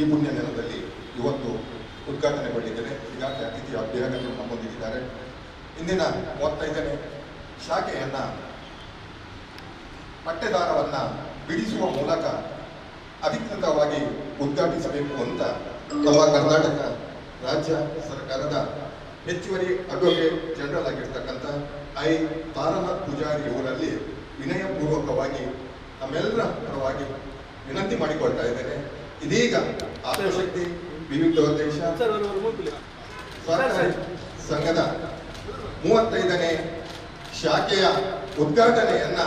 ಪುಣ್ಯ ನೆಲದಲ್ಲಿ ಇವತ್ತು ಉದ್ಘಾಟನೆಗೊಂಡಿದ್ದೇನೆ. ಈಗಾಗಲೇ ಅತಿಥಿ ಅಭ್ಯರ್ಥಿಗಳು ನಮ್ಮೊಂದಿಗಿದ್ದಾರೆ. ಇಂದಿನ 35ನೇ ಶಾಖೆಯನ್ನು ಪಟ್ಟೆದಾರವನ್ನು ಬಿಡಿಸುವ ಮೂಲಕ ಅಧಿಕೃತವಾಗಿ ಉದ್ಘಾಟಿಸಬೇಕು ಅಂತ ನಮ್ಮ ಕರ್ನಾಟಕ ರಾಜ್ಯ ಸರ್ಕಾರದ ಹೆಚ್ಚುವರಿ ಅಡ್ವೊಕೇಟ್ ಜನರಲ್ ಆಗಿರ್ತಕ್ಕಂಥ ಐ ತಾರನಾಥ್ ಪೂಜಾರಿ ಅವರಲ್ಲಿ ವಿನಯಪೂರ್ವಕವಾಗಿ ನಮ್ಮೆಲ್ಲರ ಪರವಾಗಿ ವಿನಂತಿ ಮಾಡಿಕೊಳ್ತಾ ಇದ್ದೇನೆ. ಇದೀಗ ಆತ್ಮಶಕ್ತಿ ವಿವಿಧೋದ್ದೇಶ ಸಹಕಾರಿ ಸಂಘದ 35ನೇ ಶಾಖೆಯ ಉದ್ಘಾಟನೆಯನ್ನ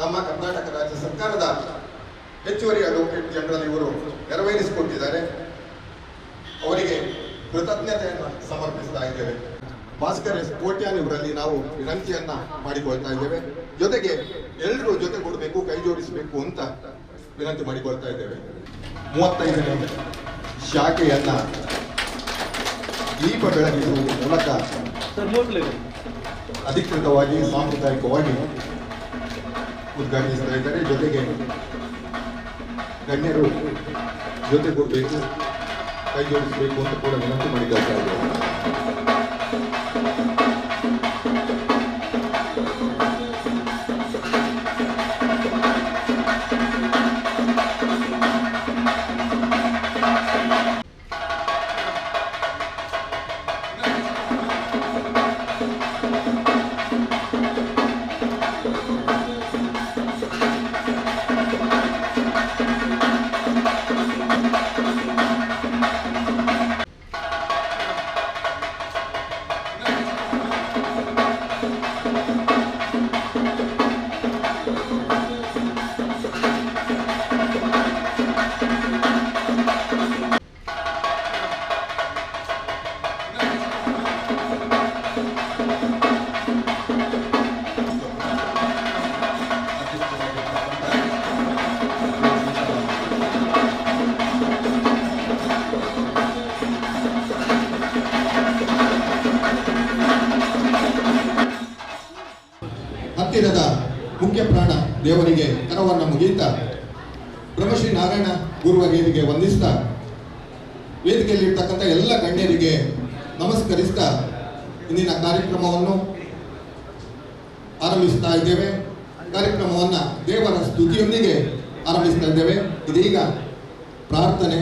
ನಮ್ಮ ಕರ್ನಾಟಕ ರಾಜ್ಯ ಸರ್ಕಾರದ ಹೆಚ್ಚುವರಿ ಅಡ್ವೊಕೇಟ್ ಜನರಲ್ ಇವರು ನೆರವೇರಿಸಿಕೊಟ್ಟಿದ್ದಾರೆ. ಅವರಿಗೆ ಕೃತಜ್ಞತೆಯನ್ನು ಸಮರ್ಪಿಸ್ತಾ ಇದ್ದೇವೆ. ಭಾಸ್ಕರ್ ಎಸ್ ಕೋಟ್ಯಾನ್ ಇವರಲ್ಲಿ ನಾವು ವಿನಂತಿಯನ್ನ ಮಾಡಿಕೊಳ್ತಾ ಇದ್ದೇವೆ. ಜೊತೆಗೆ ಎಲ್ಲರೂ ಜೊತೆಗೂಡಬೇಕು, ಕೈ ಜೋಡಿಸಬೇಕು ಅಂತ ವಿನಂತಿ ಮಾಡಿಕೊಳ್ತಾ ಇದ್ದೇವೆ. 35ನೇ ಶಾಖೆಯನ್ನ ದೀಪ ಬೆಳಗಿಸುವ ಮೂಲಕ ಅಧಿಕೃತವಾಗಿ ಸಾಂಪ್ರದಾಯಿಕವಾಗಿ ಉದ್ಘಾಟಿಸ್ತಾ ಇದ್ದಾರೆ. ಜೊತೆಗೆ ಗಣ್ಯರು ಜೊತೆಗೂಡಬೇಕು, ಕೈ ಜೋಡಿಸಬೇಕು ಅಂತ ಕೂಡ ವಿನಂತಿ ಮಾಡಿಕೊಳ್ತಾ ಇದ್ದೇವೆ. ಹತ್ತಿರದ ಮುಖ್ಯ ಪ್ರಾಣ ದೇವರಿಗೆ ಕರವನ್ನು ಮುಗಿಯುತ್ತಾ ಬ್ರಹ್ಮಶ್ರೀ ನಾರಾಯಣ ಗುರುವರಿಗೆ ವಂದಿಸ್ತಾ ವೇದಿಕೆಯಲ್ಲಿರ್ತಕ್ಕಂಥ ಎಲ್ಲ ಗಣ್ಯರಿಗೆ ನಮಸ್ಕರಿಸ್ತಾ ಇಂದಿನ ಕಾರ್ಯಕ್ರಮವನ್ನು ಆರಂಭಿಸ್ತಾ ಇದ್ದೇವೆ. ಕಾರ್ಯಕ್ರಮವನ್ನು ದೇವರ ಸ್ತುತಿಯೊಂದಿಗೆ ಆರಂಭಿಸ್ತಾ ಇದ್ದೇವೆ. ಇದೀಗ ಪ್ರಾರ್ಥನೆ,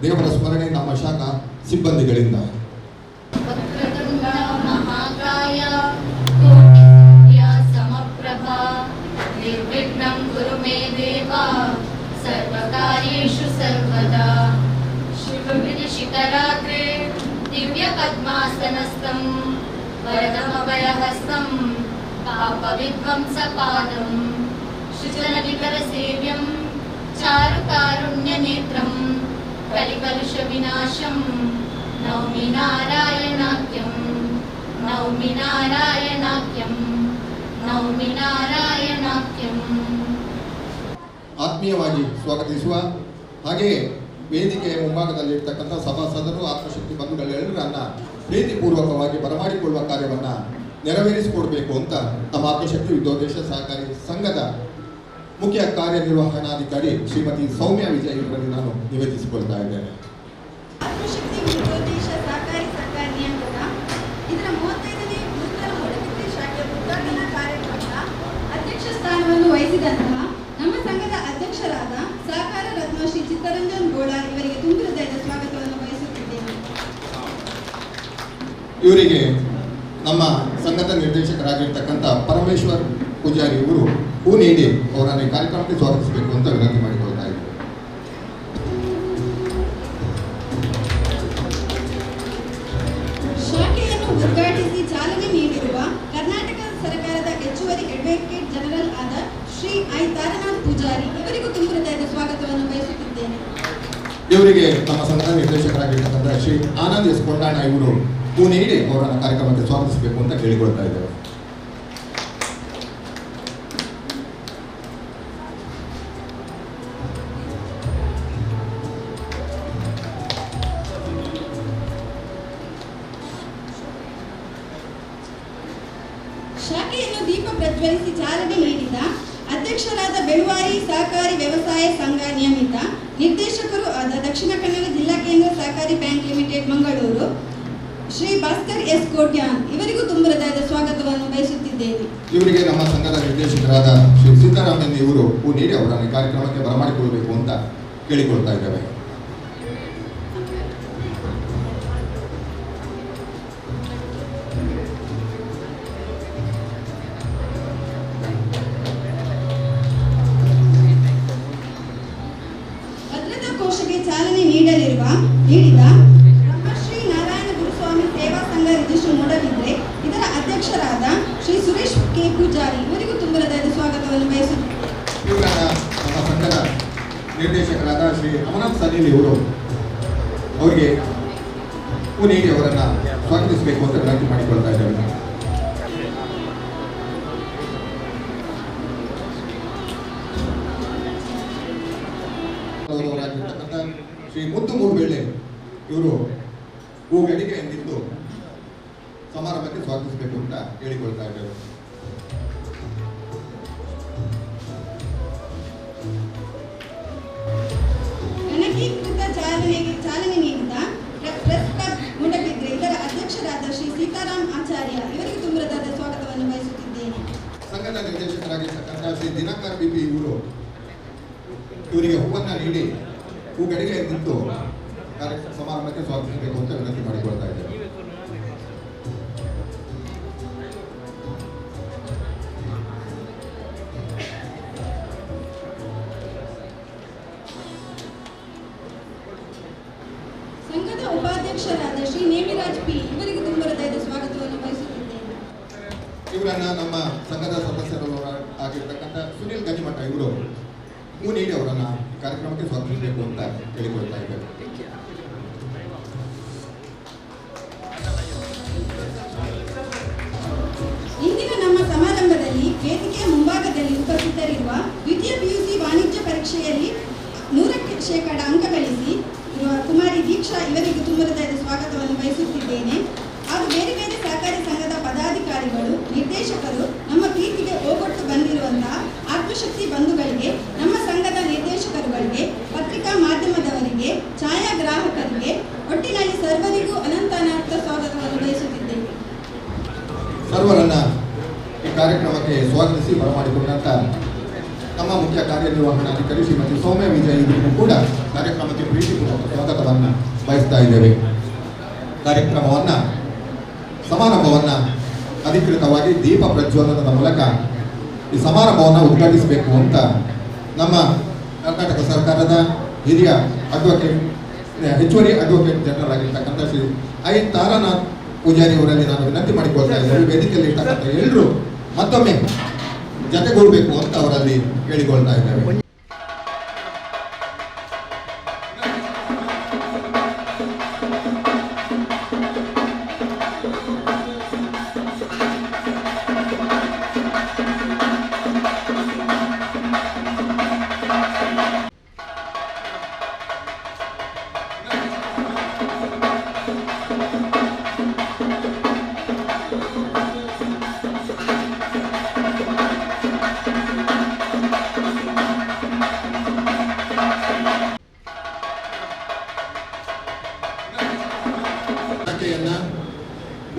ದೇವರ ಸ್ಮರಣೆ ನಮ್ಮ ಶಾಖಾ ಸಿಬ್ಬಂದಿಗಳಿಂದ. निर्विघ्नं कुरु मे देवा सर्वकार्येषु सर्वदा. शिवशिखराग्रे दिव्यपद्मासनस्थं वरदमभयहस्तं पापविध्वंसपादं सृजनविकरसेव्यं चारुकारुण्यनेत्रं कलिकलुषविनाशं नौमि नारायणाख्यं नौमि नारायणाख्यं ನೌಮಿ ನಾರಾಯಣಾಖ್ಯಂ. ಆತ್ಮೀಯವಾಗಿ ಸ್ವಾಗತಿಸುವ ಹಾಗೆಯೇ ವೇದಿಕೆಯ ಮುಂಭಾಗದಲ್ಲಿರ್ತಕ್ಕಂಥ ಸಭಾಸದರು, ಆತ್ಮಶಕ್ತಿ ಬಂಧುಗಳೆಲ್ಲರನ್ನ ಪ್ರೀತಿಪೂರ್ವಕವಾಗಿ ಬರಮಾಡಿಕೊಳ್ಳುವ ಕಾರ್ಯವನ್ನು ನೆರವೇರಿಸಿಕೊಡ್ಬೇಕು ಅಂತ ನಮ್ಮ ಆತ್ಮಶಕ್ತಿ ವಿವಿಧೋದ್ದೇಶ ಸಹಕಾರಿ ಸಂಘದ ಮುಖ್ಯ ಕಾರ್ಯನಿರ್ವಹಣಾಧಿಕಾರಿ ಶ್ರೀಮತಿ ಸೌಮ್ಯ ವಿಜಯ್ ಇವರಲ್ಲಿ ನಾನು ನಿವೇದಿಸಿಕೊಳ್ತಾ ಇದ್ದೇನೆ. ಆತ್ಮಶಕ್ತಿ ವಿವಿಧೋದ್ದೇಶ ಸಹಕಾರಿ ಸಂಘ ನಿಯಂತ್ರಣ ಇದರ 35ನೇ ನೂತನ ಮೂಡಬಿದ್ರೆ ಶಾಖೆಯ ಉದ್ಘಾಟನಾ ಕಾರ್ಯಕ್ರಮದ ಅಧ್ಯಕ್ಷ ಸ್ಥಾನವನ್ನು ವಹಿಸಿದಂತಹ ನಮ್ಮ ಸಂಘದ ಅಧ್ಯಕ್ಷರಾದ ಸಹಕಾರ ರತ್ನ ಶ್ರೀ ಚಿತ್ತರಂಜನ್ ಗೋಳಾರ್ ಇವರಿಗೆ ತುಂಬು ಹೃದಯದ ಸ್ವಾಗತವನ್ನು ಬಯಸುತ್ತಿದ್ದೇನೆ. ಇವರಿಗೆ ನಮ್ಮ ಸಂಘದ ನಿರ್ದೇಶಕರಾಗಿರ್ತಕ್ಕಂಥ ಪರಮೇಶ್ವರ್ ಪೂಜಾರಿ ಇವರು ಹೂ ನೀಡಿ ಅವರನ್ನು ಕಾರ್ಯಕ್ರಮಕ್ಕೆ ಸ್ವಾಗತಿಸಬೇಕು ಅಂತ ವಿನಂತಿ ಮಾಡಿಕೊಳ್ತಾ ಇದ್ದಾರೆ. ಶಾಖೆಯನ್ನು ಉದ್ಘಾಟಿಸಿ ಚಾಲನೆ ನೀಡಿರುವ ಕರ್ನಾಟಕ ಸರ್ಕಾರದ ಹೆಚ್ಚುವರಿ ಅಡ್ವೊಕೇಟ್ ಜನರಲ್ ಆದ ಶ್ರೀ ಐ ತಾರನಾಥ್ ಪೂಜಾರಿ ಇವರಿಗೂ ತುಂಬು ಹೃದಯದ ಸ್ವಾಗತವನ್ನು ಬಯಸುತ್ತಿದ್ದೇನೆ. ಇವರಿಗೆ ನಮ್ಮ ಸಂಘದ ನಿರ್ದೇಶಕರಾಗಿರ್ತಕ್ಕಂಥ ಶ್ರೀ ಆನಂದ್ ಎಸ್ ಕೊಂಡಾಣ ಇವರು ಹೂ ನೀಡಿ ಅವರನ್ನು ಕಾರ್ಯಕ್ರಮಕ್ಕೆ ಸ್ವಾಗತಿಸಬೇಕು ಅಂತ ಕೇಳಿಕೊಳ್ತಾ ಇದ್ದೇವೆ. ಶಾಖೆಯನ್ನು ದೀಪ ಪ್ರಜ್ವಲಿಸಿ ಚಾಲನೆ ನೀಡಿದ ಅಧ್ಯಕ್ಷರಾದ ಬೆಳುವಾರಿ ಸಹಕಾರಿ ವ್ಯವಸಾಯ ಸಂಘ ನಿಯಮಿತ, ನಿರ್ದೇಶಕರು ಆದ ದಕ್ಷಿಣ ಕನ್ನಡ ಜಿಲ್ಲಾ ಕೇಂದ್ರ ಸಹಕಾರಿ bank limited Mangaluru Shri Bhaskar S Kotian ಇವರಿಗೂ ತುಂಬ ಹೃದಯದ ಸ್ವಾಗತವನ್ನು ಬಯಸುತ್ತಿದ್ದೇನೆ. ಇವರಿಗೆ ನಮ್ಮ ಸಂಘದ ನಿರ್ದೇಶಕರಾದ ಶ್ರೀ ಸೀತಾರಾಮನ್ ಇವರು ಹೂ ನೀಡಿ ಅವರನ್ನು ಈ ಕಾರ್ಯಕ್ರಮಕ್ಕೆ ಬರಮಾಡಿಕೊಳ್ಳಬೇಕು ಅಂತ ಕೇಳಿಕೊಳ್ತಾ ಇದ್ದೇವೆ. ಭದ್ರತಾ ಕೋಶಕ್ಕೆ ಚಾಲನೆ ನೀಡಿದ ಬ್ರಹ್ಮಶ್ರೀ ನಾರಾಯಣ ಗುರುಸ್ವಾಮಿ ಸೇವಾ ಸಂಘ ರಿಜಿಸ್ಟರ್ ಮೂಡಬಿದ್ರೆ ಇದರ ಅಧ್ಯಕ್ಷರಾದ ಶ್ರೀ ಸುರೇಶ್ ಕೆ ಪೂಜಾರಿ ಇವರಿಗೂ ತುಂಬ ಹೃದಯದ ಸ್ವಾಗತವನ್ನು ಬಯಸುತ್ತೇನೆ. ಇವರನ್ನ ನಮ್ಮ ಸಂಘದ ನಿರ್ದೇಶಕರಾದ ಶ್ರೀ ಅಮನಾಥ್ ಸಲೀಲ್ ಇವರು ಅವರಿಗೆ ಹೂ ನೀಡಿ ಅವರನ್ನು ಸ್ವಾಗತಿಸಬೇಕು ಅಂತ ವಿನಂತಿ ಮಾಡಿಕೊಳ್ತಾ ಇದ್ದೇವೆ. ಅವರಾಗಿರ್ತಕ್ಕಂಥ ಶ್ರೀ ಮುದ್ದು ಮೂಡುಬೆಳ್ಳೆ ಇವರು ಹೂಗಡಿಗೆ ನಿಂತು ಸಮಾರಂಭಕ್ಕೆ ಸ್ವಾಗತಿಸಬೇಕು ಅಂತ ಹೇಳಿಕೊಳ್ತಾ ಇದ್ದೇವೆ. ಗಣಕೀಕೃತ ಚಾಲನೆ ನೀಡಿದ ಪ್ರೆಸ್ ಕ್ಲಬ್ ಮೂಡಬಿದ್ರೆ ಇದರ ಅಧ್ಯಕ್ಷರಾದ ಶ್ರೀ ಸೀತಾರಾಮ್ ಆಚಾರ್ಯ ಇವರಿಗೆ ತುಂಬ ಹೃದಯದ ಸ್ವಾಗತವನ್ನು ಬಯಸುತ್ತಿದ್ದೇನೆ. ಸಂಘದ ನಿರ್ದೇಶಕರಾಗಿರ್ತಕ್ಕಂಥ ಶ್ರೀ ದಿನಕರ್ ಬಿಪಿ ಇವರು ಇವರಿಗೆ ಹೂವನ್ನು ನೀಡಿ ಹೂಗಡಿಗೆ ನಿಂತು ಸಮಾರಂಭಕ್ಕೆ ಸ್ವಾಗತಿಸಬೇಕು ಅಂತ ವಿನಂತಿ ಮಾಡಿಕೊಳ್ತಾ ಇದ್ದೇವೆ. ಸಂಘದ ಉಪಾಧ್ಯಕ್ಷರಾದ ಶ್ರೀ ನೇಮಿರಾಜ್ ಪಿ ಇವರಿಗೆ ತುಂಬ ಹೃದಯದ ಸ್ವಾಗತವನ್ನು ಬಯಸುತ್ತಿದ್ದೇನೆ. ಇವರನ್ನ ನಮ್ಮ ಸಂಘದ ಸದಸ್ಯರು ಆಗಿರ್ತಕ್ಕಂಥ ಸುನೀಲ್ ಗಂಜಿಮಠ ಇವರು ಹೂ ನೀಡಿ ಅವರನ್ನ ಕಾರ್ಯಕ್ರಮಕ್ಕೆ ಸ್ವಾಗತಿಸಬೇಕು ಅಂತ ಹೇಳಿಕೊಳ್ತಾ ಇದ್ದಾರೆ. ಇಂದಿನ ನಮ್ಮ ಸಮಾರಂಭದಲ್ಲಿ ವೇದಿಕೆಯ ಮುಂಭಾಗದಲ್ಲಿ ಉಪಸ್ಥಿತರಿರುವ ದ್ವಿತೀಯ ಪಿಯುಸಿ ವಾಣಿಜ್ಯ ಪರೀಕ್ಷೆಯಲ್ಲಿ 100% ಅಂಕ ಗಳಿಸಿ ಇರುವ ಕುಮಾರಿ ದೀಕ್ಷಾ ಇವರಿಗೆ ತುಂಬ ಹೃದಯದ ಸ್ವಾಗತವನ್ನು ಬಯಸುತ್ತಿದ್ದೇನೆ. ಹಾಗೂ ಬೇರೆ ಬೇರೆ ಸಹಕಾರಿ ಸಂಘದ ಪದಾಧಿಕಾರಿಗಳು, ನಿರ್ದೇಶಕರು, ನಮ್ಮ ಪ್ರೀತಿಗೆ ಓಗೊಟ್ಟು ಬಂದಿರುವಂತಹ ಆತ್ಮಶಕ್ತಿ ಬಂಧುಗಳಿಗೆ, ನಮ್ಮ ಸಂಘದ ನಿರ್ದೇಶಕರುಗಳಿಗೆ, ಪತ್ರಿಕಾ ಮಾಧ್ಯಮದವರಿಗೆ, ಛಾಯಾಗ್ರಾಹಕರಿಗೆ, ಒಟ್ಟಿನಲ್ಲಿ ಸರ್ವರಿಗೂ ಅನಂತ ಸ್ವಾಗತವನ್ನು ಬಯಸುತ್ತಿದ್ದೇನೆ. ಸರ್ವರನ್ನ ಈ ಕಾರ್ಯಕ್ರಮಕ್ಕೆ ಸ್ವಾಗತಿಸಿ ಬರಮಾಡಿಕೊಂಡಂತ ನಮ್ಮ ಮುಖ್ಯ ಕಾರ್ಯನಿರ್ವಹಣಾಧಿಕಾರಿ ಶ್ರೀಮತಿ ಸೌಮ್ಯ ವಿಜಯ್ ಇವರಿಗೂ ಕೂಡ ಕಾರ್ಯಕ್ರಮಕ್ಕೆ ಪ್ರೀತಿಪೂರ್ವಕ ಸ್ವಾಗತವನ್ನು ಬಯಸ್ತಾ ಇದ್ದೇವೆ. ಕಾರ್ಯಕ್ರಮವನ್ನು ಸಮಾರಂಭವನ್ನು ಅಧಿಕೃತವಾಗಿ ದೀಪ ಪ್ರಜ್ವಲನದ ಮೂಲಕ ಈ ಸಮಾರಂಭವನ್ನು ಉದ್ಘಾಟಿಸಬೇಕು ಅಂತ ನಮ್ಮ ಕರ್ನಾಟಕ ಸರ್ಕಾರದ ಹಿರಿಯ ಹೆಚ್ಚುವರಿ ಅಡ್ವೊಕೇಟ್ ಜನರಲ್ ಆಗಿರ್ತಕ್ಕಂಥ ಶ್ರೀ ಐ ತಾರಾನಾಥ್ ಪೂಜಾರಿ ಅವರಲ್ಲಿ ನಾನು ವಿನಂತಿ ಮಾಡಿಕೊಳ್ತಾ ಇದ್ದೇವೆ. ವೇದಿಕೆಯಲ್ಲಿ ಇರ್ತಕ್ಕಂಥ ಎಲ್ಲರೂ ಮತ್ತೊಮ್ಮೆ ಜತೆಗೂಡಬೇಕು ಅಂತ ಅವರಲ್ಲಿ ಕೇಳಿಕೊಳ್ತಾ ಇದ್ದೇವೆ.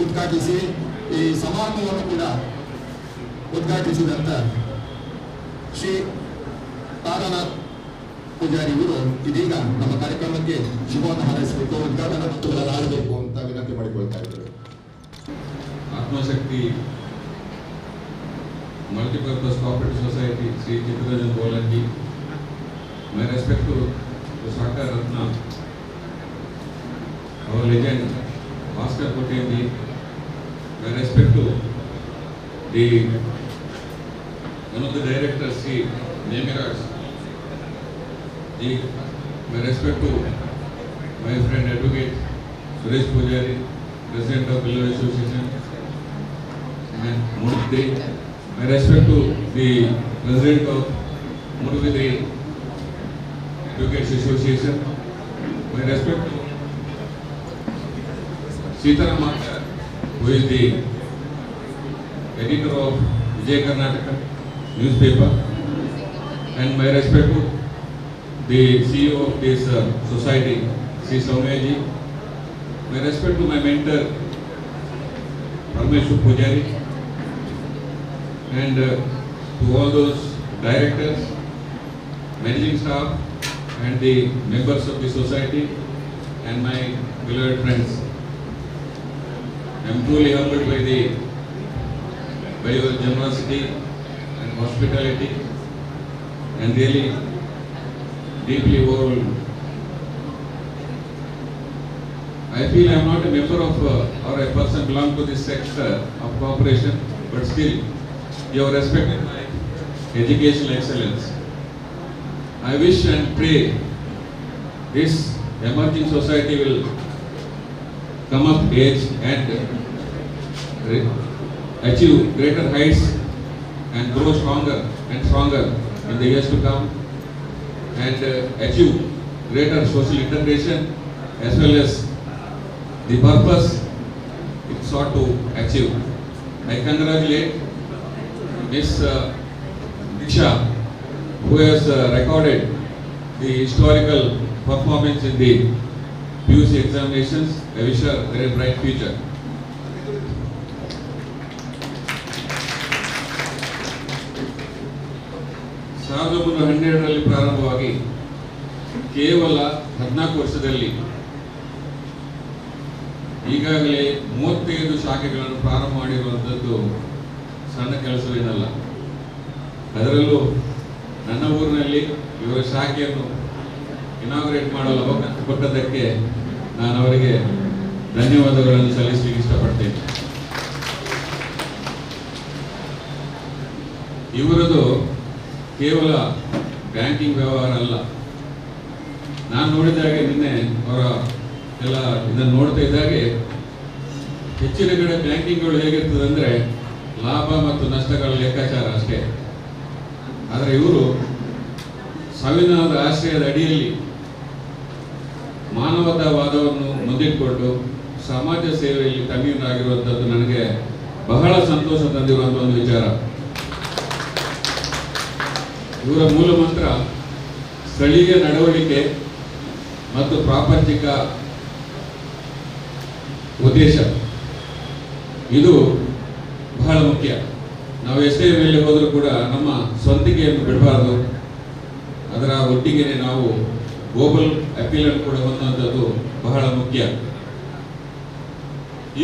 ಉದ್ಘಾಟಿಸಿ ಈ ಸಮಾರಂಭವನ್ನು ಕೂಡ ಉದ್ಘಾಟಿಸಿದಂತ ಶ್ರೀ ತಾರಾನಾಥ್ ಪೂಜಾರಿ ಇವರು ಇದೀಗ ನಮ್ಮ ಕಾರ್ಯಕ್ರಮಕ್ಕೆ ಶುಭವನ್ನು ಹಾರೈಸಬೇಕು, ಉದ್ಘಾಟನಾ ಮಾಡಬೇಕು ಅಂತ ವಿನಂತಿ ಮಾಡಿಕೊಳ್ತಾ ಇದ್ದಾರೆ. Atmashakti multipurpose cooperative society Shri Chittaranjan Bolan ji, my respect to the Sakar Ratna, our legend Bhaskar Kotian ji, my respect to the one of the directors Sri Nemiraj ji, my respect to my friend advocate Suresh Pujari, president of Billur Association, and Murthy. My respect to the president of Murthy Advocates Association. My respect to Sitaram Mata, who is the editor of Vijay Karnataka newspaper. and my respect to the CEO of this society, Sri Soumyaji. My respect to my mentor, Parmeshwar Pujari, and to all those directors, managing staff, and the members of the society, and my beloved friends. I am truly humbled by your generosity and hospitality, and really deeply overwhelmed. I feel I am not a member of or a person belong to this sector of cooperation, but still you have respected my educational excellence. I wish and pray this emerging society will come of age and achieve greater heights and grow stronger and stronger in the years to come, and achieve greater social integration as well as the purpose it sought to achieve. I congratulate Ms. Diksha, who has recorded the historical performance in the PUC examinations. I wish her a very bright future. ರಲ್ಲಿ ಪ್ರಾರಂಭವಾಗಿ ಕೇವಲ 14 ವರ್ಷದಲ್ಲಿ ಈಗಾಗಲೇ 35 ಶಾಖೆಗಳನ್ನು ಪ್ರಾರಂಭ ಮಾಡಿರುವಂಥದ್ದು ಸಣ್ಣ ಕೆಲಸವೇನಲ್ಲ. ಅದರಲ್ಲೂ ನನ್ನ ಊರಿನಲ್ಲಿ ಇವರ ಶಾಖೆಯನ್ನು ಇನಾಗ್ರೇಟ್ ಮಾಡಲು ಅವಕಾಶ ಕೊಟ್ಟದ್ದಕ್ಕೆ ನಾನು ಅವರಿಗೆ ಧನ್ಯವಾದಗಳನ್ನು ಸಲ್ಲಿಸಲಿಕ್ಕೆ ಇಷ್ಟಪಡ್ತೇನೆ. ಇವರದು ಕೇವಲ ಬ್ಯಾಂಕಿಂಗ್ ವ್ಯವಹಾರ ಅಲ್ಲ. ನಾನು ನೋಡಿದಾಗೆ ನಿನ್ನೆ ಅವರ ಎಲ್ಲ ಇದನ್ನು ನೋಡ್ತಾ ಇದ್ದಾಗೆ ಹೆಚ್ಚಿನ ಕಡೆ ಬ್ಯಾಂಕಿಂಗ್ಗಳು ಹೇಗಿರ್ತದೆ ಅಂದರೆ ಲಾಭ ಮತ್ತು ನಷ್ಟಗಳ ಲೆಕ್ಕಾಚಾರ ಅಷ್ಟೇ. ಆದರೆ ಇವರು ಸಂವಿಧಾನದ ಆಶ್ರಯದ ಅಡಿಯಲ್ಲಿ ಮಾನವತಾವಾದವನ್ನು ಮುಂದಿಟ್ಟುಕೊಂಡು ಸಮಾಜ ಸೇವೆಯಲ್ಲಿ ತಮ್ಮೀರಾಗಿರುವಂಥದ್ದು ನನಗೆ ಬಹಳ ಸಂತೋಷ ತಂದಿರುವಂಥ ಒಂದು ವಿಚಾರ. ಇವರ ಮೂಲ ಮಂತ್ರ ಸ್ಥಳೀಯ ನಡವಳಿಕೆ ಮತ್ತು ಪ್ರಾಪಂಚಿಕ ಉದ್ದೇಶ. ಇದು ಬಹಳ ಮುಖ್ಯ. ನಾವು ಎಷ್ಟೇ ಮೇಲೆ ಹೋದರೂ ಕೂಡ ನಮ್ಮ ಸ್ವಂತಿಕೆಯನ್ನು ಬಿಡಬಾರದು. ಅದರ ಒಟ್ಟಿಗೆ ನಾವು ಗ್ಲೋಬಲ್ ಅಪೀಲ್ ಅನ್ನು ಕೂಡ ಹೊಂದುವಂಥದ್ದು ಬಹಳ ಮುಖ್ಯ.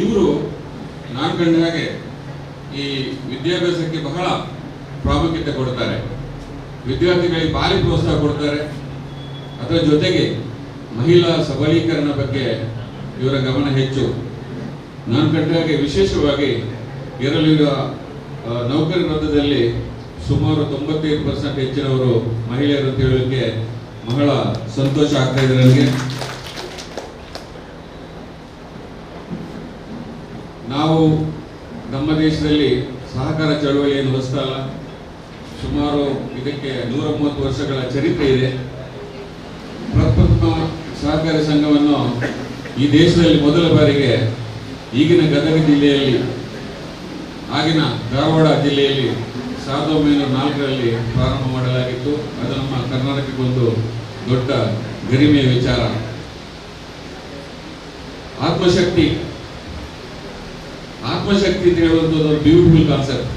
ಇವರು ನಾನು ಕಂಡ ಹಾಗೆ ಈ ವಿದ್ಯಾಭ್ಯಾಸಕ್ಕೆ ಬಹಳ ಪ್ರಾಮುಖ್ಯತೆ ಕೊಡ್ತಾರೆ. ವಿದ್ಯಾರ್ಥಿಗಳಿಗೆ ಭಾರಿ ಪ್ರೋತ್ಸಾಹ ಕೊಡ್ತಾರೆ. ಅದರ ಜೊತೆಗೆ ಮಹಿಳಾ ಸಬಲೀಕರಣ ಬಗ್ಗೆ ಇವರ ಗಮನ ಹೆಚ್ಚು. ನಾನು ಕಂಡ ಹಾಗೆ ವಿಶೇಷವಾಗಿ ಇರಲಿರುವ ನೌಕರಿ ವೃತ್ತದಲ್ಲಿ ಸುಮಾರು 95% ಹೆಚ್ಚಿನವರು ಮಹಿಳೆಯರು ಅಂತ ಹೇಳಲಿಕ್ಕೆ ಬಹಳ ಸಂತೋಷ ಆಗ್ತಾ ಇದೆ ನನಗೆ. ನಾವು ನಮ್ಮ ದೇಶದಲ್ಲಿ ಸಹಕಾರ ಚಳವಳಿಯನ್ನು ಹೊಸದಲ್ಲ. ಸುಮಾರು ಇದಕ್ಕೆ 130 ವರ್ಷಗಳ ಚರಿತ್ರೆ ಇದೆ. ಪ್ರಪ್ರಥಮ ಸಹಕಾರಿ ಸಂಘವನ್ನು ಈ ದೇಶದಲ್ಲಿ ಮೊದಲ ಬಾರಿಗೆ ಈಗಿನ ಗದಗ ಜಿಲ್ಲೆಯಲ್ಲಿ, ಆಗಿನ ಧಾರವಾಡ ಜಿಲ್ಲೆಯಲ್ಲಿ 1904ರಲ್ಲಿ ಪ್ರಾರಂಭ ಮಾಡಲಾಗಿತ್ತು. ಅದು ನಮ್ಮ ಕರ್ನಾಟಕಕ್ಕೊಂದು ದೊಡ್ಡ ಗರಿಮೆಯ ವಿಚಾರ. ಆತ್ಮಶಕ್ತಿ ಅಂತ ಹೇಳುವಂಥದ್ದು ಒಂದು ಬ್ಯೂಟಿಫುಲ್ ಕಾನ್ಸೆಪ್ಟ್.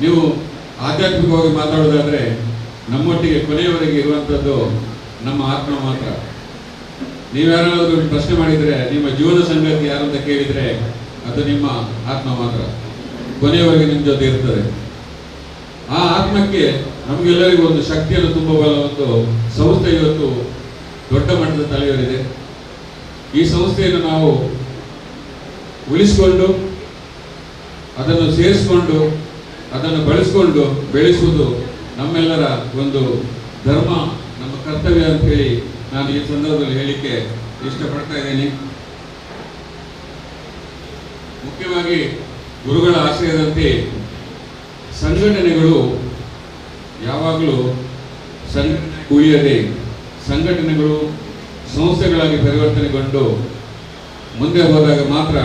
ನೀವು ಆಧ್ಯಾತ್ಮಿಕವಾಗಿ ಮಾತಾಡೋದಾದ್ರೆ ನಮ್ಮೊಟ್ಟಿಗೆ ಕೊನೆಯವರೆಗೆ ಇರುವಂಥದ್ದು ನಮ್ಮ ಆತ್ಮ ಮಾತ್ರ. ನೀವ್ಯಾರಾದ್ರೂ ಪ್ರಶ್ನೆ ಮಾಡಿದರೆ ನಿಮ್ಮ ಜೀವನ ಸಂಗತಿ ಯಾರು ಅಂತ ಕೇಳಿದರೆ ಅದು ನಿಮ್ಮ ಆತ್ಮ ಮಾತ್ರ. ಕೊನೆಯವರೆಗೆ ನಿಮ್ಮ ಜೊತೆ ಇರ್ತದೆ. ಆ ಆತ್ಮಕ್ಕೆ ನಮಗೆಲ್ಲರಿಗೂ ಒಂದು ಶಕ್ತಿಯನ್ನು ತುಂಬಬಲ್ಲ ಒಂದು ಸಂಸ್ಥೆ ಇವತ್ತು ದೊಡ್ಡ ಮಟ್ಟದ ತಲೆಯರಿದೆ. ಈ ಸಂಸ್ಥೆಯನ್ನು ನಾವು ಉಳಿಸಿಕೊಂಡು ಅದನ್ನು ಸೇರಿಸಿಕೊಂಡು ಅದನ್ನು ಬಳಸಿಕೊಂಡು ಬೆಳೆಸುವುದು ನಮ್ಮೆಲ್ಲರ ಒಂದು ಧರ್ಮ, ನಮ್ಮ ಕರ್ತವ್ಯ ಅಂತ ಹೇಳಿ ನಾನು ಈ ಸಂದರ್ಭದಲ್ಲಿ ಹೇಳಿಕ್ಕೆ ಇಷ್ಟಪಡ್ತಾ ಇದ್ದೇನೆ. ಮುಖ್ಯವಾಗಿ ಗುರುಗಳ ಆಶಯದಂತೆ ಸಂಘಟನೆಗಳು ಯಾವಾಗಲೂ ಸಂಘಟನೆ ಉಳಿಯದೆ ಸಂಘಟನೆಗಳು ಸಂಸ್ಥೆಗಳಾಗಿ ಪರಿವರ್ತನೆಗೊಂಡು ಮುಂದೆ ಹೋದಾಗ ಮಾತ್ರ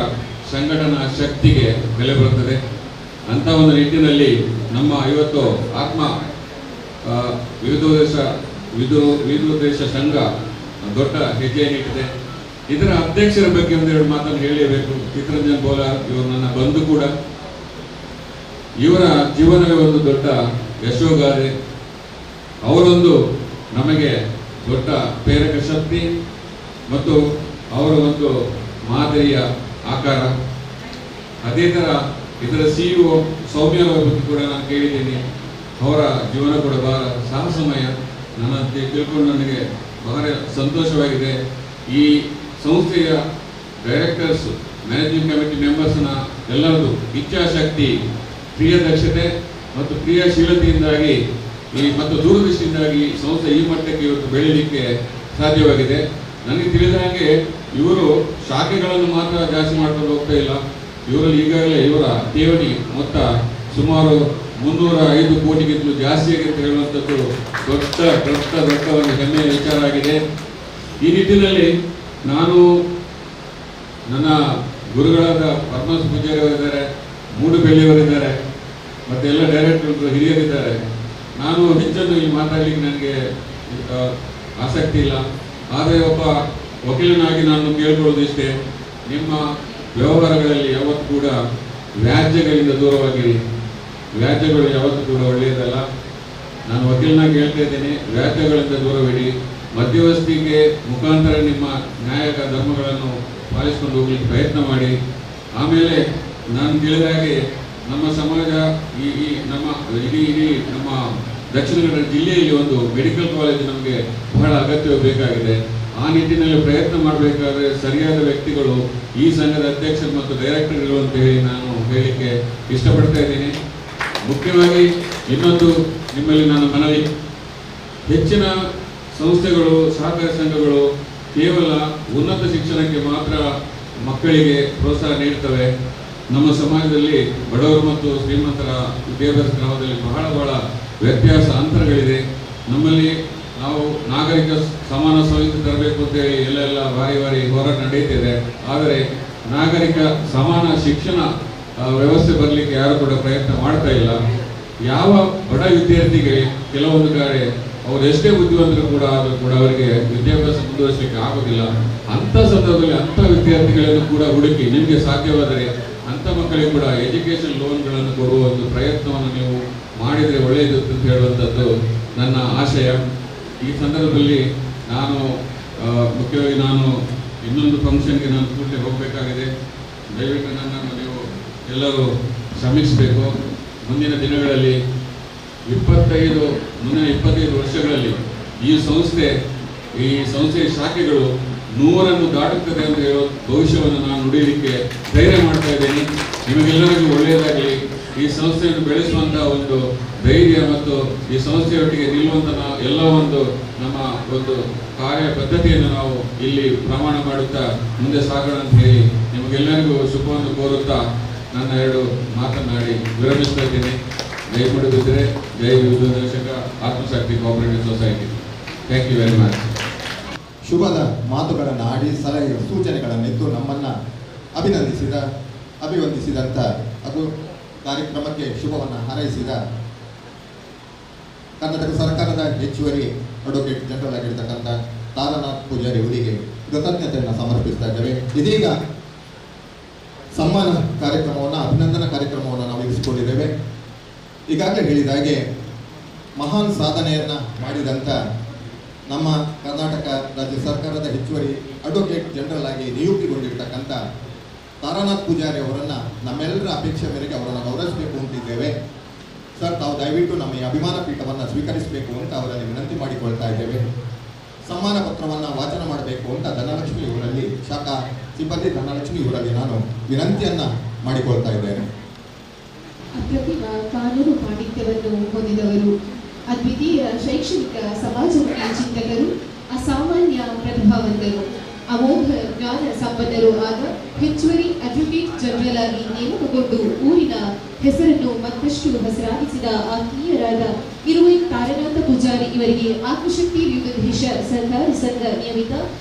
ಸಂಘಟನಾ ಶಕ್ತಿಗೆ ಬೆಲೆ ಬರುತ್ತದೆ. ಅಂತ ಒಂದು ನಿಟ್ಟಿನಲ್ಲಿ ನಮ್ಮ ಇವತ್ತು ಆತ್ಮ ವಿವಿಧೋದ್ದೇಶ ಸಂಘ ದೊಡ್ಡ ಹೆಜ್ಜೆಯನ್ನಿಟ್ಟಿದೆ. ಇದರ ಅಧ್ಯಕ್ಷರ ಬಗ್ಗೆ ಒಂದೆರಡು ಮಾತನ್ನು ಹೇಳಲೇಬೇಕು. ಚಿತ್ತರಂಜನ್ ಬೋಲಾರ್ ಇವರು ನನ್ನ ಬಂಧು ಕೂಡ. ಇವರ ಜೀವನವೇ ಒಂದು ದೊಡ್ಡ ಯಶೋಗಾಥೆ. ಅವರೊಂದು ನಮಗೆ ದೊಡ್ಡ ಪ್ರೇರಕ ಶಕ್ತಿ ಮತ್ತು ಅವರ ಒಂದು ಮಾದರಿಯ ಆಕಾರ. ಅದೇ ಥರ ಇದರ CEO ಸೌಮ್ಯರವರ ಬಗ್ಗೆ ಕೂಡ ನಾನು ಕೇಳಿದ್ದೀನಿ. ಅವರ ಜೀವನ ಕೂಡ ಬಹಳ ಸಾಹಸಮಯ. ನನ್ನ ತಿಳ್ಕೊಂಡು ನನಗೆ ಬಹಳ ಸಂತೋಷವಾಗಿದೆ. ಈ ಸಂಸ್ಥೆಯ ಡೈರೆಕ್ಟರ್ಸ್, ಮ್ಯಾನೇಜಿಂಗ್ ಕಮಿಟಿ ಮೆಂಬರ್ಸ್ನ ಎಲ್ಲರದು ಇಚ್ಛಾಶಕ್ತಿ, ಕ್ರಿಯಾದಕ್ಷತೆ ಮತ್ತು ಕ್ರಿಯಾಶೀಲತೆಯಿಂದಾಗಿ ಮತ್ತು ದೂರದೃಷ್ಟಿಯಿಂದಾಗಿ ಸಂಸ್ಥೆ ಈ ಮಟ್ಟಕ್ಕೆ ಇವತ್ತು ಬೆಳೀಲಿಕ್ಕೆ ಸಾಧ್ಯವಾಗಿದೆ. ನನಗೆ ತಿಳಿದ ಹಾಗೆ ಇವರು ಶಾಖೆಗಳನ್ನು ಮಾತ್ರ ಜಾಸ್ತಿ ಮಾಡ್ಕೊಂಡು ಹೋಗ್ತಾ ಇಲ್ಲ. ಇವರಲ್ಲಿ ಈಗಾಗಲೇ ಇವರ ಠೇವಣಿ ಮೊತ್ತ ಸುಮಾರು 305 ಕೋಟಿಗಿಂತಲೂ ಜಾಸ್ತಿಯಾಗಿ ಅಂತ ಹೇಳುವಂಥದ್ದು ದೊಡ್ಡ ಒಂದು ಹೆಮ್ಮೆಯ ವಿಚಾರ ಆಗಿದೆ. ಈ ನಿಟ್ಟಿನಲ್ಲಿ ನಾನು ನನ್ನ ಗುರುಗಳಾದ ಪರಮಹಂಸ ಪೂಜಾರಿ ಅವರಿದ್ದಾರೆ, ಮೂಡುಬೆಳ್ಳಿಯವರಿದ್ದಾರೆ, ಮತ್ತು ಎಲ್ಲ ಡೈರೆಕ್ಟರ್ ಹಿರಿಯರಿದ್ದಾರೆ. ನಾನು ಹೆಚ್ಚನ್ನು ಇಲ್ಲಿ ಮಾತಾಡಲಿಕ್ಕೆ ನನಗೆ ಆಸಕ್ತಿ ಇಲ್ಲ. ಆದರೆ ಒಬ್ಬ ವಕೀಲನಾಗಿ ನಾನು ಕೇಳ್ಕೊಳ್ಳೋದು ಇಷ್ಟೇ, ನಿಮ್ಮ ವ್ಯವಹಾರಗಳಲ್ಲಿ ಯಾವತ್ತೂ ಕೂಡ ವ್ಯಾಜ್ಯಗಳಿಂದ ದೂರವಾಗಿರಿ. ವ್ಯಾಜ್ಯಗಳು ಯಾವತ್ತೂ ಕೂಡ ಒಳ್ಳೆಯದಲ್ಲ. ನಾನು ವಕೀಲನಾಗಿ ಹೇಳ್ತಾ ಇದ್ದೇನೆ, ವ್ಯಾಜ್ಯಗಳಿಂದ ದೂರವಿಡಿ. ಮಧ್ಯವಸ್ಥಿಗೆ ಮುಖಾಂತರ ನಿಮ್ಮ ನ್ಯಾಯ ಧರ್ಮಗಳನ್ನು ಪಾಲಿಸಿಕೊಂಡು ಹೋಗ್ಲಿಕ್ಕೆ ಪ್ರಯತ್ನ ಮಾಡಿ. ಆಮೇಲೆ ನಾನು ತಿಳಿದ ಹಾಗೆ ನಮ್ಮ ಸಮಾಜ ಈ ನಮ್ಮ ಇಡೀ ನಮ್ಮ ದಕ್ಷಿಣ ಕನ್ನಡ ಜಿಲ್ಲೆಯಲ್ಲಿ ಒಂದು ಮೆಡಿಕಲ್ ಕಾಲೇಜ್ ನಮಗೆ ಬಹಳ ಅಗತ್ಯ ಬೇಕಾಗಿದೆ. ಆ ನಿಟ್ಟಿನಲ್ಲಿ ಪ್ರಯತ್ನ ಮಾಡಬೇಕಾದ್ರೆ ಸರಿಯಾದ ವ್ಯಕ್ತಿಗಳು ಈ ಸಂಘದ ಅಧ್ಯಕ್ಷರು ಮತ್ತು ಡೈರೆಕ್ಟರ್ಗಳು ಅಂತ ಹೇಳಿ ನಾನು ಹೇಳಲಿಕ್ಕೆ ಇಷ್ಟಪಡ್ತಾ ಇದ್ದೀನಿ. ಮುಖ್ಯವಾಗಿ ಇನ್ನೊಂದು ನಿಮ್ಮಲ್ಲಿ ನನ್ನ ಮನವಿ, ಹೆಚ್ಚಿನ ಸಂಸ್ಥೆಗಳು, ಸಹಕಾರಿ ಸಂಘಗಳು ಕೇವಲ ಉನ್ನತ ಶಿಕ್ಷಣಕ್ಕೆ ಮಾತ್ರ ಮಕ್ಕಳಿಗೆ ಪ್ರೋತ್ಸಾಹ ನೀಡ್ತವೆ. ನಮ್ಮ ಸಮಾಜದಲ್ಲಿ ಬಡವರು ಮತ್ತು ಶ್ರೀಮಂತರ ವಿದ್ಯಾಭ್ಯಾಸ ಕ್ರಮದಲ್ಲಿ ಬಹಳ ವ್ಯತ್ಯಾಸ, ಅಂತರಗಳಿದೆ. ನಮ್ಮಲ್ಲಿ ನಾವು ನಾಗರಿಕ ಸಮಾನ ಸೌಲಭ್ಯ ತರಬೇಕು ಅಂತೇಳಿ ಎಲ್ಲ ಭಾರಿ ಹೋರಾಟ ನಡೆಯುತ್ತಿದೆ. ಆದರೆ ನಾಗರಿಕ ಸಮಾನ ಶಿಕ್ಷಣ ವ್ಯವಸ್ಥೆ ಬರಲಿಕ್ಕೆ ಯಾರು ಕೂಡ ಪ್ರಯತ್ನ ಮಾಡ್ತಾ ಇಲ್ಲ. ಯಾವ ಬಡ ವಿದ್ಯಾರ್ಥಿಗೆ ಕೆಲವೊಂದು ಕಡೆ ಅವರು ಎಷ್ಟೇ ಬುದ್ಧಿವಂತರು ಕೂಡ ಆದರೂ ಕೂಡ ಅವರಿಗೆ ವಿದ್ಯಾಭ್ಯಾಸ ಮುಂದುವರಿಸಲಿಕ್ಕೆ ಆಗೋದಿಲ್ಲ. ಅಂಥ ಸಂದರ್ಭದಲ್ಲಿ ಅಂಥ ವಿದ್ಯಾರ್ಥಿಗಳನ್ನು ಕೂಡ ಹುಡುಕಿ ನಿಮಗೆ ಸಾಧ್ಯವಾದರೆ ಅಂಥ ಮಕ್ಕಳಿಗೆ ಕೂಡ ಎಜುಕೇಷನ್ ಲೋನ್ಗಳನ್ನು ಕೊಡುವ ಒಂದು ಪ್ರಯತ್ನವನ್ನು ನೀವು ಮಾಡಿದರೆ ಒಳ್ಳೆಯದು ಅಂತ ಹೇಳುವಂಥದ್ದು ನನ್ನ ಆಶಯ. ಈ ಸಂದರ್ಭದಲ್ಲಿ ನಾನು ಮುಖ್ಯವಾಗಿ ಇನ್ನೊಂದು ಫಂಕ್ಷನ್ಗೆ ನಾನು ಕೂಡಲೇ ಹೋಗಬೇಕಾಗಿದೆ. ದಯವಿಟ್ಟು ನನ್ನನ್ನು ನೀವು ಎಲ್ಲರೂ ಶ್ರಮಿಸಬೇಕು. ಮುಂದಿನ ದಿನಗಳಲ್ಲಿ 25 ವರ್ಷಗಳಲ್ಲಿ ಈ ಸಂಸ್ಥೆಯ ಶಾಖೆಗಳು 100 ದಾಟುತ್ತದೆ ಅಂತ ಹೇಳೋ ಭವಿಷ್ಯವನ್ನು ನಾನು ನುಡಿಯಲಿಕ್ಕೆ ಧೈರ್ಯ ಮಾಡ್ತಾ ಇದ್ದೀನಿ. ನಿಮಗೆಲ್ಲರಿಗೂ ಒಳ್ಳೆಯದಾಗಲಿ. ಈ ಸಂಸ್ಥೆಯನ್ನು ಬೆಳೆಸುವಂತಹ ಒಂದು ಧೈರ್ಯ ಮತ್ತು ಈ ಸಂಸ್ಥೆಯೊಟ್ಟಿಗೆ ನಿಲ್ಲುವಂಥ ಎಲ್ಲ ನಮ್ಮ ಒಂದು ಕಾರ್ಯ ಪದ್ಧತಿಯನ್ನು ನಾವು ಇಲ್ಲಿ ಪ್ರಮಾಣ ಮಾಡುತ್ತಾ ಮುಂದೆ ಸಾಗೋಣ ಅಂತ ಹೇಳಿ ನಿಮಗೆಲ್ಲರಿಗೂ ಶುಭವನ್ನು ಕೋರುತ್ತಾ ನನ್ನ 2 ಮಾತನಾಡಿ ವಿರಮಿಸ್ತಾ ಇದ್ದೀನಿ. ಜೈ ಮೂಡುಬಿದ್ರೆ, ಜೈ ವಿವಿಧೋದ್ದೇಶಕ Atmashakti cooperative society. Thank you very much. ಶುಭದ ಮಾತುಗಳನ್ನು ಆಡಿ ಸಲಹೆ ಸೂಚನೆಗಳನ್ನಿತ್ತು ನಮ್ಮನ್ನು ಅಭಿವಂದಿಸಿದಂಥ ಅದು ಕಾರ್ಯಕ್ರಮಕ್ಕೆ ಶುಭವನ್ನು ಹಾರೈಸಿದ ಕರ್ನಾಟಕ ಸರ್ಕಾರದ ಹೆಚ್ಚುವರಿ ಅಡ್ವೊಕೇಟ್ ಜನರಲ್ ಆಗಿರ್ತಕ್ಕಂಥ ತಾರಾನಾಥ್ ಪೂಜಾರಿ ಅವರಿಗೆ ಕೃತಜ್ಞತೆಯನ್ನು ಸಮರ್ಪಿಸ್ತಾ ಇದ್ದೇವೆ. ಇದೀಗ ಸನ್ಮಾನ ಕಾರ್ಯಕ್ರಮವನ್ನು, ಅಭಿನಂದನಾ ಕಾರ್ಯಕ್ರಮವನ್ನು ನಾವು ಇರಿಸಿಕೊಂಡಿದ್ದೇವೆ. ಈಗಾಗಲೇ ಹೇಳಿದ ಹಾಗೆ ಮಹಾನ್ ಸಾಧನೆಯನ್ನು ಮಾಡಿದಂಥ ನಮ್ಮ ಕರ್ನಾಟಕ ರಾಜ್ಯ ಸರ್ಕಾರದ ಹೆಚ್ಚುವರಿ ಅಡ್ವೊಕೇಟ್ ಜನರಲ್ ಆಗಿ ನಿಯುಕ್ತಿಗೊಂಡಿರ್ತಕ್ಕಂಥ ತಾರಾನಾಥ್ ಪೂಜಾರಿ ಅವರನ್ನು ನಮ್ಮೆಲ್ಲರ ಅಪೇಕ್ಷೆ ಮೇರೆಗೆ ಅವರನ್ನು ಗೌರವಿಸಬೇಕು ಅಂತಿದ್ದೇವೆ. ಸರ್, ತಾವು ದಯವಿಟ್ಟು ನಮ್ಮ ಈ ಅಭಿಮಾನ ಪೀಠವನ್ನು ಸ್ವೀಕರಿಸಬೇಕು ಅಂತ ಅವರಲ್ಲಿ ವಿನಂತಿ ಮಾಡಿಕೊಳ್ತಾ ಇದ್ದೇವೆ. ಸನ್ಮಾನ ಪತ್ರವನ್ನು ವಾಚನ ಮಾಡಬೇಕು ಅಂತ ಧನಲಕ್ಷ್ಮಿ ಇವರಲ್ಲಿ, ಶಾಖಾ ಸಿಬ್ಬಂದಿ ಧನಲಕ್ಷ್ಮಿ ಇವರಲ್ಲಿ ನಾನು ವಿನಂತಿಯನ್ನು ಮಾಡಿಕೊಳ್ತಾ ಇದ್ದೇನೆ. ಅಪ್ರತಿಮ ಕಾನೂನು ಪಾಂಡಿತ್ಯವನ್ನು ಹೊಂದಿದವರು, ಅದ್ವಿತೀಯ ಶೈಕ್ಷಣಿಕ ಸಮಾಜಮುಖಿ ಚಿಂತಕರು, ಅಸಾಮಾನ್ಯ ಪ್ರತಿಭಾವಂತರು, ಅಮೋಘ ಜ್ಞಾನ ಸಂಪನ್ನರೂ ಆದ ಹೆಚ್ಚುವರಿ ಅಡ್ವೊಕೇಟ್ ಜನರಲ್ ಆಗಿ ನೇಮಕಗೊಂಡು ಊರಿನ ಹೆಸರನ್ನು ಮತ್ತಷ್ಟು ಹಸಿರಾಗಿಸಿದ ಆತ್ಮೀಯರಾದ ಇರುವೆ ತಾರನಾಥ ಪೂಜಾರಿ ಇವರಿಗೆ ಆತ್ಮಶಕ್ತಿ ವಿವಿಧೋದ್ದೇಶ ಸಹಕಾರಿ ಸಂಘ ನಿಯಮಿತ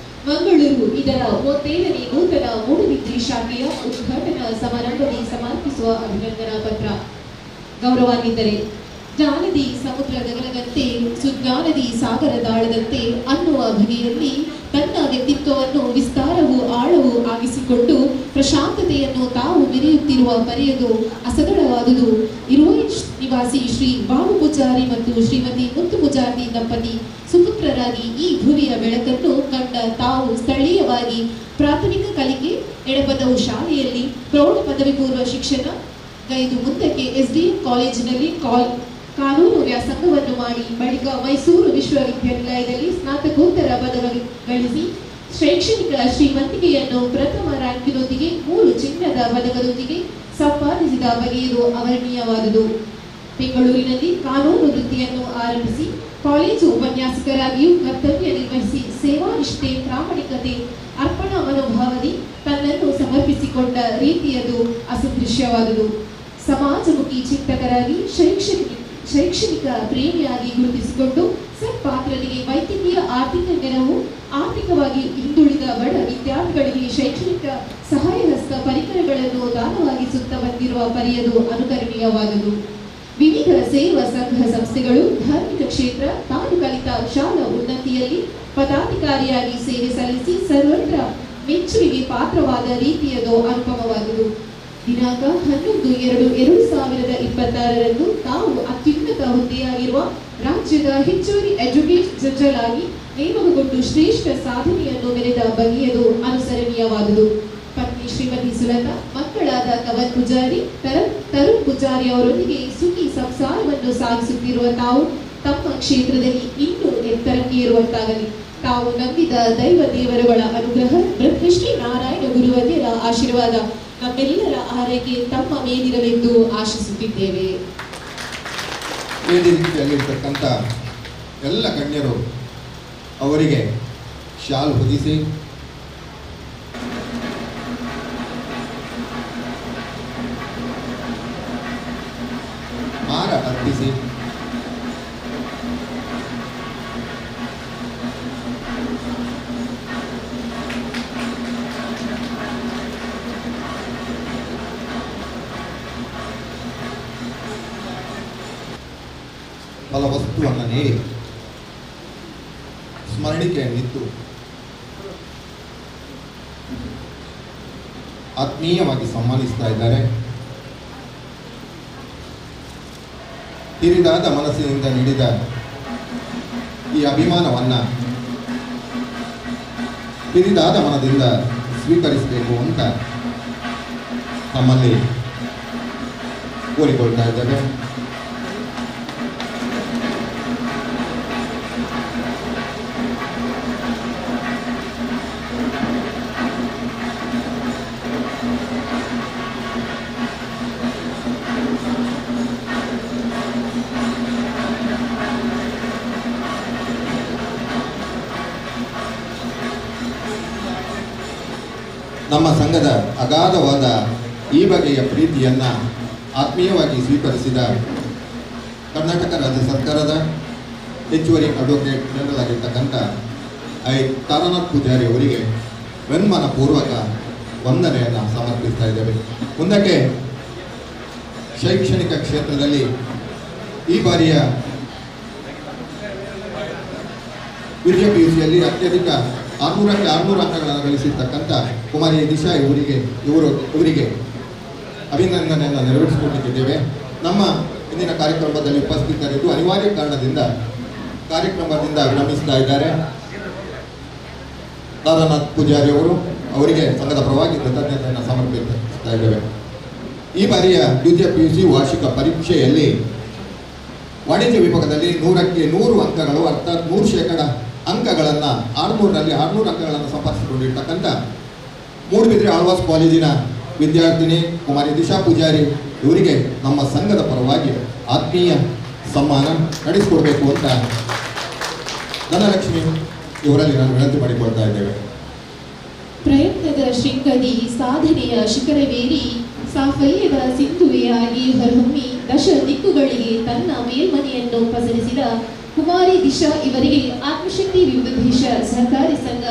ಮಂಗಳೂರು ಇದರ 35ನೇ ನೂತನ ಮೂಡುಬಿದ್ರೆ ಶಾಖೆಯ ಉದ್ಘಾಟನಾ ಸಮಾರಂಭದಲ್ಲಿ ಸಮರ್ಪಿಸುವ ಅಭಿನಂದನಾ ಪತ್ರ ಗೌರವಾನ್ವಿತರೆ. ಜ್ಞಾನದಿ ಸಮುದ್ರದ ಗಲಗಂತೆ ಸುಜ್ಞಾನದಿ ಸಾಗರದಾಳದಂತೆ ಅನ್ನುವ ಬಗೆಯಲ್ಲಿ ತನ್ನ ವ್ಯಕ್ತಿತ್ವವನ್ನು ವಿಸ್ತಾರವೂ ಆಳವೂ ಆಗಿಸಿಕೊಂಡು ಪ್ರಶಾಂತತೆಯನ್ನು ತಾವು ಮೆರೆಯುತ್ತಿರುವ ಪರೆಯದು ಅಸದಳವಾದುದು. ಇರೋಯಿನ್ ನಿವಾಸಿ ಶ್ರೀ ಬಾಬು ಪೂಜಾರಿ ಮತ್ತು ಶ್ರೀಮತಿ ಮುತ್ತು ಪೂಜಾರಿ ದಂಪತಿ ಸುಪುತ್ರರಾಗಿ ಈ ಭುವಿಯ ಬೆಳಕನ್ನು ಕಂಡ ತಾವು ಸ್ಥಳೀಯವಾಗಿ ಪ್ರಾಥಮಿಕ ಕಲಿಕೆ ಎಡಪದವು ಶಾಲೆಯಲ್ಲಿ ಪ್ರೌಢ ಪದವಿ ಪೂರ್ವ ಶಿಕ್ಷಣ ಗೈದು ಮುಂದಕ್ಕೆ SDM ಕಾಲೇಜಿನಲ್ಲಿ ಕಾನೂನು ವ್ಯಾಸಂಗವನ್ನು ಮಾಡಿ ಬಳಿಕ ಮೈಸೂರು ವಿಶ್ವವಿದ್ಯಾನಿಲಯದಲ್ಲಿ ಸ್ನಾತಕೋತ್ತರ ಪದವಿ ಗಳಿಸಿ ಶೈಕ್ಷಣಿಕ ಶ್ರೀಮಂತಿಕೆಯನ್ನು ಪ್ರಥಮ ರ್ಯಾಂಕಿನೊಂದಿಗೆ 3 ಚಿನ್ನದ ಪದಕದೊಂದಿಗೆ ಸಂಪಾದಿಸಿದ ಬಗೆಯದು ಅವರ್ಣೀಯವಾದುದು. ಬೆಂಗಳೂರಿನಲ್ಲಿ ಕಾನೂನು ವೃತ್ತಿಯನ್ನು ಆರಂಭಿಸಿ ಕಾಲೇಜು ಉಪನ್ಯಾಸಕರಾಗಿಯೂ ಕರ್ತವ್ಯ ನಿರ್ವಹಿಸಿ ಸೇವಾನಿಷ್ಠೆ, ಪ್ರಾಮಾಣಿಕತೆ, ಅರ್ಪಣಾ ಮನೋಭಾವದಿ ತನ್ನನ್ನು ಸಮರ್ಪಿಸಿಕೊಂಡ ರೀತಿಯದು ಅಸದೃಶ್ಯವಾದುದು. ಸಮಾಜಮುಖಿ ಚಿಂತಕರಾಗಿ ಶೈಕ್ಷಣಿಕ ಪ್ರೇಮಿಯಾಗಿ ಗುರುತಿಸಿಕೊಂಡು ಸತ್ಪಾತ್ರರಿಗೆ ವೈದ್ಯಕೀಯ ಆರ್ಥಿಕ ನೆರವು, ಆರ್ಥಿಕವಾಗಿ ಹಿಂದುಳಿದ ಬಡ ವಿದ್ಯಾರ್ಥಿಗಳಿಗೆ ಶೈಕ್ಷಣಿಕ ಸಹಾಯಹಸ್ತ ಪರಿಕರಗಳನ್ನು ದಾನವಾಗಿಸುತ್ತಾ ಬಂದಿರುವ ಪರ್ಯದು ಅನುಕರಣೀಯವಾದುದು. ವಿವಿಧ ಸೇವಾ ಸಂಘ ಸಂಸ್ಥೆಗಳು, ಧಾರ್ಮಿಕ ಕ್ಷೇತ್ರ, ತಾನು ಕಲಿತ ಶಾಲಾ ಉನ್ನತಿಯಲ್ಲಿ ಪದಾಧಿಕಾರಿಯಾಗಿ ಸೇವೆ ಸಲ್ಲಿಸಿ ಸರ್ವತ್ರ ಮೆಚ್ಚುಗೆಗೆ ಪಾತ್ರವಾದ ರೀತಿಯದು ಅನುಪಮವಾದುದು. ದಿನಾಂಕ 11/2/2026 ತಾವು ಅತ್ಯುನ್ನತ ಹುದ್ದೆಯಾಗಿರುವ ರಾಜ್ಯದ ಹೆಚ್ಚುವರಿ ಅಡ್ವೊಕೇಟ್ ಜನರಲ್ ಆಗಿ ನೇಮಕಗೊಂಡು ಶ್ರೇಷ್ಠ ಸಾಧನೆಯನ್ನು ಮೆರೆದ ಬಗೆಯದು ಅನುಸರಣೀಯವಾದುದು. ಪತ್ನಿ ಶ್ರೀಮತಿ ಸುಲತಾ, ಮಕ್ಕಳಾದ ಕವನ್ ಪೂಜಾರಿ, ತರುಣ್ ಪೂಜಾರಿ ಅವರೊಂದಿಗೆ ಸುಖಿ ಸಂಸಾರವನ್ನು ಸಾಗಿಸುತ್ತಿರುವ ತಾವು ತಮ್ಮ ಕ್ಷೇತ್ರದಲ್ಲಿ ಇನ್ನೂ ಎತ್ತರಕ್ಕೆ ಏರುವಂತಾಗಲಿ. ತಾವು ನಂಬಿದ ದೈವ ದೇವರುಗಳ ಅನುಗ್ರಹ, ಬ್ರಹ್ಮಶ್ರೀ ನಾರಾಯಣ ಗುರುವರ್ಯರ ಆಶೀರ್ವಾದ ನಮ್ಮೆಲ್ಲರ ಆರೈಕೆ ತಮ್ಮ ಮೇಲಿರಲೆಂದು ಆಶಿಸುತ್ತಿದ್ದೇವೆ. ವೇದಿಕೆಯಲ್ಲಿರ್ತಕ್ಕಂಥ ಎಲ್ಲ ಗಣ್ಯರು ಅವರಿಗೆ ಶಾಲ್ ಹೊದಿಸಿ ಹಾರ ಅರ್ಪಿಸಿ ಫಲ ವಸ್ತುವನ್ನು ನೀಡಿ ಸ್ಮರಣಿಕೆಯನ್ನಿತ್ತು ಆತ್ಮೀಯವಾಗಿ ಸನ್ಮಾನಿಸ್ತಾ ಇದ್ದಾರೆ. ಹಿರಿದಾದ ಮನಸ್ಸಿನಿಂದ ನೀಡಿದ ಈ ಅಭಿಮಾನವನ್ನ ಹಿರಿದಾದ ಮನದಿಂದ ಸ್ವೀಕರಿಸಬೇಕು ಅಂತ ತಮ್ಮಲ್ಲಿ ಕೋರಿಕೊಳ್ತಾ ಇದ್ದೇವೆ. ನಮ್ಮ ಸಂಘದ ಅಗಾಧವಾದ ಈ ಬಗೆಯ ಪ್ರೀತಿಯನ್ನು ಆತ್ಮೀಯವಾಗಿ ಸ್ವೀಕರಿಸಿದ ಕರ್ನಾಟಕ ರಾಜ್ಯ ಸರ್ಕಾರದ ಹೆಚ್ಚುವರಿ ಅಡ್ವೊಕೇಟ್ ಜನರಲ್ ಆಗಿರ್ತಕ್ಕಂಥ ತಾರಾನಾಥ್ ಪೂಜಾರಿ ಅವರಿಗೆ ವೆನ್ಮನಪೂರ್ವಕ ವಂದನೆಯನ್ನು ಸಮರ್ಪಿಸ್ತಾ ಇದ್ದೇವೆ. ಮುಂದಕ್ಕೆ ಶೈಕ್ಷಣಿಕ ಕ್ಷೇತ್ರದಲ್ಲಿ ಈ ಬಾರಿಯ ದ್ವಿತೀಯ PUCಯಲ್ಲಿ ಅತ್ಯಧಿಕ 600ಕ್ಕೆ 600 ಅಂಕಗಳನ್ನು ಗಳಿಸಿರ್ತಕ್ಕಂಥ ಕುಮಾರಿ ದಿಶಾ ಇವರಿಗೆ ಅಭಿನಂದನೆಯನ್ನು ನೆರವೇರಿಸಿಕೊಂಡಿದ್ದೇವೆ. ನಮ್ಮ ಇಂದಿನ ಕಾರ್ಯಕ್ರಮದಲ್ಲಿ ಉಪಸ್ಥಿತರಿದ್ದು ಅನಿವಾರ್ಯ ಕಾರಣದಿಂದ ಕಾರ್ಯಕ್ರಮದಿಂದ ವಿರಮಿಸ್ತಾ ಇದ್ದಾರೆ. ತಾರಾನಾಥ್ ಪೂಜಾರಿ ಅವರಿಗೆ ಸಂಘದ ಪರವಾಗಿ ಕೃತಜ್ಞತೆಯನ್ನು ಸಮರ್ಪಿಸ್ತಾ ಇದ್ದೇವೆ. ಈ ಬಾರಿಯ ದ್ವಿತೀಯ PUC ವಾರ್ಷಿಕ ಪರೀಕ್ಷೆಯಲ್ಲಿ ವಾಣಿಜ್ಯ ವಿಭಾಗದಲ್ಲಿ 100ಕ್ಕೆ 100 ಅಂಕಗಳು ಅರ್ಥಾತ್ 100% ಅಂಕಗಳನ್ನು 600ರಲ್ಲಿ 600 ಅಂಕಗಳನ್ನು ಸಂಪಾದಿಸಿಕೊಂಡಿರ್ತಕ್ಕಂಥ ಮೂಡುಬಿದಿರೆ ಆಳ್ವಾಸ್ ಕಾಲೇಜಿನ ವಿದ್ಯಾರ್ಥಿನಿ ಕುಮಾರಿ ದಿಶಾ ಪೂಜಾರಿ ಇವರಿಗೆ ನಮ್ಮ ಸಂಘದ ಪರವಾಗಿ ಆತ್ಮೀಯ ಸನ್ಮಾನ ನಡೆಸಿಕೊಡ್ಬೇಕು ಅಂತ ಧನಲಕ್ಷ್ಮಿ ಇವರಲ್ಲಿ ನಾನು ವಿನಂತಿ ಮಾಡಿಕೊಳ್ತಾ ಇದ್ದೇವೆ. ಪ್ರಯತ್ನದ ಶೃಂಗದಿ ಸಾಧನೆಯ ಶಿಖರವೇರಿ ಸಾಫಲ್ಯದ ಸಿಂಧುವೆಯಾಗಿ ಹೊರಹೊಮ್ಮಿ ದಶ ದಿಕ್ಕುಗಳಿಗೆ ತನ್ನ ಮೇಲ್ಮನೆಯನ್ನು ಪಸರಿಸಿದ ಕುಮಾರಿ ದಿಶಾ ಇವರಿಗೆ ಆತ್ಮಶಕ್ತಿ ವಿವಿಧ ದೇಶ ಸಹಕಾರಿ ಸಂಘ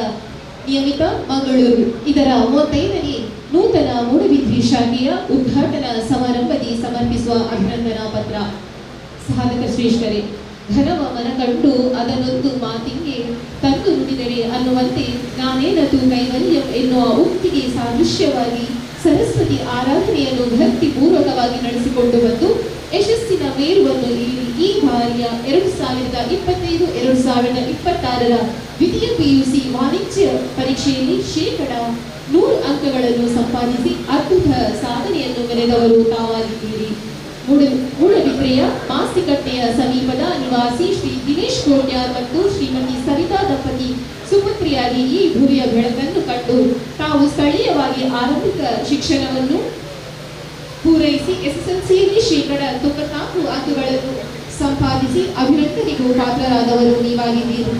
ನಿಯಮಿತ ಮಂಗಳೂರು ಇದರ 35ನೇ ನೂತನ ಮೂಡಬಿದ್ರಿ ಶಾಖೆಯ ಉದ್ಘಾಟನಾ ಸಮಾರಂಭದಲ್ಲಿ ಸಮರ್ಪಿಸುವ ಅಭಿನಂದನಾ ಪತ್ರ. ಸಾಧಕ ಶ್ರೇಷ್ಠರೇ, ಧನವ ಮನಕಂಡು ಅದನ್ನೊಂದು ಮಾತಿಗೆ ತಂದು ನುಡಿದರೆ ಅನ್ನುವಂತೆ ನಾನೇನದು ಕೈವಲ್ಯಂ ಎನ್ನುವ ಉಕ್ತಿಗೆ ಸಾದೃಶ್ಯವಾಗಿ ಸರಸ್ವತಿ ಆರಾಧನೆಯನ್ನು ಭಕ್ತಿಪೂರ್ವಕವಾಗಿ ನಡೆಸಿಕೊಂಡು ಬಂದು ಯಶಸ್ಸಿನ ಮೇರುವನ್ನು ಈ ಬಾರಿಯ 2025-2026ರ ದ್ವಿತೀಯ PUC ವಾಣಿಜ್ಯ ಪರೀಕ್ಷೆಯಲ್ಲಿ 100 ಅಂಕಗಳನ್ನು ಸಂಪಾದಿಸಿ ಅದ್ಭುತ ಸಾಧನೆಯನ್ನು ಮೆರೆದವರು ತಾವಾಗಿದ್ದೀರಿ. ಮೂಡಬಿದ್ರೆಯ ಮಾಸ್ತಿಕಟ್ಟೆಯ ಸಮೀಪದ ನಿವಾಸಿ ಶ್ರೀ ದಿನೇಶ್ ಕೋಟ್ಯಾರ್ ಮತ್ತು ಶ್ರೀಮತಿ ಸವಿತಾ ದಂಪತಿ ಸುಪುತ್ರಿಯಾಗಿ ಈ ಭೂಮಿಯ ಬೆಳಕನ್ನು ಕಂಡು ತಾವು ಸ್ಥಳೀಯವಾಗಿ ಆರಂಭಿಕ ಶಿಕ್ಷಣವನ್ನು ಪೂರೈಸಿ SSLCಯಲ್ಲಿ 94 ಅಂಕಗಳನ್ನು ಸಂಪಾದಿಸಿ ಅಭಿನಂದನೆಗೂ ಪಾತ್ರರಾದವರು ನೀವಾಗಿದ್ದೀರಿ.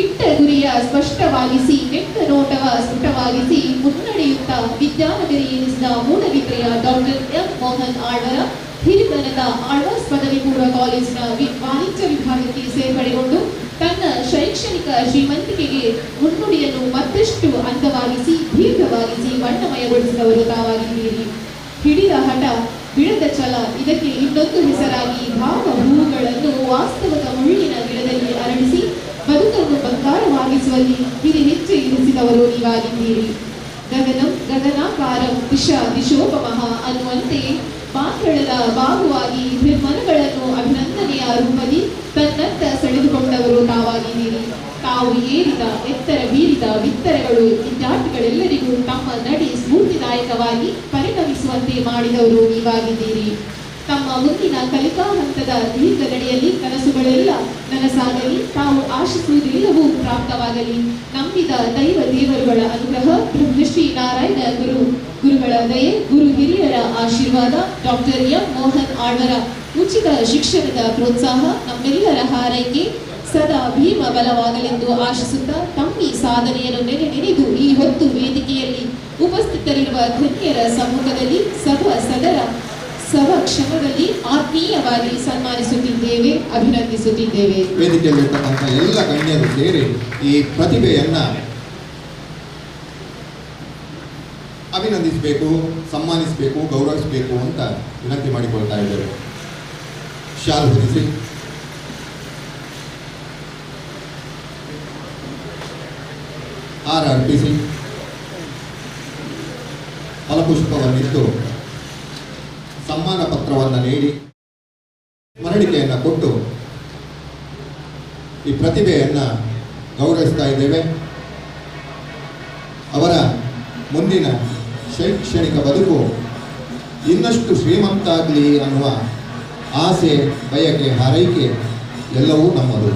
ಇಟ್ಟ ಗುರಿಯ ಸ್ಪಷ್ಟವಾಗಿಸಿ ನೆಟ್ಟ ನೋಟವ ಸ್ಫುಟವಾಗಿಸಿ ಮುನ್ನಡೆಯುತ್ತಾ ವಿದ್ಯಾನಗರಿ ಎನಿಸಿದ ಮೂಡಬಿದ್ರೆಯ ಡಾಕ್ಟರ್ ಎಂ ಮೋಹನ್ ಆಳ್ವರ ಹಿರಿತನದ ಆಳ್ವಾಸ್ ಪದವಿ ಪೂರ್ವ ಕಾಲೇಜಿನ ವಾಣಿಜ್ಯ ವಿಭಾಗಕ್ಕೆ ಸೇರ್ಪಡೆಗೊಂಡು ತನ್ನ ಶೈಕ್ಷಣಿಕ ಶ್ರೀಮಂತಿಕೆಗೆ ಮುನ್ನುಡಿಯನ್ನು ಮತ್ತಷ್ಟು ಅಂದವಾಗಿಸಿ ದೀರ್ಘವಾಗಿಸಿ ಬಣ್ಣಮಯಗೊಳಿಸಿದವರು ತಾವಾಗಿದ್ದೀರಿ. ಹಿಡಿದ ಹಠ, ಬಿಡದ ಛಲ, ಇದಕ್ಕೆ ಇನ್ನೊಂದು ಹೆಸರಾಗಿ ಭಾವ ಹೂವುಗಳನ್ನು ವಾಸ್ತವದ ಮುಳ್ಳಿನ ಗಿಡದಲ್ಲಿ ಅರಳಿಸಿ ಬದುಕನ್ನು ಬಂಗಾರವಾಗಿಸುವಲ್ಲಿ ಹಿರಿ ಹೆಜ್ಜೆ ಇರಿಸಿದವರು ನೀವಾಗಿದ್ದೀರಿ. ಗಗನಂ ಗಗನಾಕಾರಂ ದಿಶೋಪಮಃ ಅನ್ನುವಂತೆ ಮಾತಳದ ಭಾಗವಾಗಿ ನಿರ್ಮಲಗಳನ್ನು ಅಭಿನಂದನೆಯ ರೂಪದಿ ತನ್ನತ್ತ ಸೆಳೆದುಕೊಂಡವರು ತಾವಾಗಿದ್ದೀರಿ. ತಾವು ಏರಿದ ಎತ್ತರ ಬೀರಿದ ಬಿತ್ತರಗಳು ವಿದ್ಯಾರ್ಥಿಗಳೆಲ್ಲರಿಗೂ ತಮ್ಮ ನಡೆ ಸ್ಫೂರ್ತಿದಾಯಕವಾಗಿ ಪರಿಣಮಿಸುವಂತೆ ಮಾಡಿದವರು ನೀವಾಗಿದ್ದೀರಿ. ತಮ್ಮ ಮುಂದಿನ ಕಲಿಕಾ ಹಂತದ ದೀರ್ಘ ನಡೆಯಲ್ಲಿ ಕನಸುಗಳೆಲ್ಲ ನನಸಾಗಲಿ, ತಾವು ಆಶಿಸುವುದೆಲ್ಲವೂ ಪ್ರಾಪ್ತವಾಗಲಿ. ನಂಬಿದ ದೈವ ದೇವರುಗಳ ಅನುಗ್ರಹ, ಬ್ರಹ್ಮಶ್ರೀ ನಾರಾಯಣ ಗುರುಗಳ ದಯೆ, ಗುರು ಹಿರಿಯರ ಆಶೀರ್ವಾದ, ಡಾಕ್ಟರ್ ಎಂ ಮೋಹನ್ ಆಳ್ವರ ಉಚಿತ ಶಿಕ್ಷಣದ ಪ್ರೋತ್ಸಾಹ, ನಮ್ಮೆಲ್ಲರ ಹಾರೈಕೆ ಸದಾ ಭೀಮ ಬಲವಾಗಲೆಂದು ಆಶಿಸುತ್ತಾ ತಮ್ಮಿ ಸಾಧನೆಯನ್ನು ನೆನೆದು ಈ ಹೊತ್ತು ವೇದಿಕೆಯಲ್ಲಿ ಉಪಸ್ಥಿತರಿರುವ ಧನ್ಯರ ಸಮ್ಮುಖದಲ್ಲಿ ಸವಕ್ಷಮದಲ್ಲಿ ಆತ್ಮೀಯವಾಗಿ ಸನ್ಮಾನಿಸುತ್ತಿದ್ದೇವೆ, ಅಭಿನಂದಿಸುತ್ತಿದ್ದೇವೆ. ವೇದಿಕೆಯಲ್ಲಿರ್ತಕ್ಕಂಥ ಎಲ್ಲ ಗಣ್ಯರು ಸೇರಿ ಈ ಪ್ರತಿಭೆಯನ್ನ ಅಭಿನಂದಿಸಬೇಕು, ಸನ್ಮಾನಿಸಬೇಕು, ಗೌರವಿಸಬೇಕು ಅಂತ ವಿನಂತಿ ಮಾಡಿಕೊಳ್ತಾ ಇದ್ದೇವೆ. ಶಾಲು ಹೊದಿಸಿ ಅರ್ಪಿಸಿ ಫಲಪುಷ್ಪವನ್ನಿಟ್ಟು ಸಮ್ಮಾನ ಪತ್ರವನ್ನು ನೀಡಿ ಸ್ಮರಣಿಕೆಯನ್ನು ಕೊಟ್ಟು ಈ ಪ್ರತಿಭೆಯನ್ನು ಗೌರವಿಸ್ತಾ ಇದ್ದೇವೆ. ಅವರ ಮುಂದಿನ ಶೈಕ್ಷಣಿಕ ಬದುಕು ಇನ್ನಷ್ಟು ಶ್ರೀಮಂತ ಆಗಲಿ ಅನ್ನುವ ಆಸೆ, ಬಯಕೆ, ಹಾರೈಕೆ ಎಲ್ಲವೂ ನಮ್ಮದು.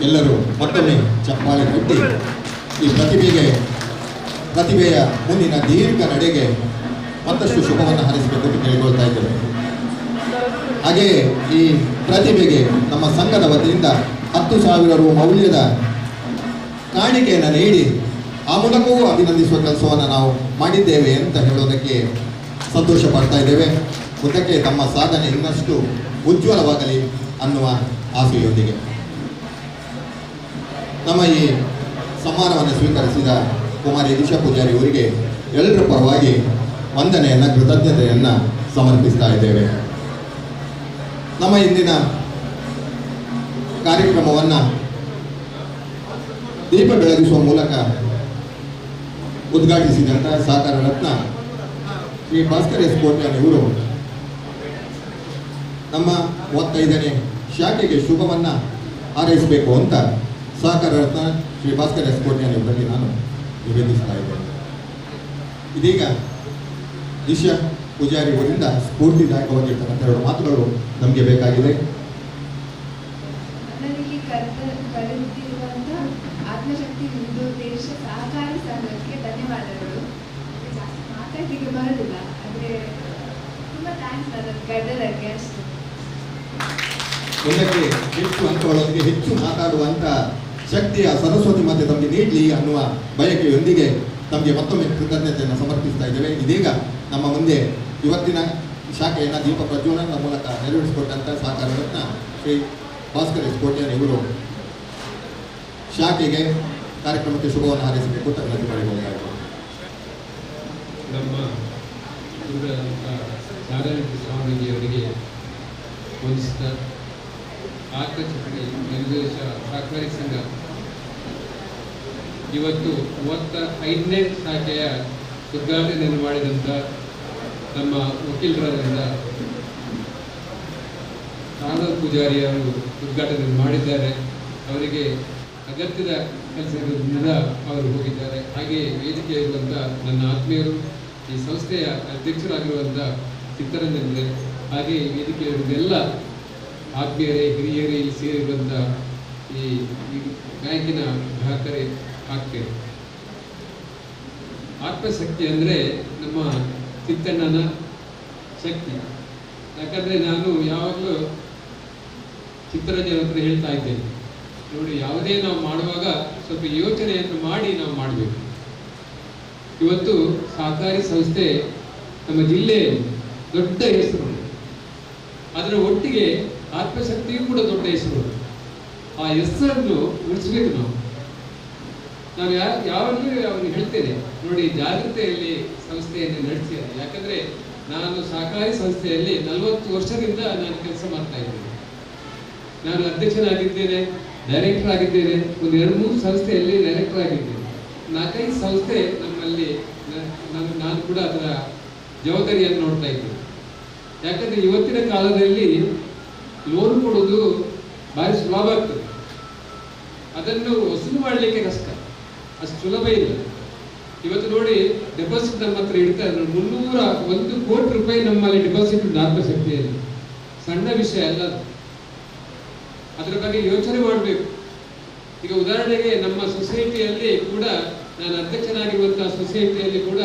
ಎಲ್ಲರೂ ಮತ್ತೊಮ್ಮೆ ಚಪ್ಪಾಳೆ ಕೊಟ್ಟು ಈ ಪ್ರತಿಭೆಯ ಮುಂದಿನ ದೀರ್ಘ ನಡೆಗೆ ಮತ್ತಷ್ಟು ಶುಭವನ್ನು ಹಾರೈಸಬೇಕು ಅಂತ ಕೇಳಿಕೊಳ್ತಾ ಇದ್ದೇವೆ. ಹಾಗೆಯೇ ಈ ಪ್ರತಿಭೆಗೆ ನಮ್ಮ ಸಂಘದ ವತಿಯಿಂದ 10,000 ರು ಮೌಲ್ಯದ ಕಾಣಿಕೆಯನ್ನು ನೀಡಿ ಆ ಮೂಲಕವೂ ಅಭಿನಂದಿಸುವ ಕೆಲಸವನ್ನು ನಾವು ಮಾಡಿದ್ದೇವೆ ಅಂತ ಹೇಳೋದಕ್ಕೆ ಸಂತೋಷ ಪಡ್ತಾ ಇದ್ದೇವೆ. ಮುಂದಕ್ಕೆ ತಮ್ಮ ಸಾಧನೆ ಇನ್ನಷ್ಟು ಉಜ್ವಲವಾಗಲಿ ಅನ್ನುವ ಆಸೆಯೊಂದಿಗೆ ನಮ್ಮ ಈ ಸಮ್ಮಾನವನ್ನು ಸ್ವೀಕರಿಸಿದ ಕುಮಾರಿ ದಿಶಾ ಪೂಜಾರಿ ಅವರಿಗೆ ಎಲ್ಲರ ಪರವಾಗಿ ವಂದನೆಯನ್ನು, ಕೃತಜ್ಞತೆಯನ್ನು ಸಮರ್ಪಿಸ್ತಾ ಇದ್ದೇವೆ. ನಮ್ಮ ಇಂದಿನ ಕಾರ್ಯಕ್ರಮವನ್ನು ದೀಪ ಬೆಳಗಿಸುವ ಮೂಲಕ ಉದ್ಘಾಟಿಸಿದಂಥ ಸಹಕಾರ ರತ್ನ ಶ್ರೀ ಭಾಸ್ಕರ್ ಎಸ್ ಕೋಟ್ಯಾನ್ ಇವರು ನಮ್ಮ 35ನೇ ಶಾಖೆಗೆ ಶುಭವನ್ನು ಹಾರೈಸಬೇಕು ಅಂತ ಸಹಕಾರ ರತ್ನ ಶ್ರೀ ಭಾಸ್ಕರ್ ಎಸ್ ಕೋಟ್ಯಾನ್ ಇವರಲ್ಲಿ ನಾನು ನಿವೇದಿಸ್ತಾ ಇದ್ದೇನೆ. ಇದೀಗ ದಿಶಾ ಪೂಜಾರಿ ಅವರಿಂದ ಸ್ಫೂರ್ತಿದಾಯಕವಾಗಿರ್ತಕ್ಕಂಥ 2 ಮಾತುಗಳು ನಮಗೆ ಬೇಕಾಗಿದೆ. ನನ್ನಲ್ಲಿ ಕರೆದಿರುವಂಥ ಆತ್ಮಶಕ್ತಿ ವಿವಿಧೋದ್ದೇಶ ಸಹಕಾರಿ ಸಂಘಕ್ಕೆ ಧನ್ಯವಾದಗಳು. ಜಾಸ್ತಿ ಮಾತಾಡಲಿಕ್ಕೆ ಬರೋದಿಲ್ಲ, ಆದರೆ ತುಂಬ ಥ್ಯಾಂಕ್ಸ್ ಅದನ್ನು ಕರೆದಕ್ಕೆ ಅಷ್ಟೇ. ಮುಂದಕ್ಕೆ ಹೆಚ್ಚು ಅಂಕಗಳೊಂದಿಗೆ ಹೆಚ್ಚು ಮಾತಾಡುವಂಥ ಶಕ್ತಿಯ ಸರಸ್ವತಿ ಮಾತೆ ತಮಗೆ ನೀಡಲಿ ಅನ್ನುವ ಬಯಕೆಯೊಂದಿಗೆ ತಮಗೆ ಮತ್ತೊಮ್ಮೆ ಕೃತಜ್ಞತೆಯನ್ನು ಸಮರ್ಪಿಸ್ತಾ ಇದ್ದೇವೆ. ಇದೀಗ ನಮ್ಮ ಮುಂದೆ ಇವತ್ತಿನ ಶಾಖೆಯನ್ನು ದೀಪ ಪ್ರಜ್ವಲನ ಮೂಲಕ ನೆರವೇರಿಸಿಕೊಟ್ಟಂಥ ಸಹಕಾರ ರತ್ನ ಶ್ರೀ ಭಾಸ್ಕರ್ ಎಸ್ ಕೋಟ್ಯಾನ್ ಇವರು ಶಾಖೆಗೆ ಕಾರ್ಯಕ್ರಮಕ್ಕೆ ಶುಭವನ್ನು ಹಾರೈಸಬೇಕು ಅಂತ ವಿನಂತಿ ಮಾಡಿಕೊಳ್ಳಲಾಗಿದೆ. ನಮ್ಮ ನಾರಾಯಣ ಸ್ವಾಮೀಜಿಯವರಿಗೆ ವಂದಿಸಿದ ಆತ್ಮಚಕ್ರಿ ನಿರ್ದೇಶ ಸಹಕಾರಿ ಸಂಘ ಇವತ್ತು 35ನೇ ಶಾಖೆಯ ಉದ್ಘಾಟನೆಯನ್ನು ಮಾಡಿದಂಥ ನಮ್ಮ ವಕೀಲರಾದ ಆನಂದ್ ಪೂಜಾರಿ ಅವರು ಉದ್ಘಾಟನೆ ಮಾಡಿದ್ದಾರೆ. ಅವರಿಗೆ ಅಗತ್ಯದ ಕೆಲಸದಿಂದ ಅವರು ಹೋಗಿದ್ದಾರೆ. ಹಾಗೆ ವೇದಿಕೆ ಇರುವಂಥ ನನ್ನ ಆತ್ಮೀಯರು, ಈ ಸಂಸ್ಥೆಯ ಅಧ್ಯಕ್ಷರಾಗಿರುವಂಥ ಚಿತ್ತರಂಜನ್, ಹಾಗೆ ವೇದಿಕೆ ಇರುವುದೆಲ್ಲ ಆತ್ಮೀಯರೇ, ಹಿರಿಯರೇ, ಇಲ್ಲಿ ಸೇರಿರುವಂಥ ಈ ಬ್ಯಾಂಕಿನ ಗ್ರಾಹಕರೇ, ಆಗ್ತೇವೆ. ಆತ್ಮಶಕ್ತಿ ಅಂದರೆ ನಮ್ಮ ಚಿತ್ತಣ್ಣನ ಶಕ್ತಿ. ಯಾಕಂದರೆ ನಾನು ಯಾವಾಗಲೂ ಚಿತ್ತರಂಜನ ಹತ್ರ ಹೇಳ್ತಾ ಇದ್ದೇನೆ, ನೋಡಿ, ಯಾವುದೇ ನಾವು ಮಾಡುವಾಗ ಸ್ವಲ್ಪ ಯೋಚನೆಯನ್ನು ಮಾಡಿ ನಾವು ಮಾಡಬೇಕು. ಇವತ್ತು ಸಹಕಾರಿ ಸಂಸ್ಥೆ ನಮ್ಮ ಜಿಲ್ಲೆಯಲ್ಲಿ ದೊಡ್ಡ ಹೆಸರು, ಅದರ ಒಟ್ಟಿಗೆ ಆತ್ಮಶಕ್ತಿಯೂ ಕೂಡ ದೊಡ್ಡ ಹೆಸರು. ಆ ಹೆಸರನ್ನು ಉಳಿಸ್ಬೇಕು ನಾವು. ನಾನು ಯಾವಾಗಲೂ ಅವನು ಹೇಳ್ತೇನೆ, ನೋಡಿ, ಜಾಗೃತೆಯಲ್ಲಿ ಸಂಸ್ಥೆಯನ್ನು ನಡೆಸಿದ್ದಾರೆ. ಯಾಕಂದರೆ ನಾನು ಸಹಕಾರಿ ಸಂಸ್ಥೆಯಲ್ಲಿ 40 ವರ್ಷದಿಂದ ನಾನು ಕೆಲಸ ಮಾಡ್ತಾ ಇದ್ದೇನೆ. ನಾನು ಅಧ್ಯಕ್ಷನಾಗಿದ್ದೇನೆ, ಡೈರೆಕ್ಟರ್ ಆಗಿದ್ದೇನೆ, ಒಂದು 2-3 ಸಂಸ್ಥೆಯಲ್ಲಿ ಡೈರೆಕ್ಟರ್ ಆಗಿದ್ದೇನೆ. 4-5 ಸಂಸ್ಥೆ ನಮ್ಮಲ್ಲಿ ನಾನು ಕೂಡ ಅದರ ಜವಾಬ್ದಾರಿಯನ್ನು ನೋಡ್ತಾ ಇದ್ದೇನೆ. ಯಾಕಂದರೆ ಇವತ್ತಿನ ಕಾಲದಲ್ಲಿ ಲೋನ್ ಕೊಡೋದು ಭಾರಿ ಸುಲಭ ಆಗ್ತದೆ, ಅದನ್ನು ವಸೂಲು ಮಾಡಲಿಕ್ಕೆ ಕಷ್ಟ, ಅಷ್ಟು ಸುಲಭ ಇಲ್ಲ. ಇವತ್ತು ನೋಡಿ, ಡೆಪಾಸಿಟ್ ನಮ್ಮ ಹತ್ರ ಇಡ್ತಾರೆ, 301 ಕೋಟಿ ರೂಪಾಯಿ ನಮ್ಮಲ್ಲಿ ಡೆಪಾಸಿಟ್ ಉಂಟು ಆತ್ಮಶಕ್ತಿಯಲ್ಲಿ. ಸಣ್ಣ ವಿಷಯ ಅಲ್ಲ, ಅದರ ಬಗ್ಗೆ ಯೋಚನೆ ಮಾಡಬೇಕು. ಈಗ ಉದಾಹರಣೆಗೆ ನಮ್ಮ ಸೊಸೈಟಿಯಲ್ಲಿ ಕೂಡ, ನಾನು ಅಧ್ಯಕ್ಷನಾಗಿರುವಂತಹ ಸೊಸೈಟಿಯಲ್ಲಿ ಕೂಡ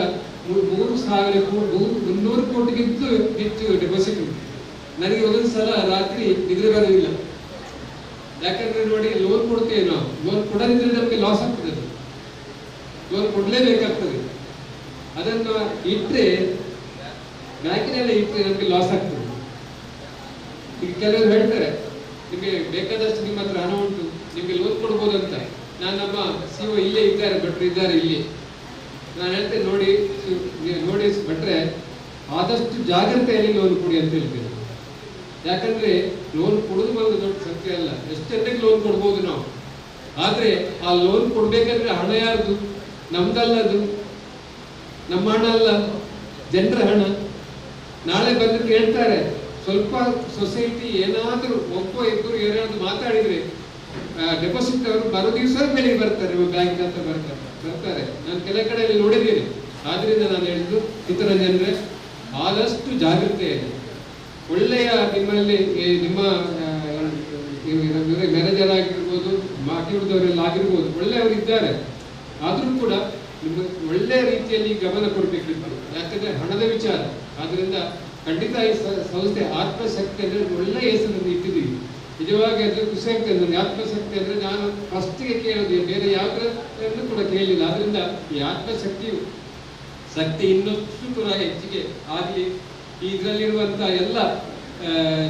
3,300 ಕೋಟಿಗಿಂತ ಹೆಚ್ಚು ಡೆಪಾಸಿಟ್ ಉಂಟು. ನನಗೆ ಒಂದೊಂದು ಸಲ ರಾತ್ರಿ ನಿದ್ರೆ ಬರೋದಿಲ್ಲ. ಯಾಕಂದ್ರೆ ನೋಡಿ, ಲೋನ್ ಕೊಡ್ತೇವೆ ನಾವು, ಲೋನ್ ಕೊಡದಿದ್ರೆ ನಮಗೆ ಲಾಸ್ ಆಗ್ತದೆ. ಲೋನ್ ಕೊಡಲೇಬೇಕಾಗ್ತದೆ. ಅದನ್ನು ಇಟ್ಟರೆ, ಬ್ಯಾಂಕಿನಲ್ಲಿ ಇಟ್ಟರೆ ನಮಗೆ ಲಾಸ್ ಆಗ್ತದೆ. ಈಗ ಕೆಲವರು ಹೇಳ್ತಾರೆ, ನಿಮಗೆ ಬೇಕಾದಷ್ಟು ನಿಮ್ಮ ಹತ್ರ ಹಣ ಉಂಟು, ನಿಮಗೆ ಲೋನ್ ಕೊಡ್ಬೋದು ಅಂತ. ನಾನು ನಮ್ಮ CEO ಇಲ್ಲೇ ಇದ್ದಾರೆ, ಭಟ್ರು ಇದ್ದಾರೆ ಇಲ್ಲಿ. ನಾನು ಹೇಳ್ತೇನೆ, ನೋಡಿ ಭಟ್ರೆ, ಆದಷ್ಟು ಜಾಗ್ರತೆಯಲ್ಲಿ ಲೋನ್ ಕೊಡಿ ಅಂತ ಹೇಳ್ತೇನೆ. ಯಾಕಂದ್ರೆ ಲೋನ್ ಕೊಡೋದು ಒಂದು ದೊಡ್ಡ ಸತ್ಯ ಅಲ್ಲ, ಎಷ್ಟೆಂದಕ್ಕೆ ಲೋನ್ ಕೊಡ್ಬೋದು ನಾವು. ಆದ್ರೆ ಆ ಲೋನ್ ಕೊಡ್ಬೇಕಂದ್ರೆ ಹಣ ಯಾರ್ದು? ನಮ್ದಲ್ಲದು, ನಮ್ಮ ಹಣ ಅಲ್ಲ, ಜನರ ಹಣ. ನಾಳೆ ಬಂದು ಕೇಳ್ತಾರೆ, ಸ್ವಲ್ಪ ಸೊಸೈಟಿ ಏನಾದರೂ ಒಬ್ಬ ಇಬ್ಬರು ಏನಾದ್ರು ಮಾತಾಡಿದ್ರೆ ಡೆಪಾಸಿಟ್ ಅವರು ಬರೋ ದಿವಸ ಬೆಳಿಗ್ಗೆ ಬರ್ತಾರೆ, ಬ್ಯಾಂಕ್ ಅಂತ ಬರ್ತಾರೆ. ನಾನು ಕೆಲ ಕಡೆಯಲ್ಲಿ ನೋಡಿದ್ದೀನಿ. ಆದ್ರಿಂದ ನಾನು ಹೇಳಿದ್ದು, ಚಿತ್ತರಂಜನ್ರೆ, ಆದಷ್ಟು ಜಾಗ್ರತೆ ಇದೆ. ಒಳ್ಳೆಯ ನಿಮ್ಮಲ್ಲಿ ನಿಮ್ಮ ಮ್ಯಾನೇಜರ್ ಆಗಿರ್ಬೋದು, ಬಾಕಿ ಉಳಿದವರೆಲ್ಲ ಆಗಿರ್ಬೋದು, ಒಳ್ಳೆಯವರು ಇದ್ದಾರೆ. ಆದರೂ ಕೂಡ ನಿಮಗೆ ಒಳ್ಳೆಯ ರೀತಿಯಲ್ಲಿ ಗಮನ ಕೊಡಬೇಕಿತ್ತು. ಯಾಕಂದ್ರೆ ಹಣದ ವಿಚಾರ. ಆದ್ರಿಂದ ಖಂಡಿತ ಈ ಸಂಸ್ಥೆ ಆತ್ಮಶಕ್ತಿ ಅಂದ್ರೆ ಒಳ್ಳೆಯ ಹೆಸರನ್ನು ಇಟ್ಟಿದ್ದೀವಿ. ನಿಜವಾಗಿ ಅದು ಖುಷಿ ಆಗ್ತದೆ ನನಗೆ. ಆತ್ಮಶಕ್ತಿ ಅಂದ್ರೆ ನಾನು ಫಸ್ಟಿಗೆ ಕೇಳೋದು, ಬೇರೆ ಯಾವುದನ್ನು ಕೂಡ ಕೇಳಲಿಲ್ಲ. ಆದ್ರಿಂದ ಈ ಆತ್ಮಶಕ್ತಿಯು ಶಕ್ತಿ ಇನ್ನಷ್ಟು ಕೂಡ ಹೆಚ್ಚಿಗೆ ಆಗಲಿ. ಇದರಲ್ಲಿರುವಂಥ ಎಲ್ಲ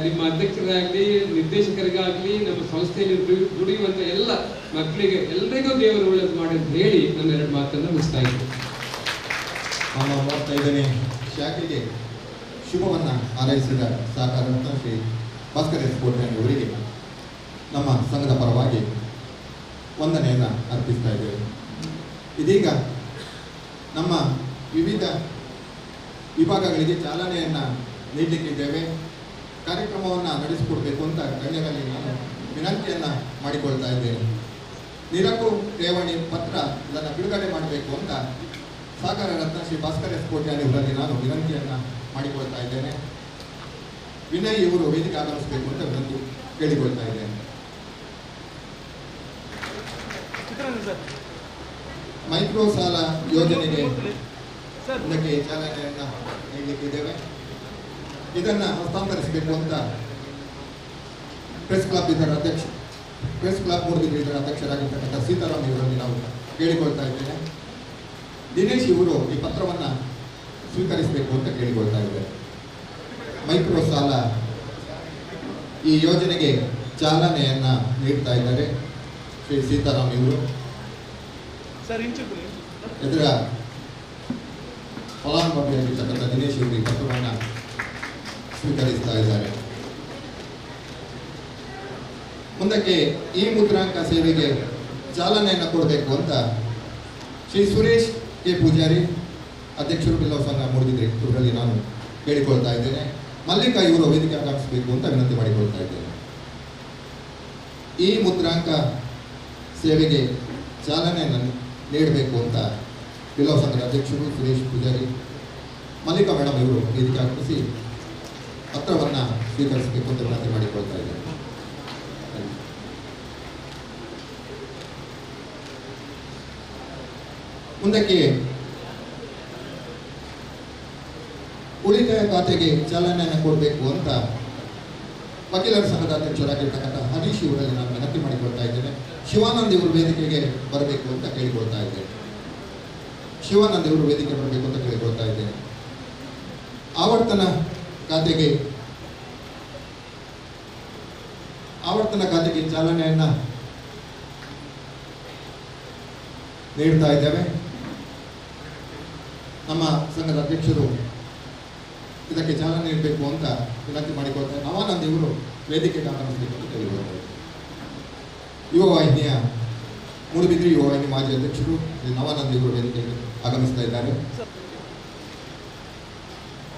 ನಿಮ್ಮ ಅಧ್ಯಕ್ಷರಾಗಲಿ, ನಿರ್ದೇಶಕರಿಗಾಗಲಿ, ನಮ್ಮ ಸಂಸ್ಥೆಯಲ್ಲಿ ದುಡಿಯುವಂಥ ಎಲ್ಲ ಮಕ್ಕಳಿಗೆ ಎಲ್ಲರಿಗೂ ದೇವರು ಒಳ್ಳೇದು ಮಾಡಿ ಅಂತ ಹೇಳಿ ನನ್ನ 2 ಮಾತನ್ನು ಮುಗಿಸ್ತಾ ಇದ್ದೀನಿ. ನಮ್ಮ 35ನೇ ಶಾಖೆಗೆ ಶುಭವನ್ನು ಹಾರೈಸಿದ ಸಹಕಾರ ರತ್ನ ಶ್ರೀ ಭಾಸ್ಕರ್ ಎಸ್ ಕೋಟ್ಯಾನ್ ಅವರಿಗೆ ನಮ್ಮ ಸಂಘದ ಪರವಾಗಿ ವಂದನೆಯನ್ನು ಅರ್ಪಿಸ್ತಾ ಇದ್ದೇವೆ. ಇದೀಗ ನಮ್ಮ ವಿವಿಧ ವಿಭಾಗಗಳಿಗೆ ಚಾಲನೆಯನ್ನು ನೀಡಲಿಕ್ಕಿದ್ದೇವೆ. ಕಾರ್ಯಕ್ರಮವನ್ನು ನಡೆಸಿಕೊಡ್ಬೇಕು ಅಂತ ಗಣ್ಯರಲ್ಲಿ ನಾನು ವಿನಂತಿಯನ್ನು ಮಾಡಿಕೊಳ್ತಾ ಇದ್ದೇನೆ. ನಿರಕು ಠೇವಣಿ ಪತ್ರ ಇದನ್ನು ಬಿಡುಗಡೆ ಮಾಡಬೇಕು ಅಂತ ಸಹಕಾರ ರತ್ನ ಶ್ರೀ ಭಾಸ್ಕರ್ ಎಸ್ ಕೋಟ್ಯಾನ್ ಇವರಲ್ಲಿ ನಾನು ವಿನಂತಿಯನ್ನು ಮಾಡಿಕೊಳ್ತಾ ಇದ್ದೇನೆ. ವಿನಯ್ ಇವರು ವೇದಿಕೆ ಆಗಮಿಸಬೇಕು ಅಂತ ವಿನಂತಿ ಕೇಳಿಕೊಳ್ತಾ ಇದ್ದೇನೆ. ಮೈಕ್ರೋ ಸಾಲ ಯೋಜನೆಗೆ ಇದಕ್ಕೆ ಚಾಲನೆಯನ್ನು ನೀಡಲಿಕ್ಕಿದ್ದೇವೆ. ಇದನ್ನು ಹಸ್ತಾಂತರಿಸಬೇಕು ಅಂತ ಪ್ರೆಸ್ ಕ್ಲಬ್ ಮೂಡುಬಿದ್ರೆ ಇದರ ಅಧ್ಯಕ್ಷರಾಗಿರ್ತಕ್ಕಂಥ ಸೀತಾರಾಮ್ ಇವರಲ್ಲಿ ನಾವು ಕೇಳಿಕೊಳ್ತಾ ಇದ್ದೇನೆ. ದಿನೇಶ್ ಇವರು ಈ ಪತ್ರವನ್ನು ಸ್ವೀಕರಿಸಬೇಕು ಅಂತ ಕೇಳಿಕೊಳ್ತಾ ಇದ್ದಾರೆ. ಮೈಕ್ರೋ ಸಾಲ ಈ ಯೋಜನೆಗೆ ಚಾಲನೆಯನ್ನು ನೀಡ್ತಾ ಇದ್ದಾರೆ ಶ್ರೀ ಸೀತಾರಾಮ್ ಇವರು. ಇದರ ಫಲಾನುಭವಿಯಾಗಿರ್ತಕ್ಕಂಥ ದಿನೇಶ್ ಇವರು ಈ ಪತ್ರವನ್ನು ಸ್ವೀಕರಿಸ್ತಾ ಇದ್ದಾರೆ. ಮುಂದಕ್ಕೆ ಈ ಮುದ್ರಾಂಕ ಸೇವೆಗೆ ಚಾಲನೆಯನ್ನು ಕೊಡಬೇಕು ಅಂತ ಶ್ರೀ ಸುರೇಶ್ ಕೆ ಪೂಜಾರಿ ಅಧ್ಯಕ್ಷರು ಬಿಲ್ಲವ ಸಂಘ ಮೂಡುಬಿದ್ರೆ ಇವರಲ್ಲಿ ನಾನು ಕೇಳಿಕೊಳ್ತಾ ಇದ್ದೇನೆ. ಮಲ್ಲಿಕಾ ಇವರು ವೇದಿಕೆ ಆಗಮಿಸಬೇಕು ಅಂತ ವಿನಂತಿ ಮಾಡಿಕೊಳ್ತಾ ಇದ್ದೇನೆ. ಈ ಮುದ್ರಾಂಕ ಸೇವೆಗೆ ಚಾಲನೆಯನ್ನು ನೀಡಬೇಕು ಅಂತ ಬಿಲ್ಲವ ಸಂಘದ ಅಧ್ಯಕ್ಷರು ಸುರೇಶ್ ಪೂಜಾರಿ, ಮಲ್ಲಿಕಾ ಮೇಡಮ್ ಇವರು ವೇದಿಕೆ ಆಗಮಿಸಿ ಪತ್ರವನ್ನು ಸ್ವೀಕರಿಸಬೇಕು ಅಂತ ವಿನಂತಿ ಮಾಡಿಕೊಳ್ತಾ ಇದ್ದೇನೆ. ಮುಂದಕ್ಕೆ ಉಳಿತಾಯ ಖಾತೆಗೆ ಚಾಲನೆಯನ್ನು ಕೊಡಬೇಕು ಅಂತ ವಕೀಲರ ಸಂಘದ ಅಧ್ಯಕ್ಷರಾಗಿರ್ತಕ್ಕಂಥ ಹರೀಶ್ ಇವರಲ್ಲಿ ನಾನು ವಿನಂತಿ ಮಾಡಿಕೊಳ್ತಾ ಇದ್ದೇನೆ. ಶಿವಾನಂದ್ ಇವರು ವೇದಿಕೆಗೆ ಬರಬೇಕು ಅಂತ ಕೇಳಿಕೊಳ್ತಾ ಇದ್ದೇನೆ. ಶಿವಾನಂದ್ ಇವರು ವೇದಿಕೆ ಬರಬೇಕು ಅಂತ ಕೇಳಿಕೊಳ್ತಾ ಇದ್ದೇನೆ. ಆವರ್ತನ ಖಾತೆಗೆ ಚಾಲನೆಯನ್ನು ನೀಡ್ತಾ ಇದ್ದೇವೆ. ನಮ್ಮ ಸಂಘದ ಅಧ್ಯಕ್ಷರು ಇದಕ್ಕೆ ಚಾಲನೆ ನೀಡಬೇಕು ಅಂತ ವಿನಂತಿ ಮಾಡಿಕೊಳ್ತಾರೆ. ನವಾನಂದ್ ಇವರು ವೇದಿಕೆಗೆ ಆಗಮಿಸಬೇಕು ಅಂತ ಕೇಳಿಕೊಳ್ತಾರೆ. ಯುವ ವಾಹಿನಿಯ ಮೂಡುಬಿದ್ರೆ ಯುವ ವಾಹಿನಿ ಮಾಜಿ ಅಧ್ಯಕ್ಷರು ನವಾನಂದ್ ಇವರು ವೇದಿಕೆಗೆ ಆಗಮಿಸ್ತಾ ಇದ್ದಾರೆ.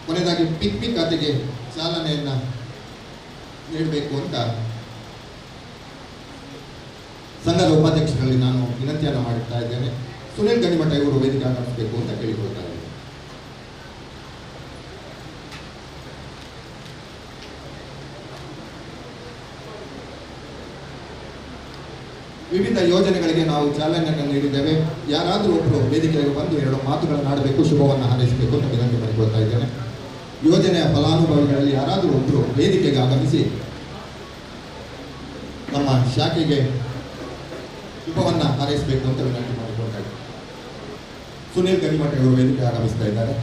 ಕೊನೆಯದಾಗಿ ಪಿಕ್ಮಿ ಖಾತೆಗೆ ಚಾಲನೆಯನ್ನು ನೀಡಬೇಕು ಅಂತ ಸಂಘದ ಉಪಾಧ್ಯಕ್ಷರಲ್ಲಿ ನಾನು ವಿನಂತಿಯನ್ನು ಮಾಡುತ್ತಾ ಇದ್ದೇನೆ. ಸುನಿಲ್ ಗಣಿಮಠ ಇವರು ವೇದಿಕೆ ಆಗಮಿಸಬೇಕು ಅಂತ ಕೇಳಿಕೊಳ್ತಾ ಇದ್ದಾರೆ. ವಿವಿಧ ಯೋಜನೆಗಳಿಗೆ ನಾವು ಚಾಲನೆಯನ್ನು ನೀಡಿದ್ದೇವೆ. ಯಾರಾದರೂ ಒಬ್ಬರು ವೇದಿಕೆಗೆ ಬಂದು ಎರಡು ಮಾತುಗಳನ್ನು ಆಡಬೇಕು, ಶುಭವನ್ನು ಹಾರೈಸಬೇಕು ಅಂತ ವಿನಂತಿ ಮಾಡಿಕೊಳ್ತಾ ಇದ್ದೇನೆ. ಯೋಜನೆಯ ಫಲಾನುಭವಿಗಳಲ್ಲಿ ಯಾರಾದರೂ ಒಬ್ಬರು ವೇದಿಕೆಗೆ ಆಗಮಿಸಿ ನಮ್ಮ ಶಾಖೆಗೆ ಶುಭವನ್ನು ಹಾರೈಸಬೇಕು ಅಂತ ವಿನಂತಿ ಮಾಡಿಕೊಳ್ತಾ ಇದ್ದೇನೆ. ಸುನೀಲ್ ಗಣಿಮಠ ಇವರು ವೇದಿಕೆ ಆಗಮಿಸ್ತಾ ಇದ್ದಾರೆ.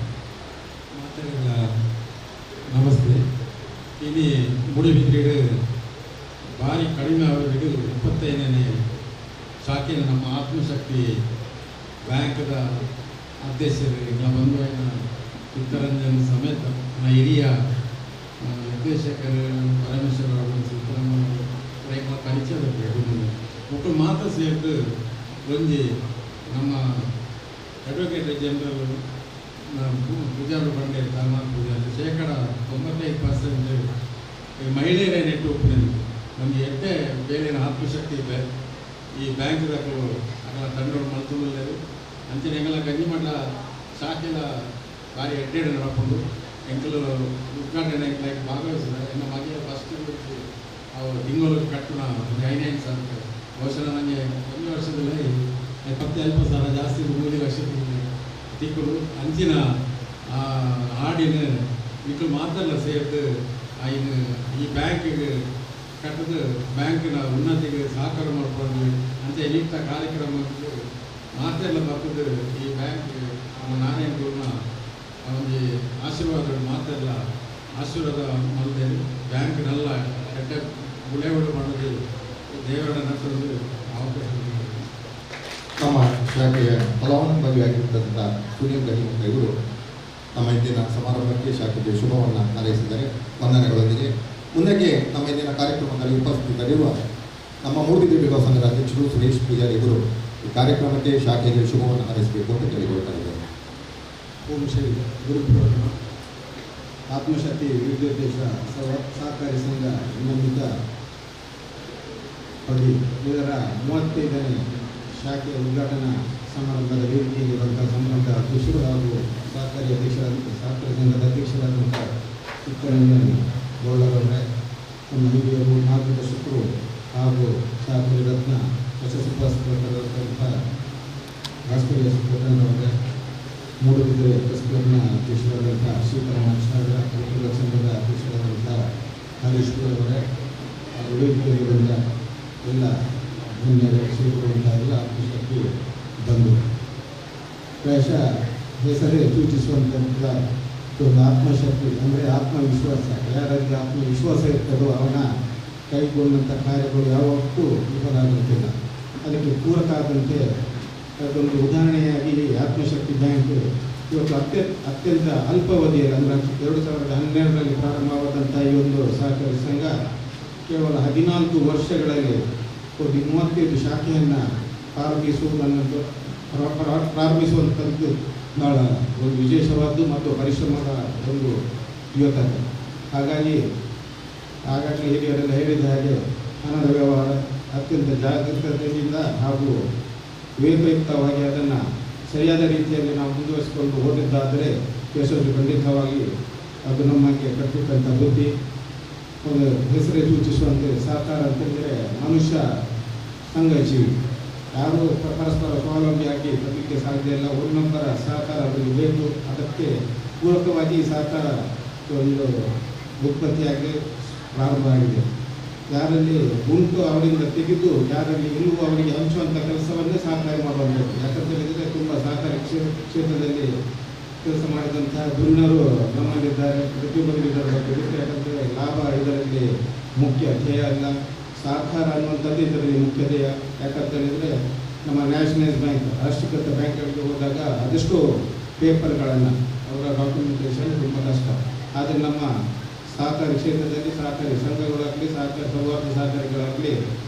ನಮಸ್ತೆ. ಇಲ್ಲಿ ಮೂಡುಬಿದ್ರೆ ಭಾರಿ ಕಡಿಮೆ ಅವರಿಗೆ 25ನೇ ಶಾಖೆಯನ್ನು ನಮ್ಮ ಆತ್ಮಶಕ್ತಿ ಬ್ಯಾಂಕ್ದ ಅಧ್ಯಕ್ಷರು ಬಂಧುವಿನ ಚಿತ್ತರಂಜನ್ ಸಮೇತ ಹಿರಿಯ ನಿರ್ದೇಶಕರು ಪರಮೇಶ್ವರ ಅವರು ಸಿದ್ದರಾಮಯ್ಯ ಪರಿಚಯದ ಒಟ್ಟು ಮಾತ್ರ ಸೇರಿದು ಒಂಜಿ ನಮ್ಮ ಅಡ್ವೊಕೇಟ್ ಜನರಲ್ ಪೂಜಾರು ಬಂಡೆ ಧರ್ಮಾನ್ ಪೂಜಾರಿ 95% ಮಹಿಳೆಯರೇ ನೆಟ್ಟು ಒಪ್ಪಿನಲ್ಲಿ ನಮಗೆ ಎಡ್ಡೆ ಬೇರೆ ಆತ್ಮಶಕ್ತಿ ಇದೆ. ಈ ಬ್ಯಾಂಕ್ದಾಗಲು ಅಗಳ ತಂಡಗಳು ಮಲ್ತುಳ್ಳೇರು ಅಂಚನೆ ಎಂಗಲ ಗಂಜಿಮಠ ಶಾಖೆಲ ಭಾರಿ ಎಡ್ಡೆಡೆ ನಡಕೊಂಡು ಎಂಕಲು ಉದ್ಘಾಟನೆ ಭಾಗವಹಿಸಿದ್ದಾರೆ. ಇನ್ನು ಮಗೆ ಫಸ್ಟ್ ಅವರು ತಿಂಗಳು ಕಟ್ಟುನ 99 ಸಾವಿರ ಬಹುಶಃ ನನಗೆ ಒಂದು ವರ್ಷದಲ್ಲಿ 10,000 ಜಾಸ್ತಿ 3 ವರ್ಷದಿಂದ ತಿಕ್ಕಲು ಅಂಚಿನ ಹಾಡಿನ ಇಟ್ಟು ಮಾತೆಲ್ಲ ಸೇರಿದು ಇನ್ನು ಈ ಬ್ಯಾಂಕಿಗೆ ಕಟ್ಟದು ಬ್ಯಾಂಕಿನ ಉನ್ನತಿಗೆ ಸಹಕಾರ ಮಾಡಿಕೊಂಡು ಅಂಚೆ ನೀಡ್ತ ಕಾರ್ಯಕ್ರಮಕ್ಕೆ ಮಾತೆಲ್ಲ ಬರ್ತದೆ. ಈ ಬ್ಯಾಂಕ್ ನಮ್ಮ ನಾರಾಯಣ ಗುರುನ ಒಂದು ಆಶೀರ್ವಾದ ಮಾತೆಲ್ಲ ಆಶೀರ್ವಾದ ಮಾಡಿದೆ. ಬ್ಯಾಂಕ್ನೆಲ್ಲ ಕೆಟ್ಟ ಗುಳೆಗಳು ಮಾಡೋದು ದೇವರ ನಡೆಸೋದು ಅವಕಾಶ. ನಮ್ಮ ಶಾಖೆಯ ಫಲಾನುಭವಿಯಾಗಿರ್ತಕ್ಕಂಥ ಸುನೀಲ್ ಗಣಿಮಠ ಇವರು ನಮ್ಮ ಇಂದಿನ ಸಮಾರಂಭಕ್ಕೆ ಶಾಖೆಗೆ ಶುಭವನ್ನು ಹಾರೈಸಿದ್ದಾರೆ ವಂದನೆಗಳೊಂದಿಗೆ. ಮುಂದಕ್ಕೆ ನಮ್ಮ ಇಂದಿನ ಕಾರ್ಯಕ್ರಮದಲ್ಲಿ ಉಪಸ್ಥಿತರಿರುವ ನಮ್ಮ ಮೂಡುಬಿದ್ರೆ ಬಿಲ್ಲವ ಸಂಘದ ಅಧ್ಯಕ್ಷರು ಸುರೇಶ್ ಪೂಜಾರಿ ಇವರು ಈ ಕಾರ್ಯಕ್ರಮಕ್ಕೆ ಶಾಖೆಗೆ ಶುಭವನ್ನು ಹಾರೈಸಬೇಕು ಅಂತ ಕೇಳಿಕೊಳ್ತಾ ಇದ್ದಾರೆ. ಓಂ ಶ್ರೀ ಗುರುಪೂರ್ಣಿಮಾ ಆತ್ಮಶಕ್ತಿ ವಿದ್ಯೋದ್ದೇಶ ಸಹಕಾರಿ ಸಂಘ ನಿಯಮಿತ ಪಡಿ ಇದರ 35ನೇ ಶಾಖೆಯ ಉದ್ಘಾಟನಾ ಸಮಾರಂಭದ ವೇದಿಕೆಗೆ ಬಂದ ಸಂಬಂಧ ಅಧ್ಯಕ್ಷರು ಹಾಗೂ ಸಹಕಾರಿ ಅಧ್ಯಕ್ಷರಾದಂಥ ಸಹಕಾರಿ ಸಂಘದ ಅಧ್ಯಕ್ಷರಾದಂಥ ಚಿಕ್ಕರಂಜನ್ ಗೌಡರವರೇ, ನಮ್ಮ ಹಿರಿಯರು 4 ದಶಕರು ಹಾಗೂ ಸಹಕಾರಿ ರತ್ನ ಪ್ರಶಸ್ತಿ ಪುರಸ್ಕೃತರಾದಂಥ ರಾಷ್ಟ್ರೀಯ ಸುಬ್ರಹ್ಮಣ್ಯವರೇ, ಮೂಡುಬಿದಿರೆ ಪ್ರೆಸ್ ಕ್ಲಬ್ನ ಅಧ್ಯಕ್ಷರಾದಂಥ ಶ್ರೀಕರಮಾಚಾರ್ಯ, ವಕೀಲರ ಸಂಘದ ಅಧ್ಯಕ್ಷರಾದಂಥ ಹರೀಶ್ ಅವರೇ, ವೇದಿಕೆಗಳಿಂದ ಎಲ್ಲ ಗಣ್ಯರ ಶ್ರೀಗಳಿಂದ ಎಲ್ಲ ಆತ್ಮಶಕ್ತಿ ಬಂದು ಪ್ರಾಯಶಃ ಹೆಸರೇ ಸೂಚಿಸುವಂಥ ಒಂದು ಆತ್ಮಶಕ್ತಿ ಅಂದರೆ ಆತ್ಮವಿಶ್ವಾಸ. ಯಾರಲ್ಲಿ ಆತ್ಮವಿಶ್ವಾಸ ಇರ್ತದೋ ಅವನ ಕೈಗೊಂಡಂಥ ಕಾರ್ಯಗಳು ಯಾವತ್ತೂ ವಿಫಲಾಗುತ್ತಿಲ್ಲ. ಅದಕ್ಕೆ ಪೂರಕ ಆದಂತೆ ಅದೊಂದು ಉದಾಹರಣೆಯಾಗಿ ಆತ್ಮಶಕ್ತಿ ಬ್ಯಾಂಕ್ ಇವತ್ತು ಅತ್ಯಂತ ಅಲ್ಪಾವಧಿಯಲ್ಲಿ ಅಂದರೆ 2012ರಲ್ಲಿ ಪ್ರಾರಂಭವಾದಂಥ ಈ ಒಂದು ಸಹಕಾರಿ ಸಂಘ ಕೇವಲ 14 ವರ್ಷಗಳಲ್ಲಿ 35 ಶಾಖೆಯನ್ನು ಪ್ರಾರಂಭಿಸುವಂಥದ್ದು ಭಾಳ ಒಂದು ವಿಶೇಷವಾದ್ದು ಮತ್ತು ಪರಿಶ್ರಮದ ಒಂದು ಯುವಕತೆ. ಹಾಗಾಗಿ ಆಗಾಗಲೇ ಹಿರಿಯರೆಲ್ಲ ಹೇಳಿದ ಹಾಗೆ ಹಣದ ವ್ಯವಹಾರ ಅತ್ಯಂತ ಜಾಗೃತತೆಯಿಂದ ಹಾಗೂ ವಿವೇಕಯುಕ್ತವಾಗಿ ಅದನ್ನು ಸರಿಯಾದ ರೀತಿಯಲ್ಲಿ ನಾವು ಮುಂದುವರಿಸಿಕೊಂಡು ಹೋಗಿದ್ದಾದರೆ ಯಶಸ್ವಿ ಖಂಡಿತವಾಗಿ ಅದು ನಮಗೆ ಕಟ್ಟಿಟ್ಟಂಥ ಬುದ್ಧಿ. ಒಂದು ಹೆಸರೇ ಸೂಚಿಸುವಂತೆ ಸಹಕಾರ ಅಂತಂದರೆ ಮನುಷ್ಯ ಸಂಘಜೀವಿ. ಯಾರು ಪರಸ್ಪರ ಸ್ವಾವಲಂಬಿಯಾಗಿ ಬರಲಿಕ್ಕೆ ಸಾಧ್ಯ ಇಲ್ಲ. ಒನ್ನೊಬ್ಬರ ಸಹಕಾರ ಅವರಿಗೆ ಬೇಕು. ಅದಕ್ಕೆ ಪೂರಕವಾಗಿ ಸಹಕಾರ ಒಂದು ಉತ್ಪತ್ತಿಯಾಗಿ ಪ್ರಾರಂಭ ಆಗಿದೆ. ಯಾರಲ್ಲಿ ಉಂಟು ಅವರಿಂದ ತೆಗೆದು ಯಾರಲ್ಲಿ ಇಲ್ಲವೋ ಅವರಿಗೆ ಹಂಚುವಂಥ ಕೆಲಸವನ್ನೇ ಸಹಕಾರಿ ಮಾಡಬೇಕು. ಯಾಕಂತ ಹೇಳಿದರೆ ತುಂಬ ಸಹಕಾರಿ ಕ್ಷೇತ್ರದಲ್ಲಿ ಕೆಲಸ ಮಾಡಿದಂತಹ ಧುರೀಣರು ನಮ್ಮಲ್ಲಿದ್ದಾರೆ, ಪ್ರತಿಯೊಬ್ಬರಿದ್ದಾರೆ. ಯಾಕಂದರೆ ಲಾಭ ಇದರಲ್ಲಿ ಮುಖ್ಯ ಧ್ಯೇಯ ಅಲ್ಲ, ಸಹಕಾರ ಅನ್ನುವಂಥದ್ದು ಇದರಲ್ಲಿ ಮುಖ್ಯ ಧ್ಯೇಯ. ಯಾಕಂತ ಹೇಳಿದರೆ ನಮ್ಮ ನ್ಯಾಷನಲೈಸ್ ಬ್ಯಾಂಕ್ ರಾಷ್ಟ್ರೀಕೃತ ಬ್ಯಾಂಕ್ಗಳಿಗೆ ಹೋದಾಗ ಅದೆಷ್ಟೋ ಪೇಪರ್ಗಳನ್ನು ಅವರ ಡಾಕ್ಯುಮೆಂಟೇಷನ್ ತುಂಬ ಕಷ್ಟ. ಆದರೆ ನಮ್ಮ ಸಹಕಾರಿ ಕ್ಷೇತ್ರದಲ್ಲಿ ಸಹಕಾರಿ ಸಂಘಗಳಾಗಲಿ ಸಹಕಾರಿ ಸೌಹಾರ್ದ ಸಹಕಾರಿಗಳಾಗಲಿ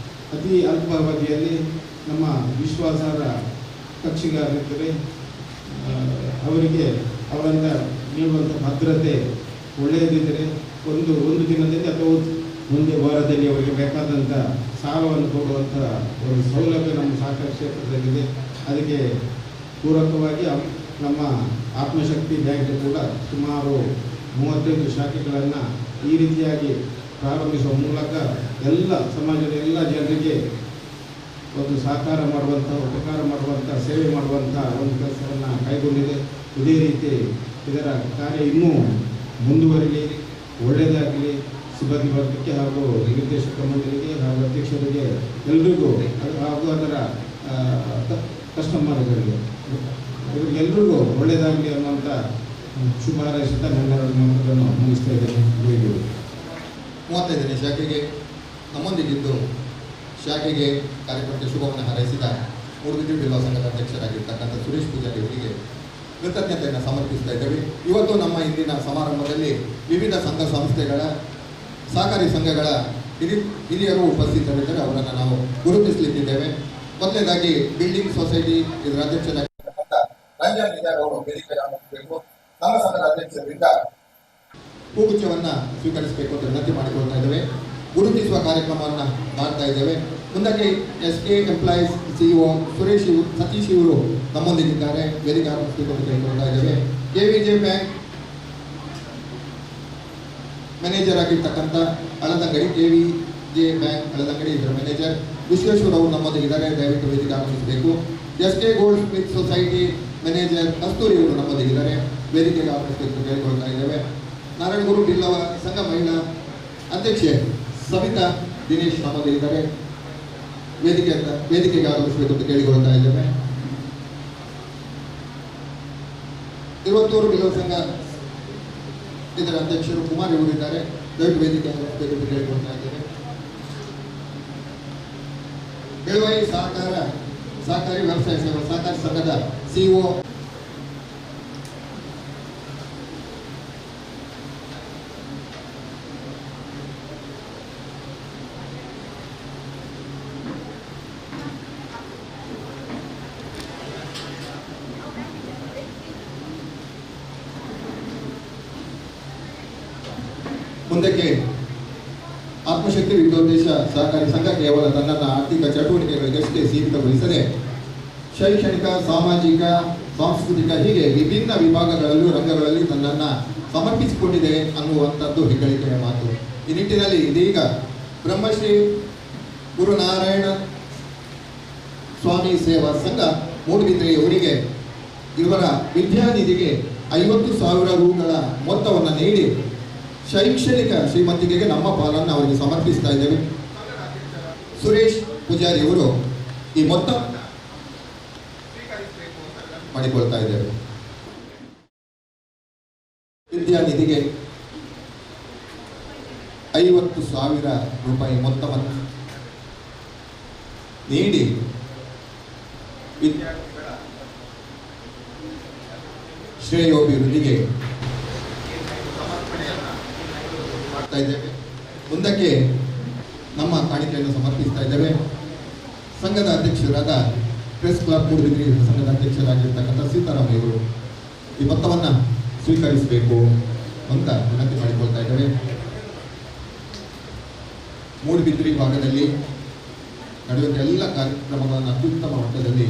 ಅತಿ ಅಲ್ಪಾವಧಿಯಲ್ಲಿ ನಮ್ಮ ವಿಶ್ವಾಸಾರ್ಹ ಕಕ್ಷಿಗಾರರಿದ್ದರೆ ಅವರಿಗೆ ಅವರಿಂದ ನೀಡುವಂಥ ಭದ್ರತೆ ಒಳ್ಳೆಯದಿದ್ದರೆ ಒಂದು ದಿನದಲ್ಲಿ ಅಥವಾ ಮುಂದೆ ವಾರದಲ್ಲಿ ಅವರಿಗೆ ಬೇಕಾದಂಥ ಸಾಲವನ್ನು ಕೊಡುವಂಥ ಒಂದು ಸೌಲಭ್ಯ ನಮ್ಮ ಸಹಕಾರಿ ಕ್ಷೇತ್ರದಲ್ಲಿದೆ. ಅದಕ್ಕೆ ಪೂರಕವಾಗಿ ನಮ್ಮ ಆತ್ಮಶಕ್ತಿ ಬ್ಯಾಂಕ್ ಕೂಡ ಸುಮಾರು 35 ಶಾಖೆಗಳನ್ನು ಈ ರೀತಿಯಾಗಿ ಪ್ರಾರಂಭಿಸುವ ಮೂಲಕ ಎಲ್ಲ ಸಮಾಜದ ಎಲ್ಲ ಜನರಿಗೆ ಒಂದು ಸಹಕಾರ ಮಾಡುವಂಥ, ಉಪಕಾರ ಮಾಡುವಂಥ, ಸೇವೆ ಮಾಡುವಂಥ ಒಂದು ಕೆಲಸವನ್ನು ಕೈಗೊಂಡಿದೆ. ಇದೇ ರೀತಿ ಇದರ ಕಾರ್ಯ ಇನ್ನೂ ಮುಂದುವರಿಲಿ, ಒಳ್ಳೆಯದಾಗಲಿ. ಸಿಬ್ಬಂದಿ ವರ್ಗಕ್ಕೆ ಹಾಗೂ ನಿರ್ದೇಶಕ ಮಂಡಳಿಗೆ ಹಾಗೂ ಅಧ್ಯಕ್ಷರಿಗೆ ಎಲ್ರಿಗೂ ಹಾಗೂ ಅದರ ಕಸ್ಟಮರ್ಗಳಿಗೆ ಎಲ್ರಿಗೂ ಒಳ್ಳೆಯದಾಗಲಿ ಅನ್ನುವಂಥ ಶುಭ ಹಾರೈಸುತ್ತಾ ನನ್ನೆರಡನ್ನು ಮುಗಿಸ್ತಾ ಇದ್ದೇನೆ. 35ನೇ ಶಾಖೆಗೆ ನಮ್ಮೊಂದಿಗಿದ್ದು ಶಾಖೆಗೆ ಕಾರ್ಯಕ್ರಮಕ್ಕೆ ಶುಭವನ್ನು ಹಾರೈಸಿದ ಮೂಡುಬಿದಿರೆ ಜಿಲ್ಲಾ ಸಂಘದ ಅಧ್ಯಕ್ಷರಾಗಿರ್ತಕ್ಕಂಥ ಸುರೇಶ್ ಪೂಜಾರಿ ಅವರಿಗೆ ಕೃತಜ್ಞತೆಯನ್ನು ಸಮರ್ಪಿಸ್ತಾ ಇದ್ದೇವೆ. ಇವತ್ತು ನಮ್ಮ ಇಂದಿನ ಸಮಾರಂಭದಲ್ಲಿ ವಿವಿಧ ಸಂಘ ಸಂಸ್ಥೆಗಳ ಸಹಕಾರಿ ಸಂಘಗಳ ಹಿರಿಯರು ಉಪಸ್ಥಿತರಿದ್ದರೆ ಅವರನ್ನು ನಾವು ಗುರುತಿಸಲಿದ್ದೇವೆ. ಮೊದಲನೇದಾಗಿ ಬಿಲ್ಡಿಂಗ್ ಸೊಸೈಟಿ ಇದರ ಅಧ್ಯಕ್ಷರಾಗಿರ್ತಕ್ಕಂಥ ರಂಜನ್ ನಿಜಾರ್ ಅವರು ವೇದಿಕೆಗೆ ಆಗಬೇಕು. ನಮ್ಮ ಸಂಘದ ಅಧ್ಯಕ್ಷರಿಂದ ಹೂಗುಚ್ಛವನ್ನು ಸ್ವೀಕರಿಸಬೇಕು ಅಂತ ವಿನಂತಿ ಮಾಡಿಕೊಳ್ತಾ ಇದ್ದೇವೆ. ಗುರುತಿಸುವ ಕಾರ್ಯಕ್ರಮವನ್ನು ಮಾಡ್ತಾ ಇದ್ದೇವೆ. ಮುಂದಕ್ಕೆ SK ಎಂಪ್ಲಾಯೀಸ್ CEO ಸತೀಶ್ ಇವರು ನಮ್ಮೊಂದಿಗಿದ್ದಾರೆ. ವೇದಿಕೆ ಆಗಬೇಕು ಅಂತ ಕೇಳಿಕೊಳ್ತಾ ಇದ್ದೇವೆ. KVJ ಬ್ಯಾಂಕ್ ಮ್ಯಾನೇಜರ್ ಆಗಿರ್ತಕ್ಕಂಥ ಅಳದಂಗಡಿ, KVJ ಬ್ಯಾಂಕ್ ಅಳದಂಗಡಿ ಇದರ ಮ್ಯಾನೇಜರ್ ವಿಶ್ವೇಶ್ವರ ಅವರು ನಮ್ಮೊಂದಿಗಿದ್ದಾರೆ. ದಯವಿಟ್ಟು ವೇದಿಕೆ ಆಗಮಿಸಬೇಕು. SK goldsmith society manager Kasturi ಅವರು ನಮ್ಮೊಂದಿಗಿದ್ದಾರೆ. ವೇದಿಕೆಗೆ ಆಗಮಿಸಬೇಕು ಕೇಳಿಕೊಳ್ತಾ ಇದ್ದೇವೆ. ನಾರಾಯಣಗುರು ಬಿಲ್ಲವ ಸಂಘ ಮಹಿಳಾ ಅಧ್ಯಕ್ಷೆ ಸವಿತಾ ದಿನೇಶ್ ನಮ್ಮೊಂದಿಗಿದ್ದಾರೆ. ವೇದಿಕೆಗೆ ಆಗಮಿಸಬೇಕು ಅಂತ ಕೇಳಿಕೊಳ್ತಾ ಇದ್ದೇವೆ. ತಿರುವತ್ತೂರು ಬಿಲ್ಲವ ಸಂಘ ಇದರ ಅಧ್ಯಕ್ಷರು ಕುಮಾರ್ ಇವರಿದ್ದಾರೆ. ದಯವಿಟ್ಟು ವೇದಿಕೆ ಆಗಮಿಸಬೇಕು ಅಂತ ಕೇಳಿಕೊಳ್ತಾ ಇದ್ದೇವೆ. ಬೆಳವಾಯಿ ಸಹಕಾರಿ ವ್ಯವಸಾಯ ಸೇವಾ ಸಹಕಾರಿ ಸಂಘದ CEO ಮುಂದಕ್ಕೆ ಆತ್ಮಶಕ್ತಿ ವಿದ್ಯೋದ್ದೇಶ ಸಹಕಾರಿ ಸಂಘ ಕೇವಲ ತನ್ನ ಆರ್ಥಿಕ ಚಟುವಟಿಕೆಗಳಿಗಷ್ಟೇ ಸೀಮಿತಗೊಳಿಸದೆ ಶೈಕ್ಷಣಿಕ, ಸಾಮಾಜಿಕ ಸಾಂಸ್ಕೃತಿಕ ಹೀಗೆ ವಿಭಿನ್ನ ವಿಭಾಗಗಳಲ್ಲೂ ರಂಗಗಳಲ್ಲಿ ತನ್ನನ್ನು ಸಮರ್ಪಿಸಿಕೊಂಡಿದೆ ಅನ್ನುವಂಥದ್ದು ಹೆಗ್ಗಳಿಕೆಯ ಮಾತು. ಈ ನಿಟ್ಟಿನಲ್ಲಿ ಇದೀಗ ಬ್ರಹ್ಮಶ್ರೀ ಗುರುನಾರಾಯಣ ಸ್ವಾಮಿ ಸೇವಾ ಸಂಘ ಮೂಡುಬಿದ್ರೆಯವರಿಗೆ ಇವರ ವಿದ್ಯಾನಿಧಿಗೆ 50,000 ರೂಗಳ ಮೊತ್ತವನ್ನು ನೀಡಿ ಶೈಕ್ಷಣಿಕ ಶ್ರೀಮಂತಿಕೆಗೆ ನಮ್ಮ ಪಾಲನ್ನು ಅವರಿಗೆ ಸಮರ್ಪಿಸ್ತಾ ಇದ್ದೇವೆ. ಸುರೇಶ್ ಪೂಜಾರಿ ಅವರು ಈ ಮೊತ್ತ ಮಾಡಿಕೊಳ್ತಾ ಇದ್ದೇವೆ. ವಿದ್ಯಾನಿಧಿಗೆ 50,000 ರೂಪಾಯಿ ಮೊತ್ತವನ್ನು ನೀಡಿ ವಿದ್ಯಾರ್ಥಿಗಳ ಶ್ರೇಯೋಭಿವೃದ್ಧಿಗೆ ಸಮರ್ಪಣೆಯನ್ನು ಮಾಡ್ತಾ ಇದ್ದೇವೆ. ಮುಂದಕ್ಕೆ ನಮ್ಮ ಕಾಣಿಕೆಯನ್ನು ಸಮರ್ಪಿಸ್ತಾ ಇದ್ದೇವೆ. ಸಂಘದ ಅಧ್ಯಕ್ಷರಾದ ಪ್ರೆಸ್ ಕ್ಲಬ್ ಮೂಡುಬಿದ್ರೆ ಸಂಘದ ಅಧ್ಯಕ್ಷರಾಗಿರ್ತಕ್ಕಂಥ ಸೀತಾರಾಮ್ ಇವರು ಈ ಮೊತ್ತವನ್ನು ಸ್ವೀಕರಿಸಬೇಕು ಅಂತ ವಿನಂತಿ ಮಾಡಿಕೊಳ್ತಾ ಇದ್ದೇವೆ. ಮೂಡುಬಿದ್ರೆ ಭಾಗದಲ್ಲಿ ನಡೆಯುವಂಥ ಎಲ್ಲ ಕಾರ್ಯಕ್ರಮಗಳನ್ನು ಅತ್ಯುತ್ತಮ ಮಟ್ಟದಲ್ಲಿ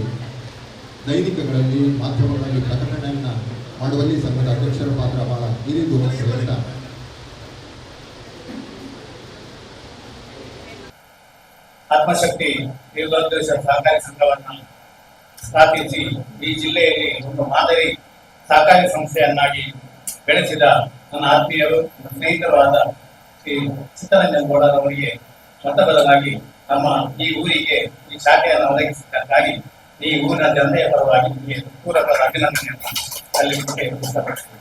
ದೈನಿಕಗಳಲ್ಲಿ ಮಾಧ್ಯಮಗಳಲ್ಲಿ ಪ್ರಕಟಣೆಯನ್ನು ಮಾಡುವಲ್ಲಿ ಸಂಘದ ಅಧ್ಯಕ್ಷರ ಪಾತ್ರ ಬಹಳ ಹಿರಿದು ಅಂತ ಆತ್ಮಶಕ್ತಿ ಯುವೋದ್ದೇಶ ಸಹಕಾರಿ ಸಂಘವನ್ನು ಸ್ಥಾಪಿಸಿ ಈ ಜಿಲ್ಲೆಯಲ್ಲಿ ಒಂದು ಮಾದರಿ ಸಹಕಾರಿ ಸಂಸ್ಥೆಯನ್ನಾಗಿ ಬೆಳೆಸಿದ ನನ್ನ ಆತ್ಮೀಯರು ಸ್ನೇಹಿತರು ಆದ ಶ್ರೀ ಚಿತ್ತರಂಜನ್ ಗೌಡರವರಿಗೆ ಮೊದಲಾಗಿ ನಮ್ಮ ಈ ಊರಿಗೆ ಈ ಶಾಖೆಯನ್ನು ಒದಗಿಸಿದ್ದಕ್ಕಾಗಿ ಈ ಊರಿನ ಜನತೆಯ ಪರವಾಗಿ ನಿಮಗೆ ಪೂರಕ ಅಭಿನಂದನೆಯನ್ನು ಸಲ್ಲಿಸಲಿಕ್ಕೆ ಇಷ್ಟಪಡ್ತೀನಿ.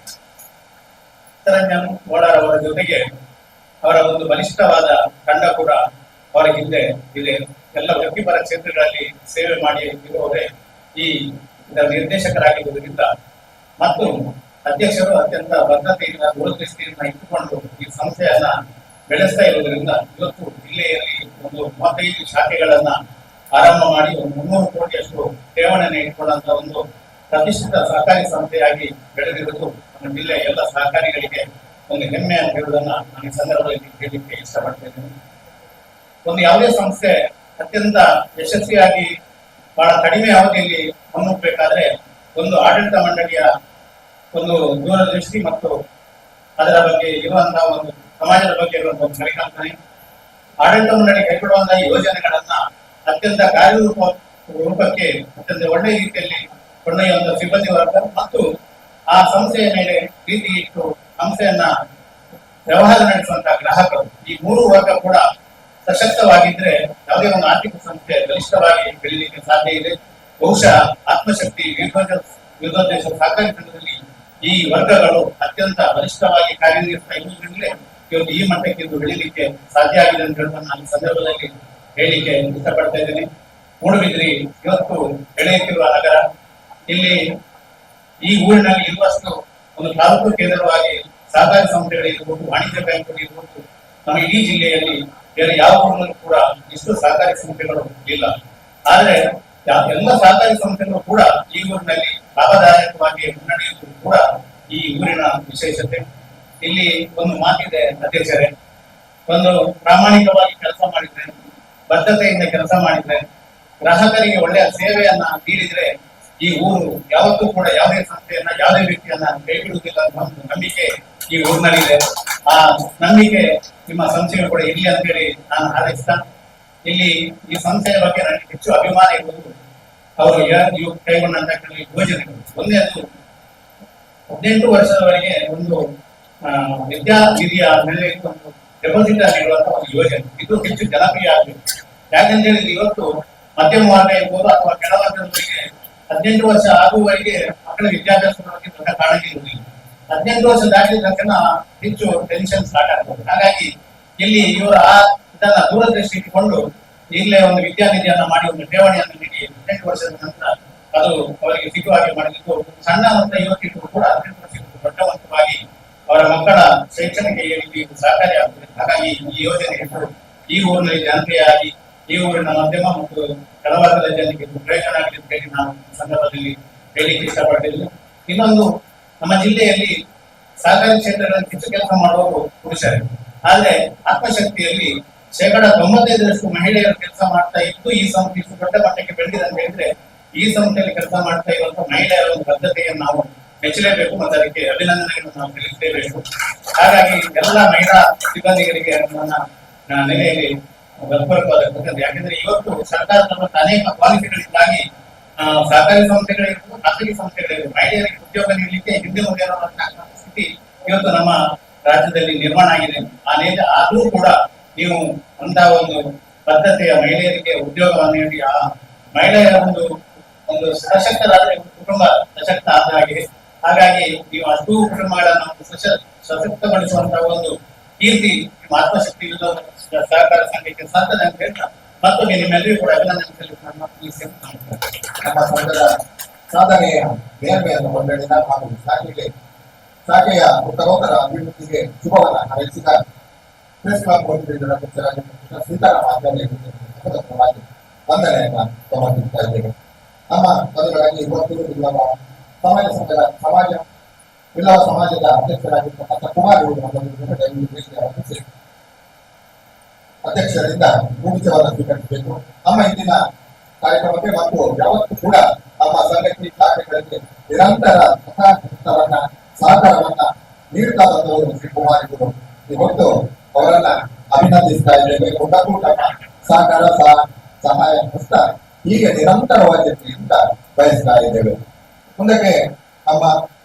ಚಿತ್ತರಂಜನ್ ಗೌಡರವರ ಜೊತೆಗೆ ಅವರ ಒಂದು ಬಲಿಷ್ಠವಾದ ತಂಡ ಕೂಡ ಅವರ ಹಿಂದೆ ಇದೆ. ಎಲ್ಲ ವೃತ್ತಿಪರ ಕ್ಷೇತ್ರಗಳಲ್ಲಿ ಸೇವೆ ಮಾಡಿ ಇರುವವರೇ ಈ ನಿರ್ದೇಶಕರಾಗಿರುವುದರಿಂದ ಮತ್ತು ಅಧ್ಯಕ್ಷರು ಅತ್ಯಂತ ಬದ್ಧತೆಯಿಂದ ದೂರದೃಷ್ಟಿಯಿಂದ ಇಟ್ಟುಕೊಂಡು ಈ ಸಂಸ್ಥೆಯನ್ನ ಬೆಳೆಸ್ತಾ ಇರುವುದರಿಂದ ಇವತ್ತು ಜಿಲ್ಲೆಯಲ್ಲಿ ಒಂದು 35 ಶಾಖೆಗಳನ್ನ ಆರಂಭ ಮಾಡಿ ಒಂದು 300 ಕೋಟಿಯಷ್ಟು ಠೇವಣಿಯನ್ನು ಇಟ್ಟುಕೊಂಡಂತ ಒಂದು ಪ್ರತಿಷ್ಠಿತ ಸಹಕಾರಿ ಸಂಸ್ಥೆಯಾಗಿ ಬೆಳೆದಿರುವುದು ನಮ್ಮ ಜಿಲ್ಲೆಯ ಎಲ್ಲ ಸಹಕಾರಿಗಳಿಗೆ ಒಂದು ಹೆಮ್ಮೆ ಅಂತ ಹೇಳುವುದನ್ನ ನಾನು ಈ ಸಂದರ್ಭದಲ್ಲಿ ಹೇಳಲಿಕ್ಕೆ ಇಷ್ಟಪಡ್ತೇನೆ. ಒಂದು ಯಾವುದೇ ಸಂಸ್ಥೆ ಅತ್ಯಂತ ಯಶಸ್ವಿಯಾಗಿ ಬಹಳ ಕಡಿಮೆ ಅವಧಿಯಲ್ಲಿ ಮುನ್ನುಗ್ಗಬೇಕಾದ್ರೆ ಒಂದು ಆಡಳಿತ ಮಂಡಳಿಯ ಒಂದು ದೂರದೃಷ್ಟಿ ಮತ್ತು ಅದರ ಬಗ್ಗೆ ಇರುವಂತಹ ಒಂದು ಸಮಾಜದ ಬಗ್ಗೆ ಇರುವಂತಹ ಒಂದು ಪರಿಕಲ್ಪನೆ, ಆಡಳಿತ ಮಂಡಳಿ ಕೈಗೊಳ್ಳುವಂತಹ ಯೋಜನೆಗಳನ್ನ ಅತ್ಯಂತ ಕಾರ್ಯರೂಪಕ್ಕೆ ಅತ್ಯಂತ ಒಳ್ಳೆಯ ರೀತಿಯಲ್ಲಿ ಕೊಂಡೊಯ್ಯುವಂತಹ ಸಿಬ್ಬಂದಿ ವರ್ಗ ಮತ್ತು ಆ ಸಂಸ್ಥೆಯ ಮೇಲೆ ಪ್ರೀತಿ ಇಟ್ಟು ಸಂಸ್ಥೆಯನ್ನ ವ್ಯವಹಾರ ನಡೆಸುವಂತಹ ಗ್ರಾಹಕರು, ಈ 3 ವರ್ಗ ಕೂಡ ಸಶಕ್ತವಾಗಿದ್ರೆ ಯಾವುದೇ ಒಂದು ಆರ್ಥಿಕ ಸಂಸ್ಥೆ ಬಲಿಷ್ಠವಾಗಿ ಬೆಳೀಲಿಕ್ಕೆ ಸಾಧ್ಯ ಇದೆ. ಬಹುಶಃ ಆತ್ಮಶಕ್ತಿ ಯುವೋದ್ದೇಶ ಸಹಕಾರಿ ಸಂಘದಲ್ಲಿ ಈ ವರ್ಗಗಳು ಅತ್ಯಂತ ಬಲಿಷ್ಠವಾಗಿ ಕಾರ್ಯನಿರ್ವಹಿಸ್ತಾ ಇರುವುದರಿಂದಲೇ ಇವತ್ತು ಈ ಮಟ್ಟಕ್ಕೆ ಇದು ಬೆಳೀಲಿಕ್ಕೆ ಸಾಧ್ಯ ಆಗಿದೆ ಅಂತ ಹೇಳುವುದನ್ನು ನಾನು ಈ ಸಂದರ್ಭದಲ್ಲಿ ಹೇಳಿಕೆ ಇಷ್ಟಪಡ್ತಾ ಇದ್ದೇನೆ. ಮೂಡುಬಿದ್ರೆ ಇವತ್ತು ಬೆಳೆಯುತ್ತಿರುವ ನಗರ. ಇಲ್ಲಿ ಈ ಊರಿನಲ್ಲಿ ಇರುವಷ್ಟು ಒಂದು ತಾಲೂಕು ಕೇಂದ್ರವಾಗಿ ಸಹಕಾರಿ ಸಂಸ್ಥೆಗಳಿರ್ಬೋದು, ವಾಣಿಜ್ಯ ಬ್ಯಾಂಕ್ಗಳಿರ್ಬೋದು, ನಮ್ಮ ಇಡೀ ಜಿಲ್ಲೆಯಲ್ಲಿ ಬೇರೆ ಯಾವ ಊರಿನಲ್ಲೂ ಕೂಡ ಇಷ್ಟು ಸಹಕಾರಿ ಸಂಸ್ಥೆಗಳು ಇಲ್ಲ. ಆದ್ರೆ ಎಲ್ಲ ಸಹಕಾರಿ ಸಂಸ್ಥೆಗಳು ಕೂಡ ಈ ಊರಿನಲ್ಲಿ ಲಾಭದಾಯಕವಾಗಿ ಮುನ್ನಡೆಯುವುದು ಕೂಡ ಈ ಊರಿನ ವಿಶೇಷತೆ. ಇಲ್ಲಿ ಒಂದು ಮಾತಿದೆ ಅಧ್ಯಕ್ಷರೇ, ಒಂದು ಪ್ರಾಮಾಣಿಕವಾಗಿ ಕೆಲಸ ಮಾಡಿದ್ರೆ, ಬದ್ಧತೆಯಿಂದ ಕೆಲಸ ಮಾಡಿದ್ರೆ, ಗ್ರಾಹಕರಿಗೆ ಒಳ್ಳೆಯ ಸೇವೆಯನ್ನ ನೀಡಿದ್ರೆ ಈ ಊರು ಯಾವತ್ತೂ ಕೂಡ ಯಾವುದೇ ಸಂಸ್ಥೆಯನ್ನ ಯಾವುದೇ ವ್ಯಕ್ತಿಯನ್ನ ಕೈ ಬಿಡುವುದಿಲ್ಲ ಅನ್ನೋ ಒಂದು ನಂಬಿಕೆ ಈ ಊರಿನಲ್ಲಿದೆ. ಆ ನಂಬಿಕೆ ನಿಮ್ಮ ಸಂಸ್ಥೆಗಳು ಕೂಡ ಇರಲಿ ಅಂತ ಹೇಳಿ ನಾನು ಹಾರೈಸ್ತಾ, ಇಲ್ಲಿ ಈ ಸಂಸ್ಥೆಯ ಬಗ್ಗೆ ನನಗೆ ಹೆಚ್ಚು ಅಭಿಮಾನ ಇರುವುದು ಅವರು ಕೈಗೊಂಡಂತಹ ಯೋಜನೆಗಳು. ಒಂದೇದು 18 ವರ್ಷದವರೆಗೆ ಒಂದು ವಿದ್ಯಾನಿಧಿಯ ಮೇಲೆ ಒಂದು ಡೆಪಾಸಿಟ್ ಆಗಿರುವಂತಹ ಒಂದು ಯೋಜನೆ, ಇದು ಹೆಚ್ಚು ಜನಪ್ರಿಯ ಆಗಬೇಕು. ಯಾಕಂತ ಹೇಳಿದ್ರೆ ಇವತ್ತು ಮಧ್ಯಮ ವರ್ಗ ಇರ್ಬೋದು ಅಥವಾ ಕೆಳವರ್ಗದವರಿಗೆ 18 ವರ್ಷ ಆಗುವವರೆಗೆ ಮಕ್ಕಳ ವಿದ್ಯಾಭ್ಯಾಸದ ಬಗ್ಗೆ ದೊಡ್ಡ ಕಾಳಜಿ ಇರುವುದಿಲ್ಲ. 18 ವರ್ಷ ದಾಟಿದ ತಕ್ಷಣ ಹೆಚ್ಚು ಟೆನ್ಷನ್ ಸ್ಟಾರ್ಟ್ ಆಗ್ತದೆ. ಹಾಗಾಗಿ ಇಲ್ಲಿ ಇವರು ಇದನ್ನ ದೂರದೃಷ್ಟಿ ಇಟ್ಟುಕೊಂಡು ಈಗಲೇ ಒಂದು ವಿದ್ಯಾನಿಧಿಯನ್ನ ಮಾಡಿ ಒಂದು ಠೇವಣಿಯನ್ನು ನೀಡಿ 18 ವರ್ಷದ ನಂತರ ಅದು ಅವರಿಗೆ ಸಿಗುವಾಗೆ ಮಾಡಲಿದ್ದು, ಸಣ್ಣ ಅಂತ ಯುವಕರು ಕೂಡ 18 ವರ್ಷಕ್ಕೂ ದೊಡ್ಡವಂತವಾಗಿ ಅವರ ಮಕ್ಕಳ ಶೈಕ್ಷಣಿಕ ಏಳಿಗೆ ಸಹಕಾರಿ ಆಗ್ತದೆ. ಹಾಗಾಗಿ ಈ ಯೋಜನೆ ಈ ಊರಿನಲ್ಲಿ ಜನಪ್ರಿಯಾಗಿ ಈ ಊರಿನ ಮಧ್ಯಮ ಮತ್ತು ಕೆಳವರ್ಗದ ಜನರಿಗೆ ಪ್ರಯೋಜನ ಆಗಲಿ ಅಂತ ಹೇಳಿ ನಾನು ಸಂದರ್ಭದಲ್ಲಿ ಹೇಳಿಕ್ಕೆ ಇಷ್ಟಪಟ್ಟಿದ್ದೆ. ಇನ್ನೊಂದು, ನಮ್ಮ ಜಿಲ್ಲೆಯಲ್ಲಿ ಸಹಕಾರಿ ಕ್ಷೇತ್ರಗಳಲ್ಲಿ ಹೆಚ್ಚು ಕೆಲಸ ಮಾಡುವವರು ಪುರುಷರೇ, ಆದ್ರೆ ಆತ್ಮಶಕ್ತಿಯಲ್ಲಿ 95% ಮಹಿಳೆಯರು ಕೆಲಸ ಮಾಡ್ತಾ ಇದ್ದು ಈ ಸಂಸ್ಥೆ ದೊಡ್ಡ ಮಟ್ಟಕ್ಕೆ ಬೆಳೆದಿದೆ ಅಂತ ಹೇಳಿದ್ರೆ ಈ ಸಂಸ್ಥೆಯಲ್ಲಿ ಕೆಲಸ ಮಾಡ್ತಾ ಇರುವಂತಹ ಮಹಿಳೆಯರ ಒಂದು ಬದ್ಧತೆಯನ್ನು ನಾವು ಮೆಚ್ಚಲೇಬೇಕು ಮತ್ತು ಅದಕ್ಕೆ ಅಭಿನಂದನೆಯನ್ನು ನಾವು ಸಲ್ಲಿಸಲೇಬೇಕು. ಹಾಗಾಗಿ ಎಲ್ಲ ಮಹಿಳಾ ಸಿಬ್ಬಂದಿಗಳಿಗೆ ನನ್ನ ನೆಲೆಯಲ್ಲಿ ಗೌರವವಾದ ಕೃತಜ್ಞತೆ. ಯಾಕಂದ್ರೆ ಇವತ್ತು ಸರ್ಕಾರ ತಮ್ಮ ಅನೇಕ ಪಾಲಿಸಿಗಳಿಂದಾಗಿ ಸಹಕಾರಿ ಸಂಸ್ಥೆಗಳಿರ್ಬೋದು, ಖಾಸಗಿ ಸಂಸ್ಥೆಗಳಿರ್ಬೋದು, ಮಹಿಳೆಯರಿಗೆ ಉದ್ಯೋಗ ನೀಡಲಿಕ್ಕೆ ಹಿಂದೆ ಮುಂದೆ ಸ್ಥಿತಿ ಇವತ್ತು ನಮ್ಮ ರಾಜ್ಯದಲ್ಲಿ ನಿರ್ಮಾಣ ಆಗಿದೆ. ಆದರೂ ಕೂಡ ನೀವು ಅಂತಹ ಒಂದು ಬದ್ಧತೆಯ ಮಹಿಳೆಯರಿಗೆ ಉದ್ಯೋಗವನ್ನು ನೀಡಿ ಆ ಮಹಿಳೆಯರ ಒಂದು ಸಶಕ್ತರಾದರೆ ಕುಟುಂಬ ಸಶಕ್ತ ಆದ ಹಾಗೆ. ಹಾಗಾಗಿ ನೀವು ಅಷ್ಟೂ ಕುಟುಂಬಗಳನ್ನು ಸಶಕ್ತಗೊಳಿಸುವಂತಹ ಒಂದು ಕೀರ್ತಿ ನಿಮ್ಮ ಆತ್ಮಶಕ್ತಿ ಸಹಕಾರ ಸಂಘಕ್ಕೆ ಸಾಧ್ಯ ಅಂತ ಹೇಳ್ತಾ ಮತ್ತೊಮ್ಮೆ ನಿಮ್ಮೆಲ್ಲರಿಗೂ ಕೂಡ ಅಭಿನಂದನೆ ನಮ್ಮ ಸಂಘದ ಸಾಧನೆಯ ಮೇಲ್ಮೆಯನ್ನು ಕೊಂಡೊಯ್ದ ಹಾಗೂ ಶಾಖೆಯ ಉತ್ತರೋತ್ತರ ಅಭಿವೃದ್ಧಿಗೆ ಶುಭವನ್ನು ಹಾರೈಸಿದ ಪ್ರೆಸ್ ಕ್ಲಬ್ ಅಧ್ಯಕ್ಷರಾಗಿರುವ ಸೀತಾರಾಮ ಪರವಾಗಿ ವಂದನೆಯನ್ನ ಸಮರ್ಪಿಸ್ತಾ ಇದ್ದೇವೆ. ನಮ್ಮ ಪದಗಳಲ್ಲಿ ಇವತ್ತು ಇಲ್ಲವ ಸಮಾಜದ ಅಧ್ಯಕ್ಷರಾಗಿರ್ತಕ್ಕಂಥ ಕುಮಾರ್ ಅಧ್ಯಕ್ಷರಿಂದ ಮುಖ್ಯವಾದ ಸ್ವೀಕರಿಸಬೇಕು. ನಮ್ಮ ಇಂದಿನ ಕಾರ್ಯಕ್ರಮಕ್ಕೆ ಮತ್ತು ಯಾವತ್ತೂ ಕೂಡ ನಮ್ಮ ಸಂಘಟನೆ ಶಾಖೆಗಳಿಗೆ ನಿರಂತರ ಸಹಕಾರವನ್ನ ನೀಡುತ್ತಾ ಬಂದವರು ಶ್ರೀ ಕುಮಾರಿಗಳು. ಇವತ್ತು ಅವರನ್ನ ಅಭಿನಂದಿಸ್ತಾ ಇದ್ದೇವೆ. ಒಬ್ಬಕ್ಕೂ ನಮ್ಮ ಸಹಕಾರ ಸಹಾಯ ಹಸ್ತ ಹೀಗೆ ನಿರಂತರವಾಗಿ ಅಂತ ಬಯಸ್ತಾ ಇದ್ದೇವೆ. ಮುಂದಕ್ಕೆ ನಮ್ಮ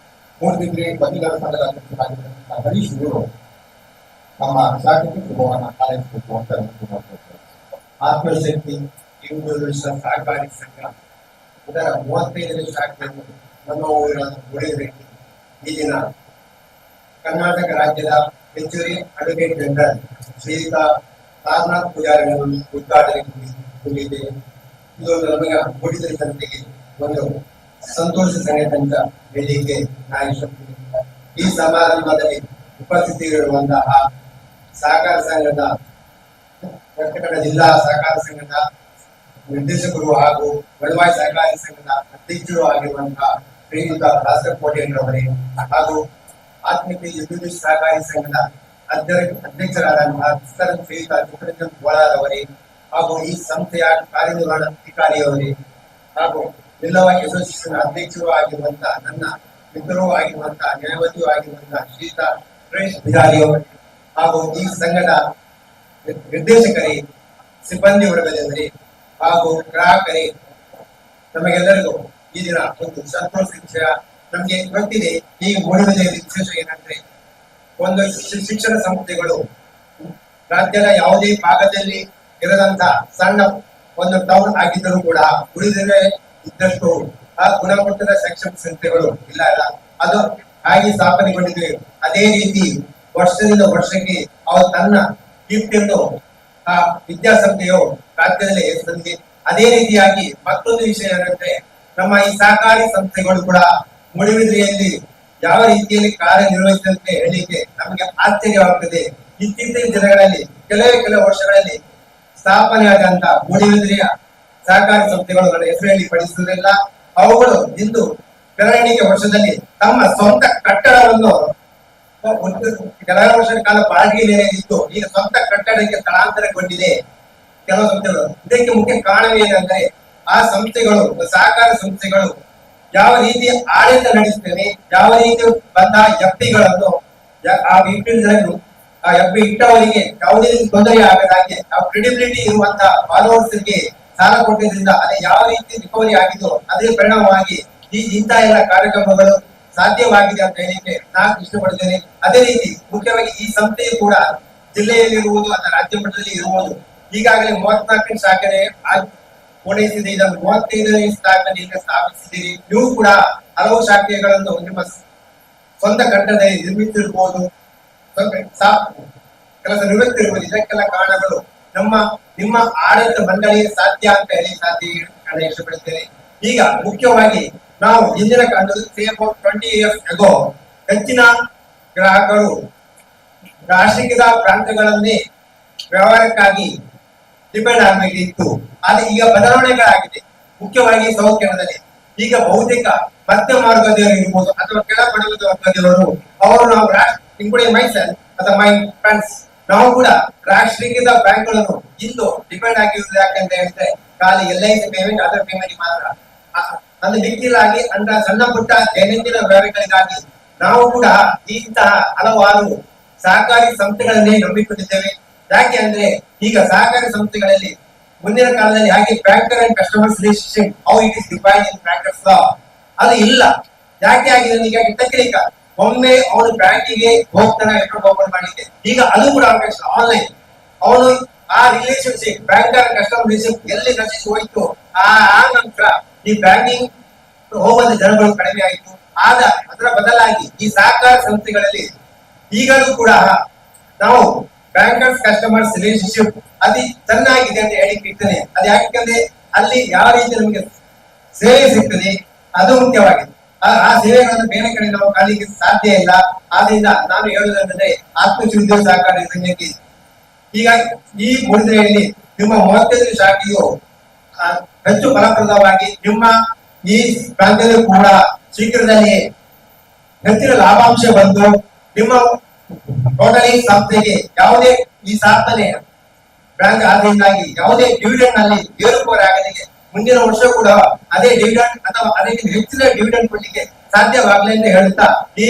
ಮೂರ್ತಿದ್ರಿ ವಕೀಲರ ಸಂಘದ ಅಧ್ಯಕ್ಷರಾಗಿರ್ತಕ್ಕಂಥ ಹರೀಶ್ ಇವರು ನಮ್ಮ ಶಾಖೆಗೆ ಶುಭವನ್ನು ಹಾರೈಸಬೇಕು ಅಂತ ಆತ್ಮಶಕ್ತಿ ಹಿಂದೂ ಸಹಕಾರಿ ಸಂಘ ಇದರ 35ನೇ ಶಾಖೆಯನ್ನು ನಮ್ಮ ಊರಿನ ಉಳಿಯಬೇಕು. ಈ ದಿನ ಕರ್ನಾಟಕ ರಾಜ್ಯದ ಹೆಚ್ಚುವರಿ ಅಡ್ವೊಕೇಟ್ ಜನರಲ್ ಶ್ರೀಯುತ ಸಾರನಾಥ್ ಪೂಜಾರಿ ಅವರು ಉದ್ಘಾಟನೆ ಹೊಂದಿದ್ದೇವೆ. ಇದು ನಮಗೆ ಮೂಡಿದ ಜನತೆಗೆ ಒಂದು ಸಂತೋಷ ಸಂಘಟನೆಯ ವೇದಿಕೆ ನಾಯಕತ್ವ. ಈ ಸಮಾರಂಭದಲ್ಲಿ ಉಪಸ್ಥಿತರಿರುವಂತಹ ಸಹಕಾರ ಸಂಘದ ಕರ್ನಾಟಕ ಜಿಲ್ಲಾ ಸಹಕಾರ ಸಂಘದ ನಿರ್ದೇಶಕರು ಹಾಗೂ ಬಡವಾಯಿ ಸಹಕಾರಿ ಸಂಘದ ಅಧ್ಯಕ್ಷರು ಆಗಿರುವಂತಹ ಶ್ರೀಯುತ ಭಾಸ್ಕರ್ ಕೋಟೆಯವರೇ ಹಾಗೂ ಆತ್ಮೀಯ ಯುದ್ಧ ಸಹಕಾರಿ ಸಂಘದ ಅಧ್ಯಕ್ಷರಾದಂತಹ ಶ್ರೀಯುತ ಚಿತ್ರರಂಜನ್ ಗೋಳಾರವರೇ ಹಾಗೂ ಈ ಸಂಸ್ಥೆಯ ಕಾರ್ಯನಿರ್ವಹಣಾಧಿಕಾರಿಯವರೇ ಹಾಗೂ ಜಿಲ್ಲಾ ಅಸೋಸಿಯೇಷನ್ ಅಧ್ಯಕ್ಷರು ಆಗಿರುವಂತಹ ನನ್ನ ಮಿತ್ರರೂ ಆಗಿರುವಂತಹ ನ್ಯಾಯವಾದಿಯೂ ಆಗಿರುವಂತಹ ಶ್ರೀಯುತ ಸುರೇಶ್ ಬಿಹಾರಿಯವರೇ ಹಾಗೂ ಈ ಸಂಘದ ನಿರ್ದೇಶಕರೇ, ಸಿಬ್ಬಂದಿ ವರ್ಗದವರೇ ಹಾಗೂ ಗ್ರಾಹಕರೇ, ನಮಗೆಲ್ಲರಿಗೂ ಈ ದಿನ ಒಂದು ಸಂತೋಷ ವಿಷಯ. ನಮಗೆ ಗೊತ್ತಿದೆ ಈ ಮೂಡಿಗೆರೆಯಲ್ಲಿ ವಿಶೇಷ ಏನಂದ್ರೆ ಒಂದು ಶಿಕ್ಷಣ ಸಂಸ್ಥೆಗಳು ರಾಜ್ಯದ ಯಾವುದೇ ಭಾಗದಲ್ಲಿ ಇರದಂತ ಸಣ್ಣ ಒಂದು ಟೌನ್ ಆಗಿದ್ದರೂ ಕೂಡ ಉಳಿದರೆ ಇದ್ದಷ್ಟು ಆ ಗುಣಮಟ್ಟದ ಶೈಕ್ಷಣಿಕ ಸಂಸ್ಥೆಗಳು ಇಲ್ಲ. ಅದು ಹಾಗೆ ಸ್ಥಾಪನೆಗೊಂಡಿದೆ. ಅದೇ ರೀತಿ ವರ್ಷದಿಂದ ವರ್ಷಕ್ಕೆ ಅವರು ತನ್ನ ಕೀರ್ತಿಯನ್ನು ಆ ವಿದ್ಯಾಸಂಸ್ಥೆಯು ರಾಜ್ಯದಲ್ಲಿ ತಂದಿದೆ. ಅದೇ ರೀತಿಯಾಗಿ ಮತ್ತೊಂದು ವಿಷಯ ಏನಂದ್ರೆ ನಮ್ಮ ಈ ಸಹಕಾರಿ ಸಂಸ್ಥೆಗಳು ಕೂಡ ಮೂಡುಬಿದಿರೆಯಲ್ಲಿ ಯಾವ ರೀತಿಯಲ್ಲಿ ಕಾರ್ಯನಿರ್ವಹಿಸಿದಂತೆ ಹೇಳಲಿಕ್ಕೆ ನಮಗೆ ಆಶ್ಚರ್ಯವಾಗುತ್ತದೆ. ಇತ್ತೀಚಿನ ದಿನಗಳಲ್ಲಿ ಕೆಲವು ವರ್ಷಗಳಲ್ಲಿ ಸ್ಥಾಪನೆಯಾದಂತ ಮೂಡುಬಿದಿರೆಯ ಸಹಕಾರಿ ಸಂಸ್ಥೆಗಳು ನನ್ನ ಹೆಸರಲ್ಲಿ ಪಡಿಸುವುದಿಲ್ಲ. ಅವುಗಳು ಇಂದು ಬೆಳವಣಿಗೆ ವರ್ಷದಲ್ಲಿ ತಮ್ಮ ಸ್ವಂತ ಕಟ್ಟಡವನ್ನು ಕೆಲವು ವರ್ಷದ ಕಾಲ ಬಾಡಿಗೆಯಲ್ಲಿ ಇತ್ತು, ಈಗ ಸ್ವಂತ ಕಟ್ಟಡಕ್ಕೆ ಸ್ಥಳಾಂತರಗೊಂಡಿದೆ ಕೆಲವು ಸಂಸ್ಥೆಗಳು. ಇದಕ್ಕೆ ಮುಖ್ಯ ಕಾರಣವೇನೆಂದರೆ ಆ ಸಂಸ್ಥೆಗಳು, ಸಹಕಾರ ಸಂಸ್ಥೆಗಳು ಯಾವ ರೀತಿ ಆಡಳಿತ ನಡೆಸ್ತೇವೆ, ಯಾವ ರೀತಿ ಬಂದ ಎಫ್ಡಿಗಳನ್ನು ಆ ಎಫ್ಡಿ ಇಟ್ಟವರಿಗೆ ಯಾವುದೇ ರೀತಿ ತೊಂದರೆ ಆಗದಾಗೆ ಆ ಕ್ರೆಡಿಬಿಲಿಟಿ ಇರುವಂತಹ ಫಾಲೋವರ್ಸ್ಗೆ ಸಾಲ ಕೊಟ್ಟಿದ್ರಿಂದ ಅದೇ ಯಾವ ರೀತಿ ರಿಕವರಿ ಆಗಿದ್ದು ಅದೇ ಪರಿಣಾಮವಾಗಿ ಇಂತಹ ಎಲ್ಲ ಕಾರ್ಯಕ್ರಮಗಳು ಸಾಧ್ಯವಾಗಿದೆ ಅಂತ ಹೇಳಿಕ್ಕೆ ನಾನು ಇಷ್ಟಪಡ್ತೇನೆ. ಅದೇ ರೀತಿ ಮುಖ್ಯವಾಗಿ ಈ ಸಂಸ್ಥೆಯು ಕೂಡ ಜಿಲ್ಲೆಯಲ್ಲಿ ಇರುವುದು ಅಥವಾ ರಾಜ್ಯ ಮಟ್ಟದಲ್ಲಿ ಇರುವುದು. ಈಗಾಗಲೇ 34ನೇ ಶಾಖೆ ಪೂರೈಸಿದೆ. ಇದನ್ನು 35ನೇ ಶಾಖೆಯಿಂದ ಸ್ಥಾಪಿಸಿದ್ದೀರಿ. ನೀವು ಕೂಡ ಹಲವು ಶಾಖೆಗಳನ್ನು ನಿಮ್ಮ ಸ್ವಂತ ಕಟ್ಟಡದಲ್ಲಿ ನಿರ್ಮಿಸಿರ್ಬೋದು, ಕೆಲಸ ನಿರ್ವಹಿಸಿರ್ಬೋದು. ಇದಕ್ಕೆಲ್ಲ ಕಾರಣಗಳು ನಿಮ್ಮ ಆಡಳಿತ ಮಂಡಳಿಯ ಸಾಧ್ಯ ಅಂತ ಹೇಳಿ ಸಾಧ್ಯ ಇಷ್ಟಪಡುತ್ತೇನೆ. ಈಗ ಮುಖ್ಯವಾಗಿ ನಾವು ಇಂದಿನ ಕಾಲದಲ್ಲಿ 20 years ago ಹೆಚ್ಚಿನ ಗ್ರಾಹಕರು ರಾಷ್ಟ್ರೀಯ ಪ್ರಾಂತ್ಯಗಳನ್ನೇ ವ್ಯವಹಾರಕ್ಕಾಗಿ ಡಿಪೆಂಡ್ ಆಗಬೇಕಿತ್ತು. ಆದ್ರೆ ಈಗ ಬದಲಾವಣೆಗಳಾಗಿದೆ. ಮುಖ್ಯವಾಗಿ ಸೌತ್ ಕೇರಳದಲ್ಲಿ ಈಗ ಬಹುತೇಕ ಮಧ್ಯಮ ವರ್ಗದವರು ಇರ್ಬೋದು ಅಥವಾ ಕೆಳ ಬಡವದ ವರ್ಗದವರು ಅವರು ನಾವು ಇನ್ಕ್ಲೂಡಿಂಗ್ ಮೈಸೆಲ್ಫ್ ಅಥವಾ ಮೈ ಫ್ರೆಂಡ್ಸ್ ನಾವು ಕೂಡ ರಾಷ್ಟ್ರೀಯ ಬ್ಯಾಂಕ್ಗಳನ್ನು ಇಂದು ಡಿಪೆಂಡ್ ಆಗಿರುವುದು. ಯಾಕಂತ ಹೇಳಿದ್ರೆ ಖಾಲಿ LIC ಪೇಮೆಂಟ್ ಅದರ ಪೇಮೆಂಟ್ ಮಾತ್ರ. ಅದು ಮಿಕ್ಕಿಲಾಗಿ ಅಂತ ಸಣ್ಣ ಪುಟ್ಟ ದೈನಂದಿನ ವ್ಯವಹಾರಗಳಿಗಾಗಿ ನಾವು ಕೂಡ ಇಂತಹ ಹಲವಾರು ಸಹಕಾರಿ ಸಂಸ್ಥೆಗಳನ್ನೇ ನಂಬಿಕೊಂಡಿದ್ದೇವೆ. ಯಾಕೆ ಅಂದ್ರೆ ಈಗ ಸಹಕಾರಿ ಸಂಸ್ಥೆಗಳಲ್ಲಿ ಮುಂದಿನ ಕಾಲದಲ್ಲಿ ಹಾಗೆ banker and customers relationship how it is defined in bankers law ಅದು ಇಲ್ಲ. ಯಾಕೆ ಆಗಿದೆ ಈಗ ಟೆಕ್ನಿಕ ಒಮ್ಮೆ ಅವನು ಬ್ಯಾಂಕಿಗೆ ಹೋಗ್ತಾನೆ ಅಕೌಂಟ್ ಓಪನ್ ಮಾಡ್ಲಿಕ್ಕೆ, ಈಗ ಅದು ಕೂಡ ಅವಕಾಶ ಆನ್ಲೈನ್. ಅವನು ಆ ರಿಲೇಶನ್ಶಿಪ್ ಬ್ಯಾಂಕರ್ ಕಸ್ಟಮರ್ ರಿಲೇಶನ್ಶಿಪ್ ಎಲ್ಲಿ ನಶಿಸಿ ಹೋಯ್ತು ಆ ನಂತರ ಈ ಬ್ಯಾಂಕಿಂಗ್ ಹೋಗುವ ಜನಗಳು ಕಡಿಮೆ ಆಯಿತು. ಅದರ ಬದಲಾಗಿ ಈ ಸಹಕಾರ ಸಂಸ್ಥೆಗಳಲ್ಲಿ ಈಗಲೂ ಕೂಡ ನಾವು ಬ್ಯಾಂಕರ್ಸ್ ಕಸ್ಟಮರ್ಸ್ ರಿಲೇಶನ್ಶಿಪ್ ಅತಿ ಚೆನ್ನಾಗಿದೆ ಅಂತ ಹೇಳಿರ್ತೇನೆ. ಅದು ಯಾಕಂದ್ರೆ ಅಲ್ಲಿ ಯಾವ ರೀತಿ ನಮಗೆ ಸೇವೆ ಸಿಗ್ತದೆ ಅದು ಮುಖ್ಯವಾಗಿದೆ. ಆ ಸೇವೆಗಳನ್ನು ಬೇರೆ ಕಡೆ ನಾವು ಕಾಣಲಿಕ್ಕೆ ಸಾಧ್ಯ ಇಲ್ಲ. ಆದ್ರಿಂದ ನಾನು ಹೇಳುವುದಂದ್ರೆ ಆತ್ಮಶಕ್ತಿ ಉದ್ಯೋಗ ಸಹಕಾರ ಸಂಘಕ್ಕೆ ಈಗ ಈ ಮೂಡಿಗೆರೆಯಲ್ಲಿ ನಿಮ್ಮ 35 ಶಾಖೆಯು ಹೆಚ್ಚು ಫಲಪ್ರದವಾಗಿ ನಿಮ್ಮ ಈ ಪ್ರಾಂತ್ಯದಲ್ಲೂ ಕೂಡ ಶೀಘ್ರದಲ್ಲಿ ಹೆಚ್ಚಿನ ಲಾಭಾಂಶ ಬಂದು ನಿಮ್ಮ ಟೋಟಲಿ ಸಂಸ್ಥೆಗೆ ಯಾವುದೇ ಈ ಸಾಧನೆ ಬ್ಯಾಂಕ್ ಆದ್ರಿಂದಾಗಿ ಯಾವುದೇ ಡಿವಿಡೆಂಡ್ ನಲ್ಲಿ ಏರುಪೇರು ಆಗಲಿಕ್ಕೆ ಮುಂದಿನ ವರ್ಷ ಕೂಡ ಅದೇ ಡಿವಿಡೆಂಡ್ ಅಥವಾ ಅದಕ್ಕೆ ಹೆಚ್ಚಿನ ಡಿವಿಡೆಂಡ್ ಕೊಡ್ಲಿಕ್ಕೆ ಸಾಧ್ಯವಾಗಲಿ ಅಂತ ಹೇಳುತ್ತಾ ಈ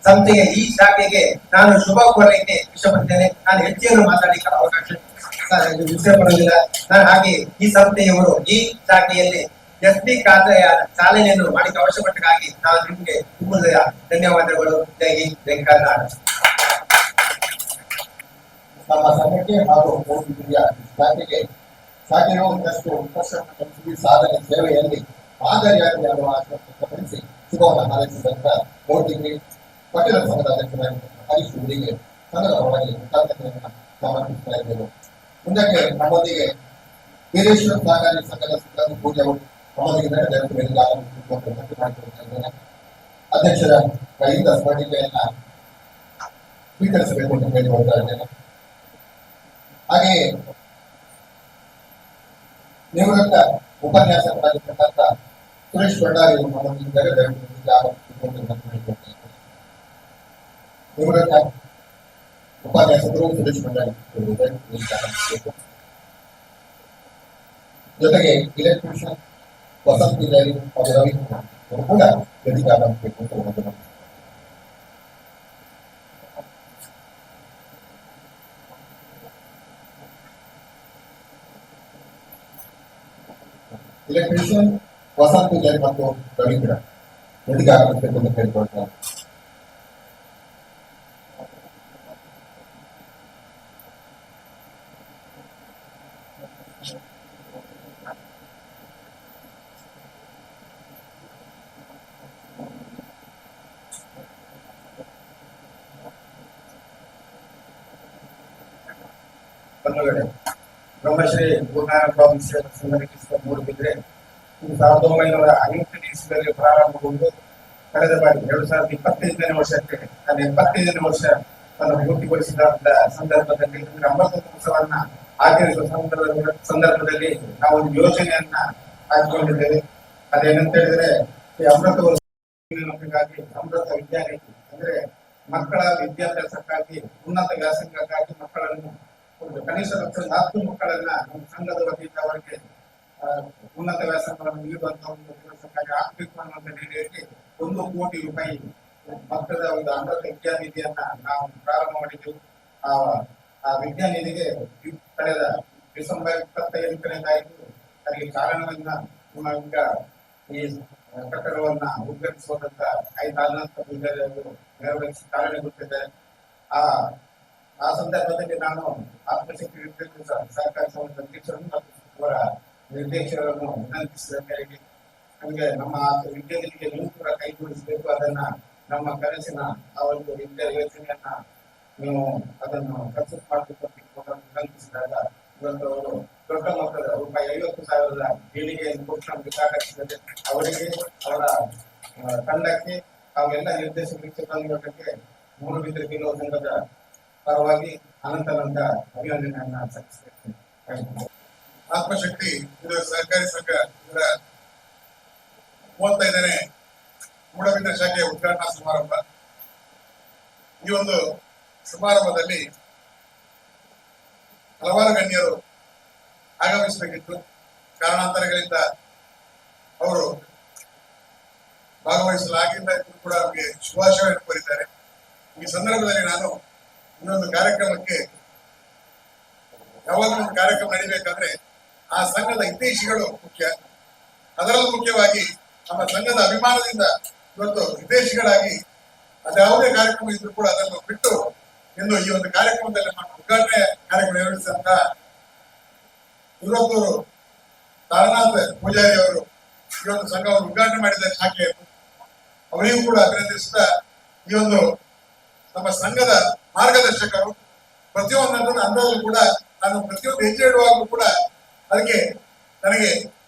ಸಂಸ್ಥೆಗೆ ಈ ಶಾಖೆಗೆ ನಾನು ಶುಭ ಕೋರಲಿಕ್ಕೆ ಇಷ್ಟಪಡ್ತೇನೆ. ನಾನು ಹೆಚ್ಚೇನು ಮಾತಾಡಲಿಕ್ಕೆ ಅವಕಾಶ ವಿಷಯ ಪಡೋದಿಲ್ಲ. ನಾನು ಹಾಗೆ ಈ ಸಂಸ್ಥೆಯವರು ಈ ಶಾಖೆಯಲ್ಲಿ SB ಖಾತೆಯ ಚಾಲನೆಯನ್ನು ಮಾಡಲಿಕ್ಕೆ ಅವಶ್ಯಪಟ್ಟಾಗಿ ನಾನು ನಿಮಗೆ ತುಂಬುದಯ ಧನ್ಯವಾದಗಳು. ಜೈ ಹಿಂದ್, ಜೈ ಕರ್ನಾಟಕ. ನಮ್ಮ ಸಂಘಕ್ಕೆ ಹಾಗೂ ಶಾಖೆಯು ಒಂದಷ್ಟು ಉತ್ಕರ್ಷ ಸಾಧನೆ ಸೇವೆಯಲ್ಲಿ ಮಾದರಿಯಾಗಿ ಆಗುವ ಆಶೋತ್ಪಡಿಸಿ ಶುಭವನ್ನು ಹಾರೈಸಿದಂತ ಮೋಟಿಗಿರಿ ಪಟ್ಟಣ ಸಂಘದ ಅಧ್ಯಕ್ಷರಾಗಿ ಹರೀಶ್ ಅವರಿಗೆ ಸಂಘದ ಪರವಾಗಿ ಕೃತಜ್ಞತೆಯನ್ನು ಸಮರ್ಪಿಸ್ತಾ ಇದ್ದೇವೆ. ಮುಂದಕ್ಕೆ ನಮ್ಮೊಂದಿಗೆ ವೀರೇಶ್ವರ ಸಹಕಾರಿ ಸಂಘದ ಸಿಬ್ಬಂದಿ ಪೂಜೆ ನಮ್ಮೊಂದಿಗೆ ಮಾಡಿಕೊಳ್ತಾ ಅಧ್ಯಕ್ಷರ ಕೈಯಿಂದ ಸ್ಮರಣಿಕೆಯನ್ನ ಸ್ವೀಕರಿಸಬೇಕು ಅಂತ ಹೇಳಿಕೊಳ್ತಾ ಇದ್ದೇನೆ. ಹಾಗೆಯೇ ನಿವೃತ್ತ ಉಪನ್ಯಾಸಕರಾಗಿರ್ತಕ್ಕಂಥ ಸುರೇಶ್ ಭಂಡಾರಿ ನಮ್ಮೊಂದಿಗೆ ನಿವೃತ್ತ ಉಪನ್ಯಾಸಕರು ಸುರೇಶ್ ಭಂಡಾರಿ ಜೊತೆಗೆ ಇಲೆಕ್ಟ್ರಿಷಿಯನ್ ವಸಂತ್ ಪೂಜಾರಿ ಹಾಗೂ ರವಿ ಅವರು ಕೂಡ ವೇದಿಕೆ ಆಗಬೇಕು ಅಂತ ಇಲೆಕ್ಟ್ರಿಷಿಯನ್ ವಸಂತ್ ಪೂಜಾರಿ ಮತ್ತು ರವಿ ಕೂಡ ವೇದಿಕೆ ಆಗಬೇಕು ಅಂತ ಕೇಳ್ಕೊಳ್ತಾರೆ. ಬ್ರಹ್ಮಶ್ರೀ ಗುರುನಾನಕ ಸಂಘಟಿಸಿದ ಮೂಡುಬಿದ್ರೆ 1950 ಇಸ್ವಿಯಲ್ಲಿ ಪ್ರಾರಂಭಗೊಂಡು ಕಳೆದ ಬಾರಿ 2025ನೇ ವರ್ಷಕ್ಕೆ ನನ್ನ 75ನೇ ವರ್ಷ ಪೂರ್ತಿಗೊಳಿಸಿದ ಸಂದರ್ಭದಲ್ಲಿ ಅಮೃತೋತ್ಸವನ್ನ ಆಚರಿಸುವ ಸಂದರ್ಭದಲ್ಲಿ ನಾವು ಒಂದು ಯೋಜನೆಯನ್ನ ಹಾಕಿಕೊಂಡಿದ್ದೇವೆ. ಅದೇನಂತ ಹೇಳಿದ್ರೆ ಈ ಅಮೃತೋತ್ಸವಕ್ಕಾಗಿ ಅಮೃತ ವಿದ್ಯಾನಿಧಿ ಅಂದ್ರೆ ಮಕ್ಕಳ ವಿದ್ಯಾಭ್ಯಾಸಕ್ಕಾಗಿ ಉನ್ನತ ವ್ಯಾಸಂಗಕ್ಕಾಗಿ ಮಕ್ಕಳನ್ನು ಕನಿಷ್ಠ 4 ಮಕ್ಕಳನ್ನ ನಮ್ಮ ಸಂಘದ ವತಿಯಿಂದ ಅವರಿಗೆ ಉನ್ನತ ವ್ಯಾಸಂಗವನ್ನು ನೀಡುವಂತಹ ಒಂದು ಕೆಲಸಕ್ಕಾಗಿ ಆಗಬೇಕು ಅನ್ನುವಂತ ನಿಟ್ಟಿನಲ್ಲಿ 1 ಕೋಟಿ ರೂಪಾಯಿ ಮಕ್ಕಳ ಒಂದು ಅಮೃತ ವಿದ್ಯಾನಿಧಿಯನ್ನ ನಾವು ಪ್ರಾರಂಭ ಮಾಡಿದ್ದೆವು. ಆ ವಿದ್ಯಾನಿಧಿಗೆ ಕಳೆದ ಡಿಸೆಂಬರ್ 25ನೇ ತಾರೀಕು ಅದಕ್ಕೆ ಚಾಲನೆಯನ್ನ ಈಗ ಈ ಕಟ್ಟಡವನ್ನ ಉದ್ಘಾಟಿಸುವಂತ ಆನಂತ ಪೂಜಾರಿ ಅವರು ನೆರವೇರಿಸಿ ಚಾಲನೆ ಕೊಟ್ಟಿದ್ದಾರೆ. ಆ ಸಂದರ್ಭದಲ್ಲಿ ನಾನು ಆತ್ಮಶಕ್ತಿ ಸಹಕಾರಿ ಸಂಘದ ಅಧ್ಯಕ್ಷರನ್ನು ಮತ್ತು ಅವರ ನಿರ್ದೇಶಕರನ್ನು ವಿನಂತಿಸಿದ ಮೇರೆಗೆ ನಮಗೆ ನಮ್ಮ ವಿದ್ಯಾರ್ಥಿಗಳಿಗೆ ನೀವು ಕೂಡ ಕೈಗೂಡಿಸಬೇಕು. ಅದನ್ನ ನಮ್ಮ ಕನಸಿನ ಆ ಒಂದು ವಿದ್ಯಾ ಯೋಜನೆಯನ್ನ ನೀವು ಅದನ್ನು ಸಕ್ಸಸ್ ಮಾಡಬೇಕು ಅಂತ ವಿನಂತಿಸಿದಾಗ ಇವತ್ತು ಅವರು ದೊಡ್ಡ ಮೊತ್ತದ ರೂಪಾಯಿ 50,000 ದೇಣಿಗೆಯನ್ನು ಕೊಟ್ಟು ನಮಗೆ ಸಹಕರಿಸಿದರೆ ಅವರಿಗೆ ಅವರ ತಂಡಕ್ಕೆ ಅವೆಲ್ಲ ನಿರ್ದೇಶಕರಿಗೆ ಬಂದಕ್ಕೆ ಮೂಡುಬಿದ್ರೆ ಗೆಲುವ ಸಂಘದ ಪರವಾಗಿ ಅನಂತ ಅಭಿನಂದನೆಯನ್ನ ಸಲ್ಲಿಸುತ್ತೇನೆ. ಆತ್ಮಶಕ್ತಿ ಇದು ಸಹಕಾರಿ ಸಂಘ ಇದರ 35ನೇ ಮೂಡುಬಿದ್ರೆ ಶಾಖೆಯ ಉದ್ಘಾಟನಾ ಸಮಾರಂಭ. ಈ ಒಂದು ಸಮಾರಂಭದಲ್ಲಿ ಹಲವಾರು ಗಣ್ಯರು ಆಗಮಿಸಬೇಕಿತ್ತು. ಕಾರಣಾಂತರಗಳಿಂದ ಅವರು ಭಾಗವಹಿಸಲಾಗಿಲ್ಲ ಕೂಡ ಅವರಿಗೆ ಶುಭಾಶಯವನ್ನು ಕೋರಿದ್ದಾರೆ. ಈ ಸಂದರ್ಭದಲ್ಲಿ ನಾನು ಇನ್ನೊಂದು ಕಾರ್ಯಕ್ರಮಕ್ಕೆ, ಯಾವಾಗಲೂ ಒಂದು ಕಾರ್ಯಕ್ರಮ ನಡೀಬೇಕಾದ್ರೆ ಆ ಸಂಘದ ಹಿತೈಷಿಗಳು ಮುಖ್ಯ. ಅದರಲ್ಲೂ ಮುಖ್ಯವಾಗಿ ನಮ್ಮ ಸಂಘದ ಅಭಿಮಾನದಿಂದ ಇವತ್ತು ಹಿತೈಷಿಗಳಾಗಿ ಅದ್ಯಾವುದೇ ಕಾರ್ಯಕ್ರಮ ಇದ್ರೂ ಕೂಡ ಅದನ್ನು ಬಿಟ್ಟು ಎಂದು ಈ ಒಂದು ಕಾರ್ಯಕ್ರಮದಲ್ಲಿ ನಮ್ಮ ಉದ್ಘಾಟನೆ ಕಾರ್ಯಕ್ರಮ ನಿರ್ವಹಿಸಿದಂತ ಇವತ್ತೂರು ತಾರನಾಥ್ ಪೂಜಾರಿ ಅವರು ಈ ಒಂದು ಸಂಘವನ್ನು ಉದ್ಘಾಟನೆ ಮಾಡಿದ ಶಾಖೆಯನ್ನು ಅವರಿಗೂ ಕೂಡ ಅಭಿನಂದಿಸುತ್ತಾ, ಈ ಒಂದು ನಮ್ಮ ಸಂಘದ ಮಾರ್ಗದರ್ಶಕರು ಪ್ರತಿಯೊಂದು ಹಂತದಲ್ಲೂ ಕೂಡ ನಾನು ಪ್ರತಿಯೊಂದು ಹೆಜ್ಜೆ ಇಡುವಾಗಲೂ ಕೂಡ ಅದಕ್ಕೆ ನನಗೆ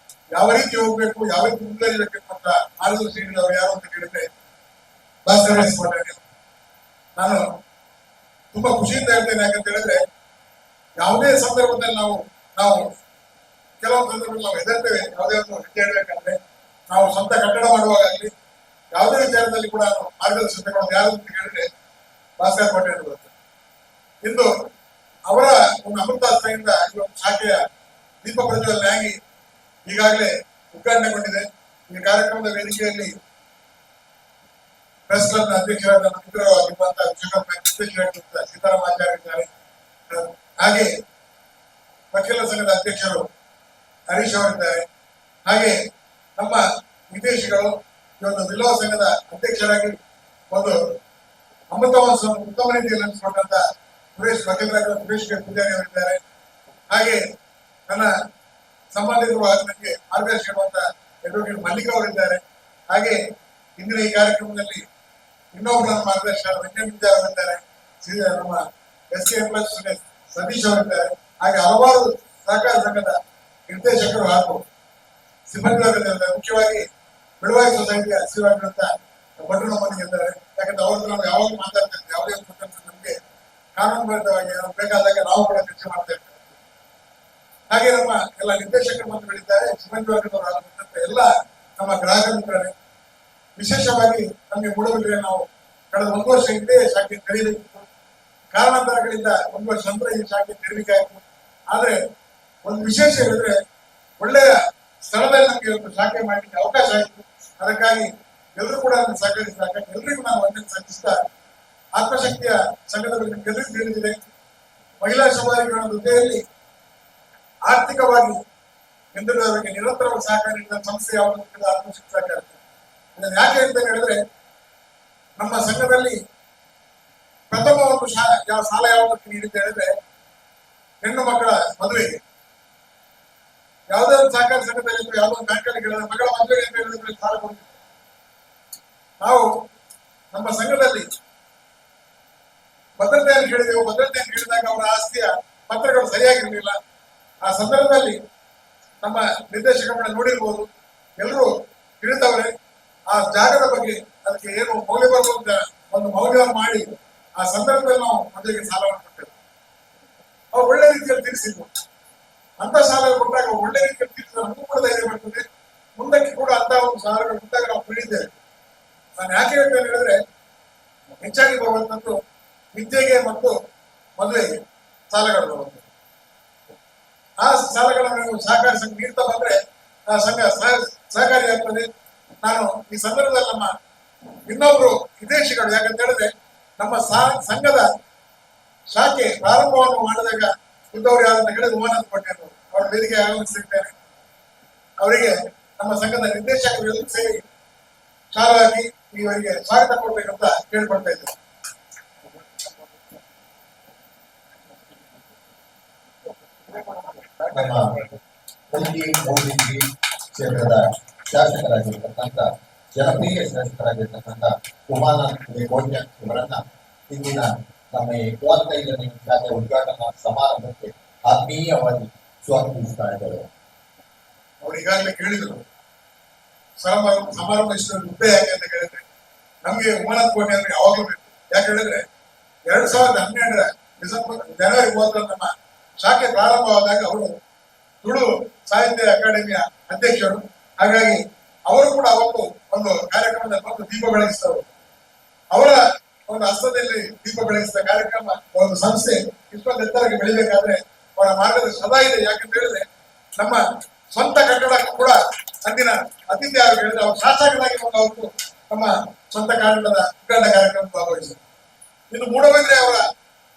ಯಾವ ರೀತಿ ಹೋಗ್ಬೇಕು, ಯಾವ ರೀತಿ ಮುಂದುವರಿಬೇಕು ಅಂತ ಮಾರ್ಗದರ್ಶನ ನೀಡಿದವರು ಯಾರು ಅಂತ ಕೇಳಿದ್ರೆ ಭಾಸ್ಕರ್. ನಾನು ತುಂಬಾ ಖುಷಿಯಿಂದ ಹೇಳ್ತೇನೆ. ಯಾಕಂತ ಹೇಳಿದ್ರೆ ಯಾವುದೇ ಸಂದರ್ಭದಲ್ಲಿ ನಾವು ಕೆಲವೊಂದು ಸಂದರ್ಭದಲ್ಲಿ ನಾವು ಹೆದರ್ತೇವೆ. ಯಾವುದೇ ಒಂದು ಹೆಜ್ಜೆ ಇಡಬೇಕಂದ್ರೆ ನಾವು ಸ್ವಂತ ಕಟ್ಟಡ ಮಾಡುವಾಗಲಿ ಯಾವುದೇ ವಿಚಾರದಲ್ಲಿ ಕೂಡ ಮಾರ್ಗದರ್ಶನ ತಗೊಳ್ಳೋದು ಯಾರು ಅಂತ ಕೇಳಿದ್ರೆ ಭಾಸ್ಕರ್ ಪಟೇಲ್ ಬರುತ್ತೆ. ಇಂದು ಅವರ ಒಂದು ಅಮೃತಾಸ್ತ್ರದಿಂದ ಈ ಒಂದು ಶಾಖೆಯ ದೀಪ ಪ್ರಜ್ವಲನೆ ಆಗಿ ಈಗಾಗಲೇ ಉದ್ಘಾಟನೆಗೊಂಡಿದೆ. ಈ ಕಾರ್ಯಕ್ರಮದ ವೇದಿಕೆಯಲ್ಲಿ ಪ್ರೆಸ್ ಕ್ಲಬ್ನ ಅಧ್ಯಕ್ಷರಾದ ನಮ್ಮ ಮಿತ್ರರು ಆಗಿರುವಂತಹ ಅಧ್ಯಕ್ಷರಾಗಿರುವಂತಹ ಸೀತಾರಾಮಾಚಾರ್ಯ ಇದ್ದಾರೆ. ಹಾಗೆ ವಕೀಲರ ಸಂಘದ ಅಧ್ಯಕ್ಷರು ಹರೀಶ್ ಅವರಿದ್ದಾರೆ. ಹಾಗೆ ನಮ್ಮ ವಿದೇಶಿಗಳು ಈ ಒಂದು ವಿಲೋಹ ಸಂಘದ ಅಧ್ಯಕ್ಷರಾಗಿ ಒಂದು ಅಮೃತವನ್ನು ಉತ್ತಮ ರೀತಿಯಲ್ಲಿ ನಡೆಸಿಕೊಂಡಂತ ವಕೀಲರಾಗಿರುವ ಸುರೇಶ್ ಪೂಜಾರಿ ಅವರಿದ್ದಾರೆ. ಹಾಗೆ ನನ್ನ ಸಂಬಂಧಿಕರು ನನಗೆ ಮಾರ್ಗದರ್ಶನ ಮಾಡುವಂತ ಅಡ್ವೊಕೇಟ್ ಮಲ್ಲಿಕ ಅವರಿದ್ದಾರೆ. ಹಾಗೆ ಇಂದಿನ ಈ ಕಾರ್ಯಕ್ರಮದಲ್ಲಿ ಇನ್ನೊಬ್ಬರು ನನ್ನ ಮಾರ್ಗದರ್ಶನ ವೆಂಕಟೇಶ್ ಅವರಿದ್ದಾರೆ. ನಮ್ಮ SK+ ಸತೀಶ್ ಅವರಿದ್ದಾರೆ. ಹಾಗೆ ಹಲವಾರು ಸಹಕಾರ ಸಂಘದ ನಿರ್ದೇಶಕರು ಹಾಗೂ ಸಿಬ್ಬಂದಿ ವರ್ಗದಲ್ಲಿದ್ದಾರೆ. ಮುಖ್ಯವಾಗಿ ಬೆಳವಾಯಿ ಸೊಸೈಟಿಯ ಶ್ರೀವಾಗಿರುವಂತ ಭಟ್ರು ನಮ್ಮನಿದ್ದಾರೆ. ಯಾಕಂದ್ರೆ ಅವ್ರದ್ದು ನಾವು ಯಾವಾಗಲೂ ಮಾತಾಡ್ತಾ ಇರ್ತೀವಿ. ಯಾವುದೇ ಒಂದು ನಮಗೆ ಕಾನೂನುಬದ್ಧವಾಗಿ ಬೇಕಾದಾಗ ನಾವು ಕೂಡ ಚರ್ಚೆ ಮಾಡ್ತಾ ಇರ್ತೇವೆ. ಹಾಗೆ ನಮ್ಮ ಎಲ್ಲ ನಿರ್ದೇಶಕ ಬಂಧುಗಳಿದ್ದಾರೆ, ಸಿಬ್ಬಂದಿ ವರ್ಗದವರು ಎಲ್ಲ ನಮ್ಮ ಗ್ರಾಹಕರಿದ್ದಾರೆ. ವಿಶೇಷವಾಗಿ ನಮಗೆ ಮೂಡಬಿದ್ರೆ ನಾವು ಕಳೆದ 1 ವರ್ಷ ಹಿಂದೆ ಶಾಖೆ ತೆರೀಬೇಕಿತ್ತು. ಕಾರಣಾಂತರಗಳಿಂದ 1 ವರ್ಷ ನಂತರ ಈ ಶಾಖೆ ತೆರೀಬೇಕಾಯಿತು. ಆದ್ರೆ ಒಂದು ವಿಶೇಷ ಹೇಳಿದ್ರೆ ಒಳ್ಳೆಯ ಸ್ಥಳದಲ್ಲಿ ನಮಗೆ ಒಂದು ಶಾಖೆ ಮಾಡಲಿಕ್ಕೆ ಅವಕಾಶ ಆಯಿತು. ಅದಕ್ಕಾಗಿ ಎಲ್ಲರೂ ಕೂಡ ಅದನ್ನು ಸಹಕರಿಸಿದಾಗ ಎಲ್ರಿಗೂ ನಾವು ಅದನ್ನು ಸಲ್ಲಿಸ್ತಾ ಆತ್ಮಶಕ್ತಿಯ ಸಂಘದ ಬಗ್ಗೆ ಎಲ್ಲರಿಗೂ ತಿಳಿದಿದೆ. ಮಹಿಳಾ ಸವಾಲಿಗಳ ಜೊತೆಯಲ್ಲಿ ಆರ್ಥಿಕವಾಗಿ ಹಿಂದುಳಿದವರಿಗೆ ನಿರಂತರವಾಗಿ ಸಹಕಾರ ನೀಡಿದ ಸಂಸ್ಥೆ ಯಾವುದು ಆತ್ಮಶಕ್ತಿ ಸಹಕಾರ. ಇದನ್ನು ಯಾಕೆ ಅಂತ ಹೇಳಿದ್ರೆ ನಮ್ಮ ಸಂಘದಲ್ಲಿ ಪ್ರಥಮ ಒಂದು ಸಾಲ ಯಾವುದಕ್ಕೆ ನೀಡಿದ್ದೆ ಹೇಳಿದ್ರೆ ಹೆಣ್ಣು ಮಕ್ಕಳ ಮದುವೆಗೆ. ಯಾವುದೇ ಒಂದು ಸಹಕಾರ ಸಂಘದಲ್ಲಿ ಯಾವುದೋ ಒಂದು ಬ್ಯಾಂಕಲ್ಲಿ ಹೇಳಿದ್ರೆ ಮಗಳ ಮದುವೆಗೆ ಅಂತ ಹೇಳಿದ್ರೆ ಸಾಲ ಕೊಡ್ತೀವಿ. ನಾವು ನಮ್ಮ ಸಂಘದಲ್ಲಿ ಭದ್ರತೆಯನ್ನು ಕೇಳಿದೆವು. ಭದ್ರತೆಯನ್ನು ಕೇಳಿದಾಗ ಅವರ ಆಸ್ತಿಯ ಪತ್ರಗಳು ಸರಿಯಾಗಿರಲಿಲ್ಲ. ಆ ಸಂದರ್ಭದಲ್ಲಿ ನಮ್ಮ ನಿರ್ದೇಶಕ ನೋಡಿರ್ಬೋದು, ಎಲ್ಲರೂ ತಿಳಿದವರೇ. ಆ ಜಾಗದ ಬಗ್ಗೆ ಅದಕ್ಕೆ ಏನು ಮೌಲ್ಯ ಬರುವಂತ ಒಂದು ಮೌಲ್ಯವನ್ನು ಮಾಡಿ ಆ ಸಂದರ್ಭದಲ್ಲಿ ನಾವು ಮದುವೆಗೆ ಸಾಲವನ್ನು ಕೊಟ್ಟೆವು. ಅವ್ರು ಒಳ್ಳೆ ರೀತಿಯಲ್ಲಿ ತೀರಿಸಿದ್ವು. ಅಂತ ಸಾಲ ಕೊಟ್ಟಾಗ ಒಳ್ಳೆ ರೀತಿಯಲ್ಲಿ ತೀರಿಸಿದ್ರೆ ನಮಗೂ ಕೂಡ ಧೈರ್ಯ ಬರ್ತದೆ. ಮುಂದಕ್ಕೆ ಕೂಡ ಅಂತ ಒಂದು ಸಾಲಗಳು ಕೊಟ್ಟಾಗ ನಾವು ತಿಳಿದ್ದೇವೆ. ನಾನು ಯಾಕೆ ಹೇಳ್ತೇನೆ ಹೇಳಿದ್ರೆ ಹೆಚ್ಚಾಗಿ ಬರುವಂತದ್ದು ವಿದ್ಯೆಗೆ ಮತ್ತು ಮದುವೆಗೆ ಸಾಲಗಳು ಬರುವಂಥದ್ದು. ಆ ಸಾಲಗಳನ್ನು ಸಹಕಾರ ಸಂಘ ನೀಡ್ತಾ ಬಂದ್ರೆ ಆ ಸಂಘ ಸಹಕಾರಿಯಾಗ್ತದೆ. ನಾನು ಈ ಸಂದರ್ಭದಲ್ಲಿ ನಮ್ಮ ಇನ್ನೊಬ್ರು ವಿದೇಶಿಗಳು ಯಾಕಂತ ಹೇಳಿದ್ರೆ ನಮ್ಮ ಸಂಘದ ಶಾಖೆ ಪ್ರಾರಂಭವನ್ನು ಮಾಡಿದಾಗ ಇದ್ದವ್ರು ಯಾರಂತ ಹೇಳಿದ್ರೆ ಉಮಾನಂದ ಪಟೇಲ್ ಅವರ ವೇದಿಕೆ ಆಗಮಿಸಿರ್ತೇನೆ. ಅವರಿಗೆ ನಮ್ಮ ಸಂಘದ ನಿರ್ದೇಶಕರು ಎಲ್ಲರೂ ಸೇರಿ ಶಾಲಾಗಿ ಇವರಿಗೆ ಸ್ವಾಗತ ಕೊಡ್ಬೇಕಂತ ಕೇಳ್ಕೊಳ್ತಾ ಇದ್ದೇನೆ. ನಮ್ಮ ಕ್ಷೇತ್ರದ ಶಾಸಕರಾಗಿರ್ತಕ್ಕಂಥ ಜನಪ್ರಿಯ ಶಾಸಕರಾಗಿರ್ತಕ್ಕಂಥ ಉಮಾನಂದ ಗೋಡ್ಯ ಇವರನ್ನ ಇಂದಿನ ನಮ್ಮ 35ನೇ ಶಾಖೆ ಉದ್ಘಾಟನಾ ಸಮಾರಂಭಕ್ಕೆ ಆತ್ಮೀಯವಾಗಿ ಸ್ವಾಗತಿಸ್ತಾ ಇದ್ದಾರೆ. ಅವ್ರು ಈಗಾಗಲೇ ಕೇಳಿದ್ರು ಸಮಾರಂಭ ಇಷ್ಟು ಹುದ್ದೆ ಯಾಕೆ ಅಂತ ಕೇಳಿದ್ರೆ ನಮ್ಗೆ ಉಮಾನಂದ ಗೋಡ್ಯ ಅಂದ್ರೆ ಯಾವಾಗಲೂ ಬೇಕು. ಯಾಕೆ ಹೇಳಿದ್ರೆ 2012 ಡಿಸೆಂಬರ್ ಜನವರಿ 30 ನಮ್ಮ ಶಾಖೆ ಪ್ರಾರಂಭವಾದಾಗ ಅವರು ತುಳು ಸಾಹಿತ್ಯ ಅಕಾಡೆಮಿಯ ಅಧ್ಯಕ್ಷರು. ಹಾಗಾಗಿ ಅವರು ಕೂಡ ಅವತ್ತು ಒಂದು ಕಾರ್ಯಕ್ರಮದಲ್ಲಿ ಬಂದು ದೀಪ ಬೆಳಗಿಸಿದವರು. ಅವರ ಒಂದು ಹಸ್ತದಲ್ಲಿ ದೀಪ ಬೆಳಗಿಸಿದ ಕಾರ್ಯಕ್ರಮ ಒಂದು ಸಂಸ್ಥೆ ಇಷ್ಟೊಂದು ಎತ್ತರಕ್ಕೆ ಬೆಳಿಬೇಕಾದ್ರೆ ಅವರ ಮಾರ್ಗದರ್ಶನ ಸದಾ ಇದೆ. ಯಾಕಂತ ಹೇಳಿದ್ರೆ ನಮ್ಮ ಸ್ವಂತ ಕಟ್ಟಡ ಕೂಡ ಅಂದಿನ ಅತಿಥಿ ಅವರು ಹೇಳಿದ್ರೆ ಅವರು ಶಾಸಕರಾಗಿ ಅವತ್ತು ನಮ್ಮ ಸ್ವಂತ ಕಾರಣದ ಉದ್ಘಾಟನಾ ಕಾರ್ಯಕ್ರಮ ಭಾಗವಹಿಸಿದರು. ಇನ್ನು ಮೂಡಬಿದ್ರೆ ಅವರ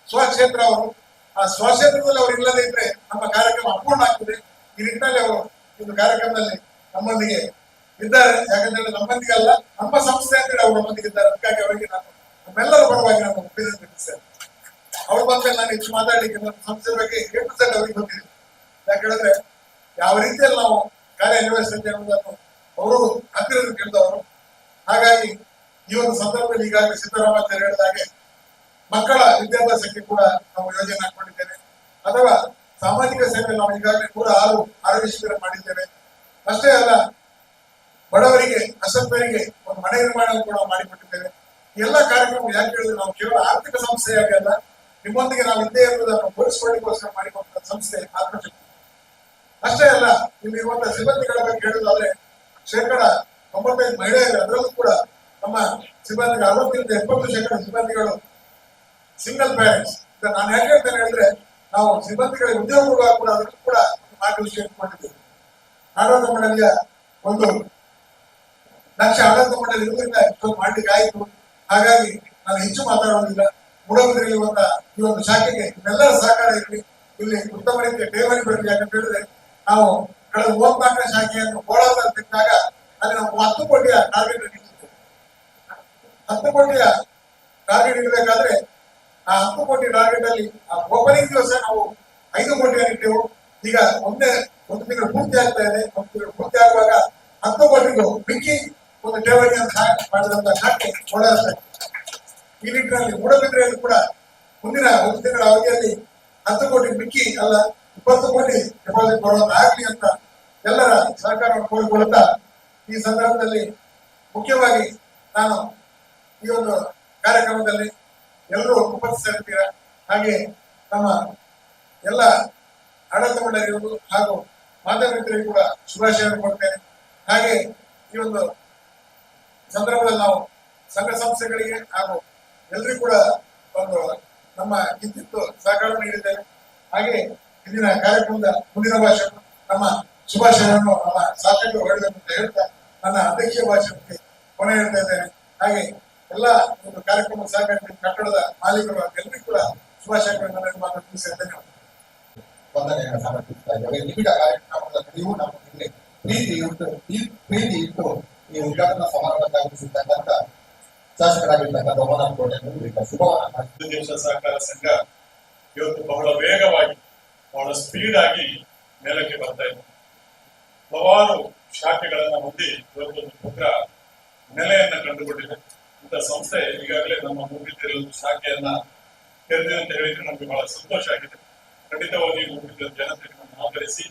ಸ್ವಕ್ಷೇತ್ರ, ಅವರು ಆ ಸ್ವಕ್ಷೇತ್ರದಲ್ಲಿ ಅವರು ಇಲ್ಲದೇ ಇದ್ರೆ ನಮ್ಮ ಕಾರ್ಯಕ್ರಮ ಅಪೂರ್ಣ ಆಗ್ತದೆ. ಈ ನಿಟ್ಟಿನಲ್ಲಿ ಅವರು ಒಂದು ಕಾರ್ಯಕ್ರಮದಲ್ಲಿ ನಮ್ಮೊಂದಿಗೆ ಇದ್ದಾರೆ. ಯಾಕಂದ್ರೆ ನಮ್ಮೊಂದಿಗೆ ಅಲ್ಲ, ನಮ್ಮ ಸಂಸ್ಥೆ ಅಂತೇಳಿ ಅವರು ನಮ್ಮೊಂದಿಗೆ ಇದ್ದಾರೆ. ಅದಕ್ಕಾಗಿ ಅವರಿಗೆ ನಾನು ನಮ್ಮೆಲ್ಲರ ಪರವಾಗಿ ನಾನು ಅಭಿನಂದಿಸ್ತೇನೆ. ಅವ್ರು ಬಂದ್ಮೇಲೆ ನಾನು ಹೆಚ್ಚು ಮಾತಾಡಲಿಕ್ಕೆ ನಮ್ಮ ಸಂಸ್ಥೆ ಬಗ್ಗೆ ಅವರಿಗೆ ಗೊತ್ತಿದೆ. ಯಾಕಂದ್ರೆ ಯಾವ ರೀತಿಯಲ್ಲಿ ನಾವು ಕಾರ್ಯನಿರ್ವಹಿಸ್ತೇವೆ ಅನ್ನೋದನ್ನು ಅವರು ಹತ್ತಿರದ ತಿಳಿದವರು. ಹಾಗಾಗಿ ಈ ಒಂದು ಸಂದರ್ಭದಲ್ಲಿ ಈಗಾಗಲೇ ಸಿದ್ದರಾಮಾಚಾರ್ಯ ಹೇಳಿದ ಹಾಗೆ ಮಕ್ಕಳ ವಿದ್ಯಾಭ್ಯಾಸಕ್ಕೆ ಕೂಡ ನಾವು ಯೋಜನೆ ಹಾಕೊಂಡಿದ್ದೇವೆ. ಅಥವಾ ಸಾಮಾಜಿಕ ಸೇವೆ ನಾವು ಈಗಾಗಲೇ 106 ಆರೋಗ್ಯ ಶಿಬಿರ ಮಾಡಿದ್ದೇವೆ. ಅಷ್ಟೇ ಅಲ್ಲ, ಬಡವರಿಗೆ ಅಸಂಖ್ಯರಿಗೆ ಒಂದು ಮನೆ ನಿರ್ಮಾಣ ಕೂಡ ಮಾಡಿಕೊಟ್ಟಿದ್ದೇವೆ. ಎಲ್ಲ ಕಾರ್ಯಕ್ರಮ ಯಾಕೆ ಹೇಳಿದ್ರೆ ನಾವು ಕೇವಲ ಆರ್ಥಿಕ ಸಂಸ್ಥೆಯಾಗಿ ಅಲ್ಲ, ನಿಮ್ಮೊಂದಿಗೆ ನಾವು ಇದ್ದೇ ಇರುವುದನ್ನು ತೋರಿಸಿಕೊಳ್ಳಿಕ್ಕೋಸ್ಕರ ಮಾಡಿಕೊಂಡ ಸಂಸ್ಥೆ ಆತ್ಮಶಕ್ತಿ. ಅಷ್ಟೇ ಅಲ್ಲ, ಇಲ್ಲಿ ಇರುವಂತಹ ಸಿಬ್ಬಂದಿಗಳ ಬಗ್ಗೆ ಹೇಳುವುದಾದ್ರೆ 95% ಮಹಿಳೆಯರು, ಅದರಲ್ಲೂ ಕೂಡ ನಮ್ಮ ಸಿಬ್ಬಂದಿಗೆ 60-70% ಸಿಬ್ಬಂದಿಗಳು ಸಿಂಗಲ್ ಪ್ಯಾರೆಂಟ್ಸ್. ನಾನು ಯಾಕೆ ಹೇಳ್ತೇನೆ ಹೇಳಿದ್ರೆ, ನಾವು ಸಿಬ್ಬಂದಿಗಳಿಗೆ ಉದ್ಯೋಗ ಕೂಡ ಅದಕ್ಕೂ ಕೂಡ ಮಾರ್ಗದರ್ಶಿ ಇಟ್ಕೊಂಡಿದ್ದೇವೆ. ಆಡಳಿತ ಮಂಡಳಿಯ ಒಂದು ಲಕ್ಷ ಆಡಳಿತ ಮಂಡಳಿ ಇರುವುದರಿಂದ ಇಷ್ಟೊಂದು ಮಾಡ್ಲಿಕ್ಕೆ ಆಯಿತು. ಹಾಗಾಗಿ ನಾನು ಹೆಚ್ಚು ಮಾತಾಡೋದಿಲ್ಲ. ಮೂಡಬಿದ್ರೆಯಲ್ಲಿ ಈ ಒಂದು ಶಾಖೆಗೆ ಎಲ್ಲರ ಸಹಕಾರ ಇರಲಿ, ಇಲ್ಲಿ ಉತ್ತಮ ರೀತಿಯ ಠೇವಣಿ ಬರಲಿ. ಯಾಕಂತ ಹೇಳಿದ್ರೆ ನಾವು ಕಳೆದ 34ನೇ ಶಾಖೆಯನ್ನು ಕೋಲಾರದಲ್ಲಿ ತೆಗೆದಾಗ ಅಲ್ಲಿ ನಾವು 10 ಕೋಟಿಯ ಟಾರ್ಗೆಟ್ ಇಟ್ಟಿದ್ದೇವೆ. 10 ಕೋಟಿಯ ಟಾರ್ಗೆಟ್ ಇಡಬೇಕಾದ್ರೆ ಆ 10 ಕೋಟಿ ಟಾರ್ಗೆಟ್ ಅಲ್ಲಿ ಓಪನಿಂಗ್ ದಿವಸ ನಾವು 5 ಕೋಟಿಯನ್ನು ಇಟ್ಟೆವು. ಈಗ ಒಂದು ತಿಂಗಳು ಪೂರ್ತಿ ಆಗ್ತಾ ಇದೆ. ಒಂದು ತಿಂಗಳು ಪೂರ್ತಿ ಆಗುವಾಗ 10 ಕೋಟಿಗೂ ಮಿಕ್ಕಿ ಒಂದು ಠೇವಣಿಯನ್ನು ಮಾಡಿದಂತ ಶಾಖೆ ಕೋಲಾರ. ಈ ನಿಟ್ಟಿನಲ್ಲಿ ಮೂಡಬಿದ್ರೆಯಲ್ಲಿ ಕೂಡ ಮುಂದಿನ ಒಂದು ತಿಂಗಳ ಅವಧಿಯಲ್ಲಿ 10 ಕೋಟಿ ಮಿಕ್ಕಿ ಅಲ್ಲ 20 ಕೋಟಿ ಡೆಪಾಸಿಟ್ ಮಾಡುವಂತ ಆಗ್ಲಿ ಅಂತ ಎಲ್ಲರ ಸಹಕಾರವನ್ನು ಕೋರಿಕೊಳ್ಳುತ್ತಾ, ಈ ಸಂದರ್ಭದಲ್ಲಿ ಮುಖ್ಯವಾಗಿ ನಾನು ಈ ಒಂದು ಕಾರ್ಯಕ್ರಮದಲ್ಲಿ ಎಲ್ಲರೂ ಉಪಸ್ಥಿತರಿದ್ದೀರಾ. ಹಾಗೆ ನಮ್ಮ ಎಲ್ಲ ಆಡಳಿತ ಮಂಡಳಿಗಳು ಹಾಗೂ ಮಾಧ್ಯಮ ಮಿತ್ರರಿಗೂ ಕೂಡ ಶುಭಾಶಯವನ್ನು ಕೊಡ್ತೇನೆ. ಹಾಗೆ ಈ ಒಂದು ಸಂದರ್ಭದಲ್ಲಿ ನಾವು ಸಂಘ ಸಂಸ್ಥೆಗಳಿಗೆ ಹಾಗೂ ಎಲ್ಲರಿಗೂ ಕೂಡ ಒಂದು ನಮ್ಮ ಕಿಂಚಿತ್ತು ಸಹಕಾರ ನೀಡಿದ್ದೇವೆ. ಹಾಗೆ ಇಂದಿನ ಕಾರ್ಯಕ್ರಮದ ಮುಂದಿನ ಭಾಷಣ ನಮ್ಮ ಶುಭಾಶಯವನ್ನು ನಮ್ಮ ಶಾಸಕರು ಹೇಳಬೇಕು ಅಂತ ಹೇಳ್ತಾ ನನ್ನ ಅಧ್ಯಕ್ಷೀಯ ಭಾಷಣಕ್ಕೆ ಕೊನೆ ಹೇಳ್ತಾ ಇದ್ದೇನೆ. ಹಾಗೆ ಎಲ್ಲ ಒಂದು ಕಾರ್ಯಕ್ರಮ ಸಹಕರಿಸಿ ಕಟ್ಟಡದ ಮಾಲೀಕರು ಎಲ್ಲರಿಗೂ ಕೂಡ ಶುಭಾಶಯಗಳನ್ನು ಮಾತನಾಡಿದ್ದೇನೆ. ವಂದನೆಯನ್ನು ಸಮರ್ಪಿಸ್ತಾ ಇದ್ದೇವೆ. ವಿವಿಧ ಕಾರ್ಯಕ್ರಮದ ನೀವು ನಮ್ಮ ಇಲ್ಲಿ ಪ್ರೀತಿ ಇಟ್ಟು ಈ ಉದ್ಘಾಟನಾ ಸಮಾರಂಭಕ್ಕಾಗಿರ್ತಕ್ಕಂಥ ಶಾಸಕರಾಗಿರ್ತಕ್ಕಂಥ ಒಮ್ಮನಕೋಟೆ ಶುಭವನ್ನ. ದೇಶ ಸಹಕಾರ ಸಂಘ ಇವತ್ತು ಬಹಳ ವೇಗವಾಗಿ ಬಹಳ ಸ್ಪೀಡ್ ಆಗಿ ಮೇಲಕ್ಕೆ ಬರ್ತಾ ಇದೆ. ಹಲವಾರು ಶಾಖೆಗಳನ್ನ ಹೊಂದಿ ಇವತ್ತೊಂದು ಉಗ್ರ ನೆಲೆಯನ್ನ ಕಂಡುಕೊಂಡಿದೆ. ಇಂಥ ಸಂಸ್ಥೆ ಈಗಾಗಲೇ ನಮ್ಮ ಮೂಡಿಗೆರೆಯಲ್ಲಿ ಶಾಖೆಯನ್ನ ತೆರೆದಿದೆ ಅಂತ ಹೇಳಿದ್ರೆ ನಮ್ಗೆ ಬಹಳ ಸಂತೋಷ ಆಗಿದೆ. ಖಂಡಿತವಾಗಿ ಮೂಡಿಗೆರೆ ಜನತೆ ಆಧರಿಸಿ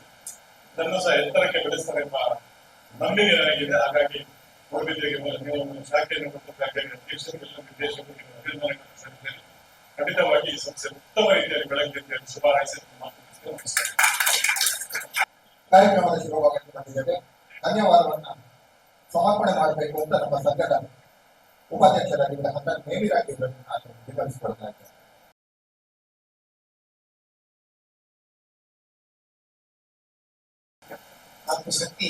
ಇದನ್ನು ಸಹ ಎತ್ತರಕ್ಕೆ ಬೆಳೆಸ್ತಾರೆ ಎಂಬ ನಂಬಿಕೆ ನನಗಿದೆ. ಹಾಗಾಗಿ ಮೂಡಿಗೆರೆಗೆ ನೀವು ಶಾಖೆಯನ್ನು ಕೊಟ್ಟಕ್ಕಾಗಿ ಅಧ್ಯಕ್ಷರಿಗೆಲ್ಲ ನಿರ್ದೇಶಕರಿಗೆ ಅಭಿನಂದನೆಗಳನ್ನು ಸಲ್ಲಿದ್ದೇನೆ. ಖಂಡಿತವಾಗಿ ಈ ಸಂಸ್ಥೆ ಉತ್ತಮ ರೀತಿಯಲ್ಲಿ ಬೆಳಗ್ಗೆ ಅಂತ ಶುಭ ಹಾರೈಸಿ ಮಾತನಾಡುತ್ತೇನೆ. ಕಾರ್ಯಕ್ರಮದ ಶುಭವಾಗಿ ಬಂದಿದ್ದೇವೆ. ಧನ್ಯವಾದವನ್ನ ಸಮರ್ಪಣೆ ಮಾಡಬೇಕು ಅಂತ ನಮ್ಮ ಸಂಘದ ಉಪಾಧ್ಯಕ್ಷರಾಗಿರ್ತಕ್ಕಂಥ ನೇಮಿರಾಗಿದ್ದನ್ನು ನಾನು ವಿವರಿಸಿಕೊಡ್ತಾ ಇದ್ದೇನೆ. ಆತ್ಮಶಕ್ತಿ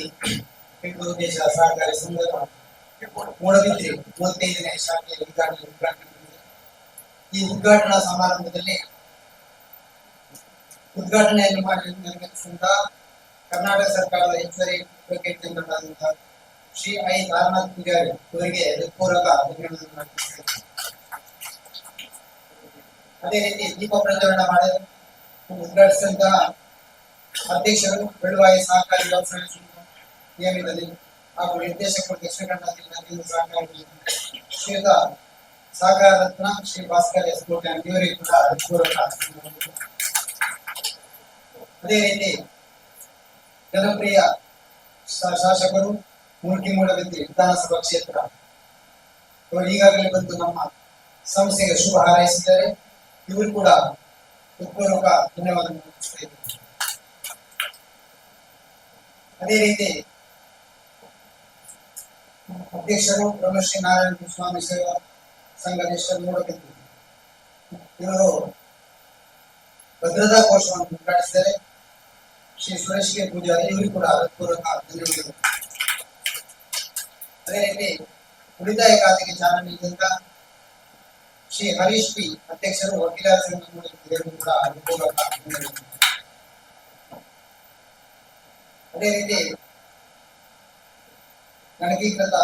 ಬೆಂಗಳೂರು ದೇಶ ಸಹಕಾರಿ ಸಂಘದ ಮೂಡಬಿದ್ರೆ 35ನೇ ಶಾಖೆಯ ಉದ್ಘಾಟನೆ. ಈ ಉದ್ಘಾಟನಾ ಸಮಾರಂಭದಲ್ಲಿ ಉದ್ಘಾಟನೆಯನ್ನು ಮಾಡಿ ನಿರ್ಮಿಸಿದ ಕರ್ನಾಟಕ ಸರ್ಕಾರದ ಹೆಚ್ಚುವರಿ advocate general Shri I Taranath Poojary ಅವರಿಗೆ ಹೃತ್ಪೂರ್ವಕ ಅಭಿನಂದನೆ ಮಾಡುತ್ತೇನೆ. ಅದೇ ರೀತಿ ದೀಪ ಪ್ರಜ್ವಲನ ಮಾಡಿ ಉದ್ಘಾಟಿಸಿದಂತಹ ಅಧ್ಯಕ್ಷರು ಬೆಳುವಾಯಿ ಸಹಕಾರಿ ವ್ಯವಸಾಯ ಸಂಘ ನಿಯಮಿತದಲ್ಲಿ ಹಾಗೂ ನಿರ್ದೇಶಕರು ದಕ್ಷಿಣ ಕನ್ನಡ ಜಿಲ್ಲಾ ಸಹಕಾರಿ ಶ್ರೀಯುತ ಸಹಕಾರ ರತ್ನ ಶ್ರೀ ಭಾಸ್ಕರ್ ಎಸ್ ಕೋಟೆ ಇವರಿಗೆ ಕೂಡ ಹೃತ್ಪೂರ್ವಕ. ಅದೇ ರೀತಿ ಜನಪ್ರಿಯ ಶಾಸಕರು ಮೂಡಬಿದ್ರೆ ವಿಧಾನಸಭಾ ಕ್ಷೇತ್ರ ಇವರು ಈಗಾಗಲೇ ಬಂದು ನಮ್ಮ ಸಂಸ್ಥೆಗೆ ಶುಭ ಹಾರೈಸಿದ್ದಾರೆ. ಇವರು ಕೂಡ ಹೃತ್ಪೂರ್ವಕ ಧನ್ಯವಾದ. ಅದೇ ರೀತಿ ಅಧ್ಯಕ್ಷರು ಬ್ರಹ್ಮಶ್ರೀ ನಾರಾಯಣ ಸ್ವಾಮಿ ಸೇವಾ ಸಂಘ ಮೂಡಬಿದ್ರೆ ಇವರು ಭದ್ರತಾ ಕೋಶವನ್ನು ಉದ್ಘಾಟಿಸಿದ್ದಾರೆ. ಶ್ರೀ ಸುರೇಶ್ ಕೆ ಪೂಜಾರಿ ಇವರು ಕೂಡ ಹೃತ್ಪೂರ್ವಕ ಧನ್ಯವಾದಗಳು. ಅದೇ ರೀತಿ ಉಳಿತಾಯ ಖಾತೆಗೆ ಚಾಲನೆ ನೀಡಿದಂತ ಶ್ರೀ ಹರೀಶ್ ಪಿ ಅಧ್ಯಕ್ಷರು ವಕೀಲರ ಸಂಘ ಕೂಡ ಅನುಕೂಲಕ. ಅದೇ ರೀತಿ ಗಣಕೀಕೃತ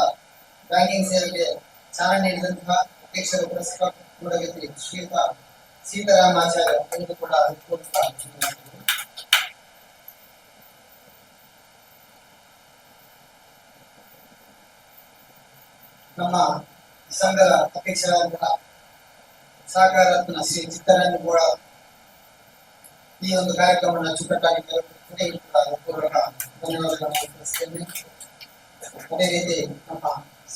ಬ್ಯಾಂಕಿಂಗ್ ಸೇವೆಗೆ ಚಾಲನೆ ನೀಡಿದಂತಹ ಅಧ್ಯಕ್ಷರು ಪುರಸ್ಕಾರ ಕೂಡಗತಿ ಶ್ರೀಯುತ ಸೀತಾರಾಮಾಚಾರ್ಯ ಅವರಿಗೂ ಕೂಡ ಅನುಕೂಲಕ. ನಮ್ಮ ಸಂಘದ ಅಧ್ಯಕ್ಷರಾದಂತಹ ಸಹಕಾರ ರತ್ನ ಶ್ರೀ ಚಿತ್ತರಂಜನ್ ಗೌಡ ಈ ಒಂದು ಕಾರ್ಯಕ್ರಮವನ್ನು ಅಚ್ಚುಕಟ್ಟಾಗಿ ಪೂರ್ವಕ ಧನ್ಯವಾದಗಳನ್ನು ಅರ್ಪಿಸುತ್ತೇನೆ. ಅದೇ ರೀತಿ ನಮ್ಮ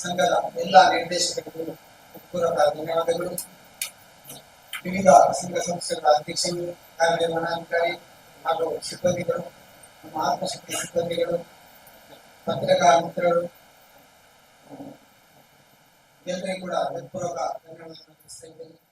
ಸಂಘದ ಎಲ್ಲ ನಿರ್ದೇಶಕರಿಗೂ ಪೂರ್ವಕ ಧನ್ಯವಾದಗಳು. ವಿವಿಧ ಸಂಘ ಸಂಸ್ಥೆಗಳ ಅಧ್ಯಕ್ಷರು, ಕಾರ್ಯನಿರ್ವಹಣಾಧಿಕಾರಿ ಹಾಗೂ ಸಿಬ್ಬಂದಿಗಳು, ನಮ್ಮ ಆತ್ಮಶಕ್ತಿ ಸಿಬ್ಬಂದಿಗಳು, ಪತ್ರಿಕಾ ಮಿತ್ರರು ಎಲ್ಲರಿಗೂ ಕೂಡ ಹೃತ್ಪೂರ್ವಕ ಧನ್ಯವಾದಗಳನ್ನು ಅರ್ಪಿಸುತ್ತೇನೆ.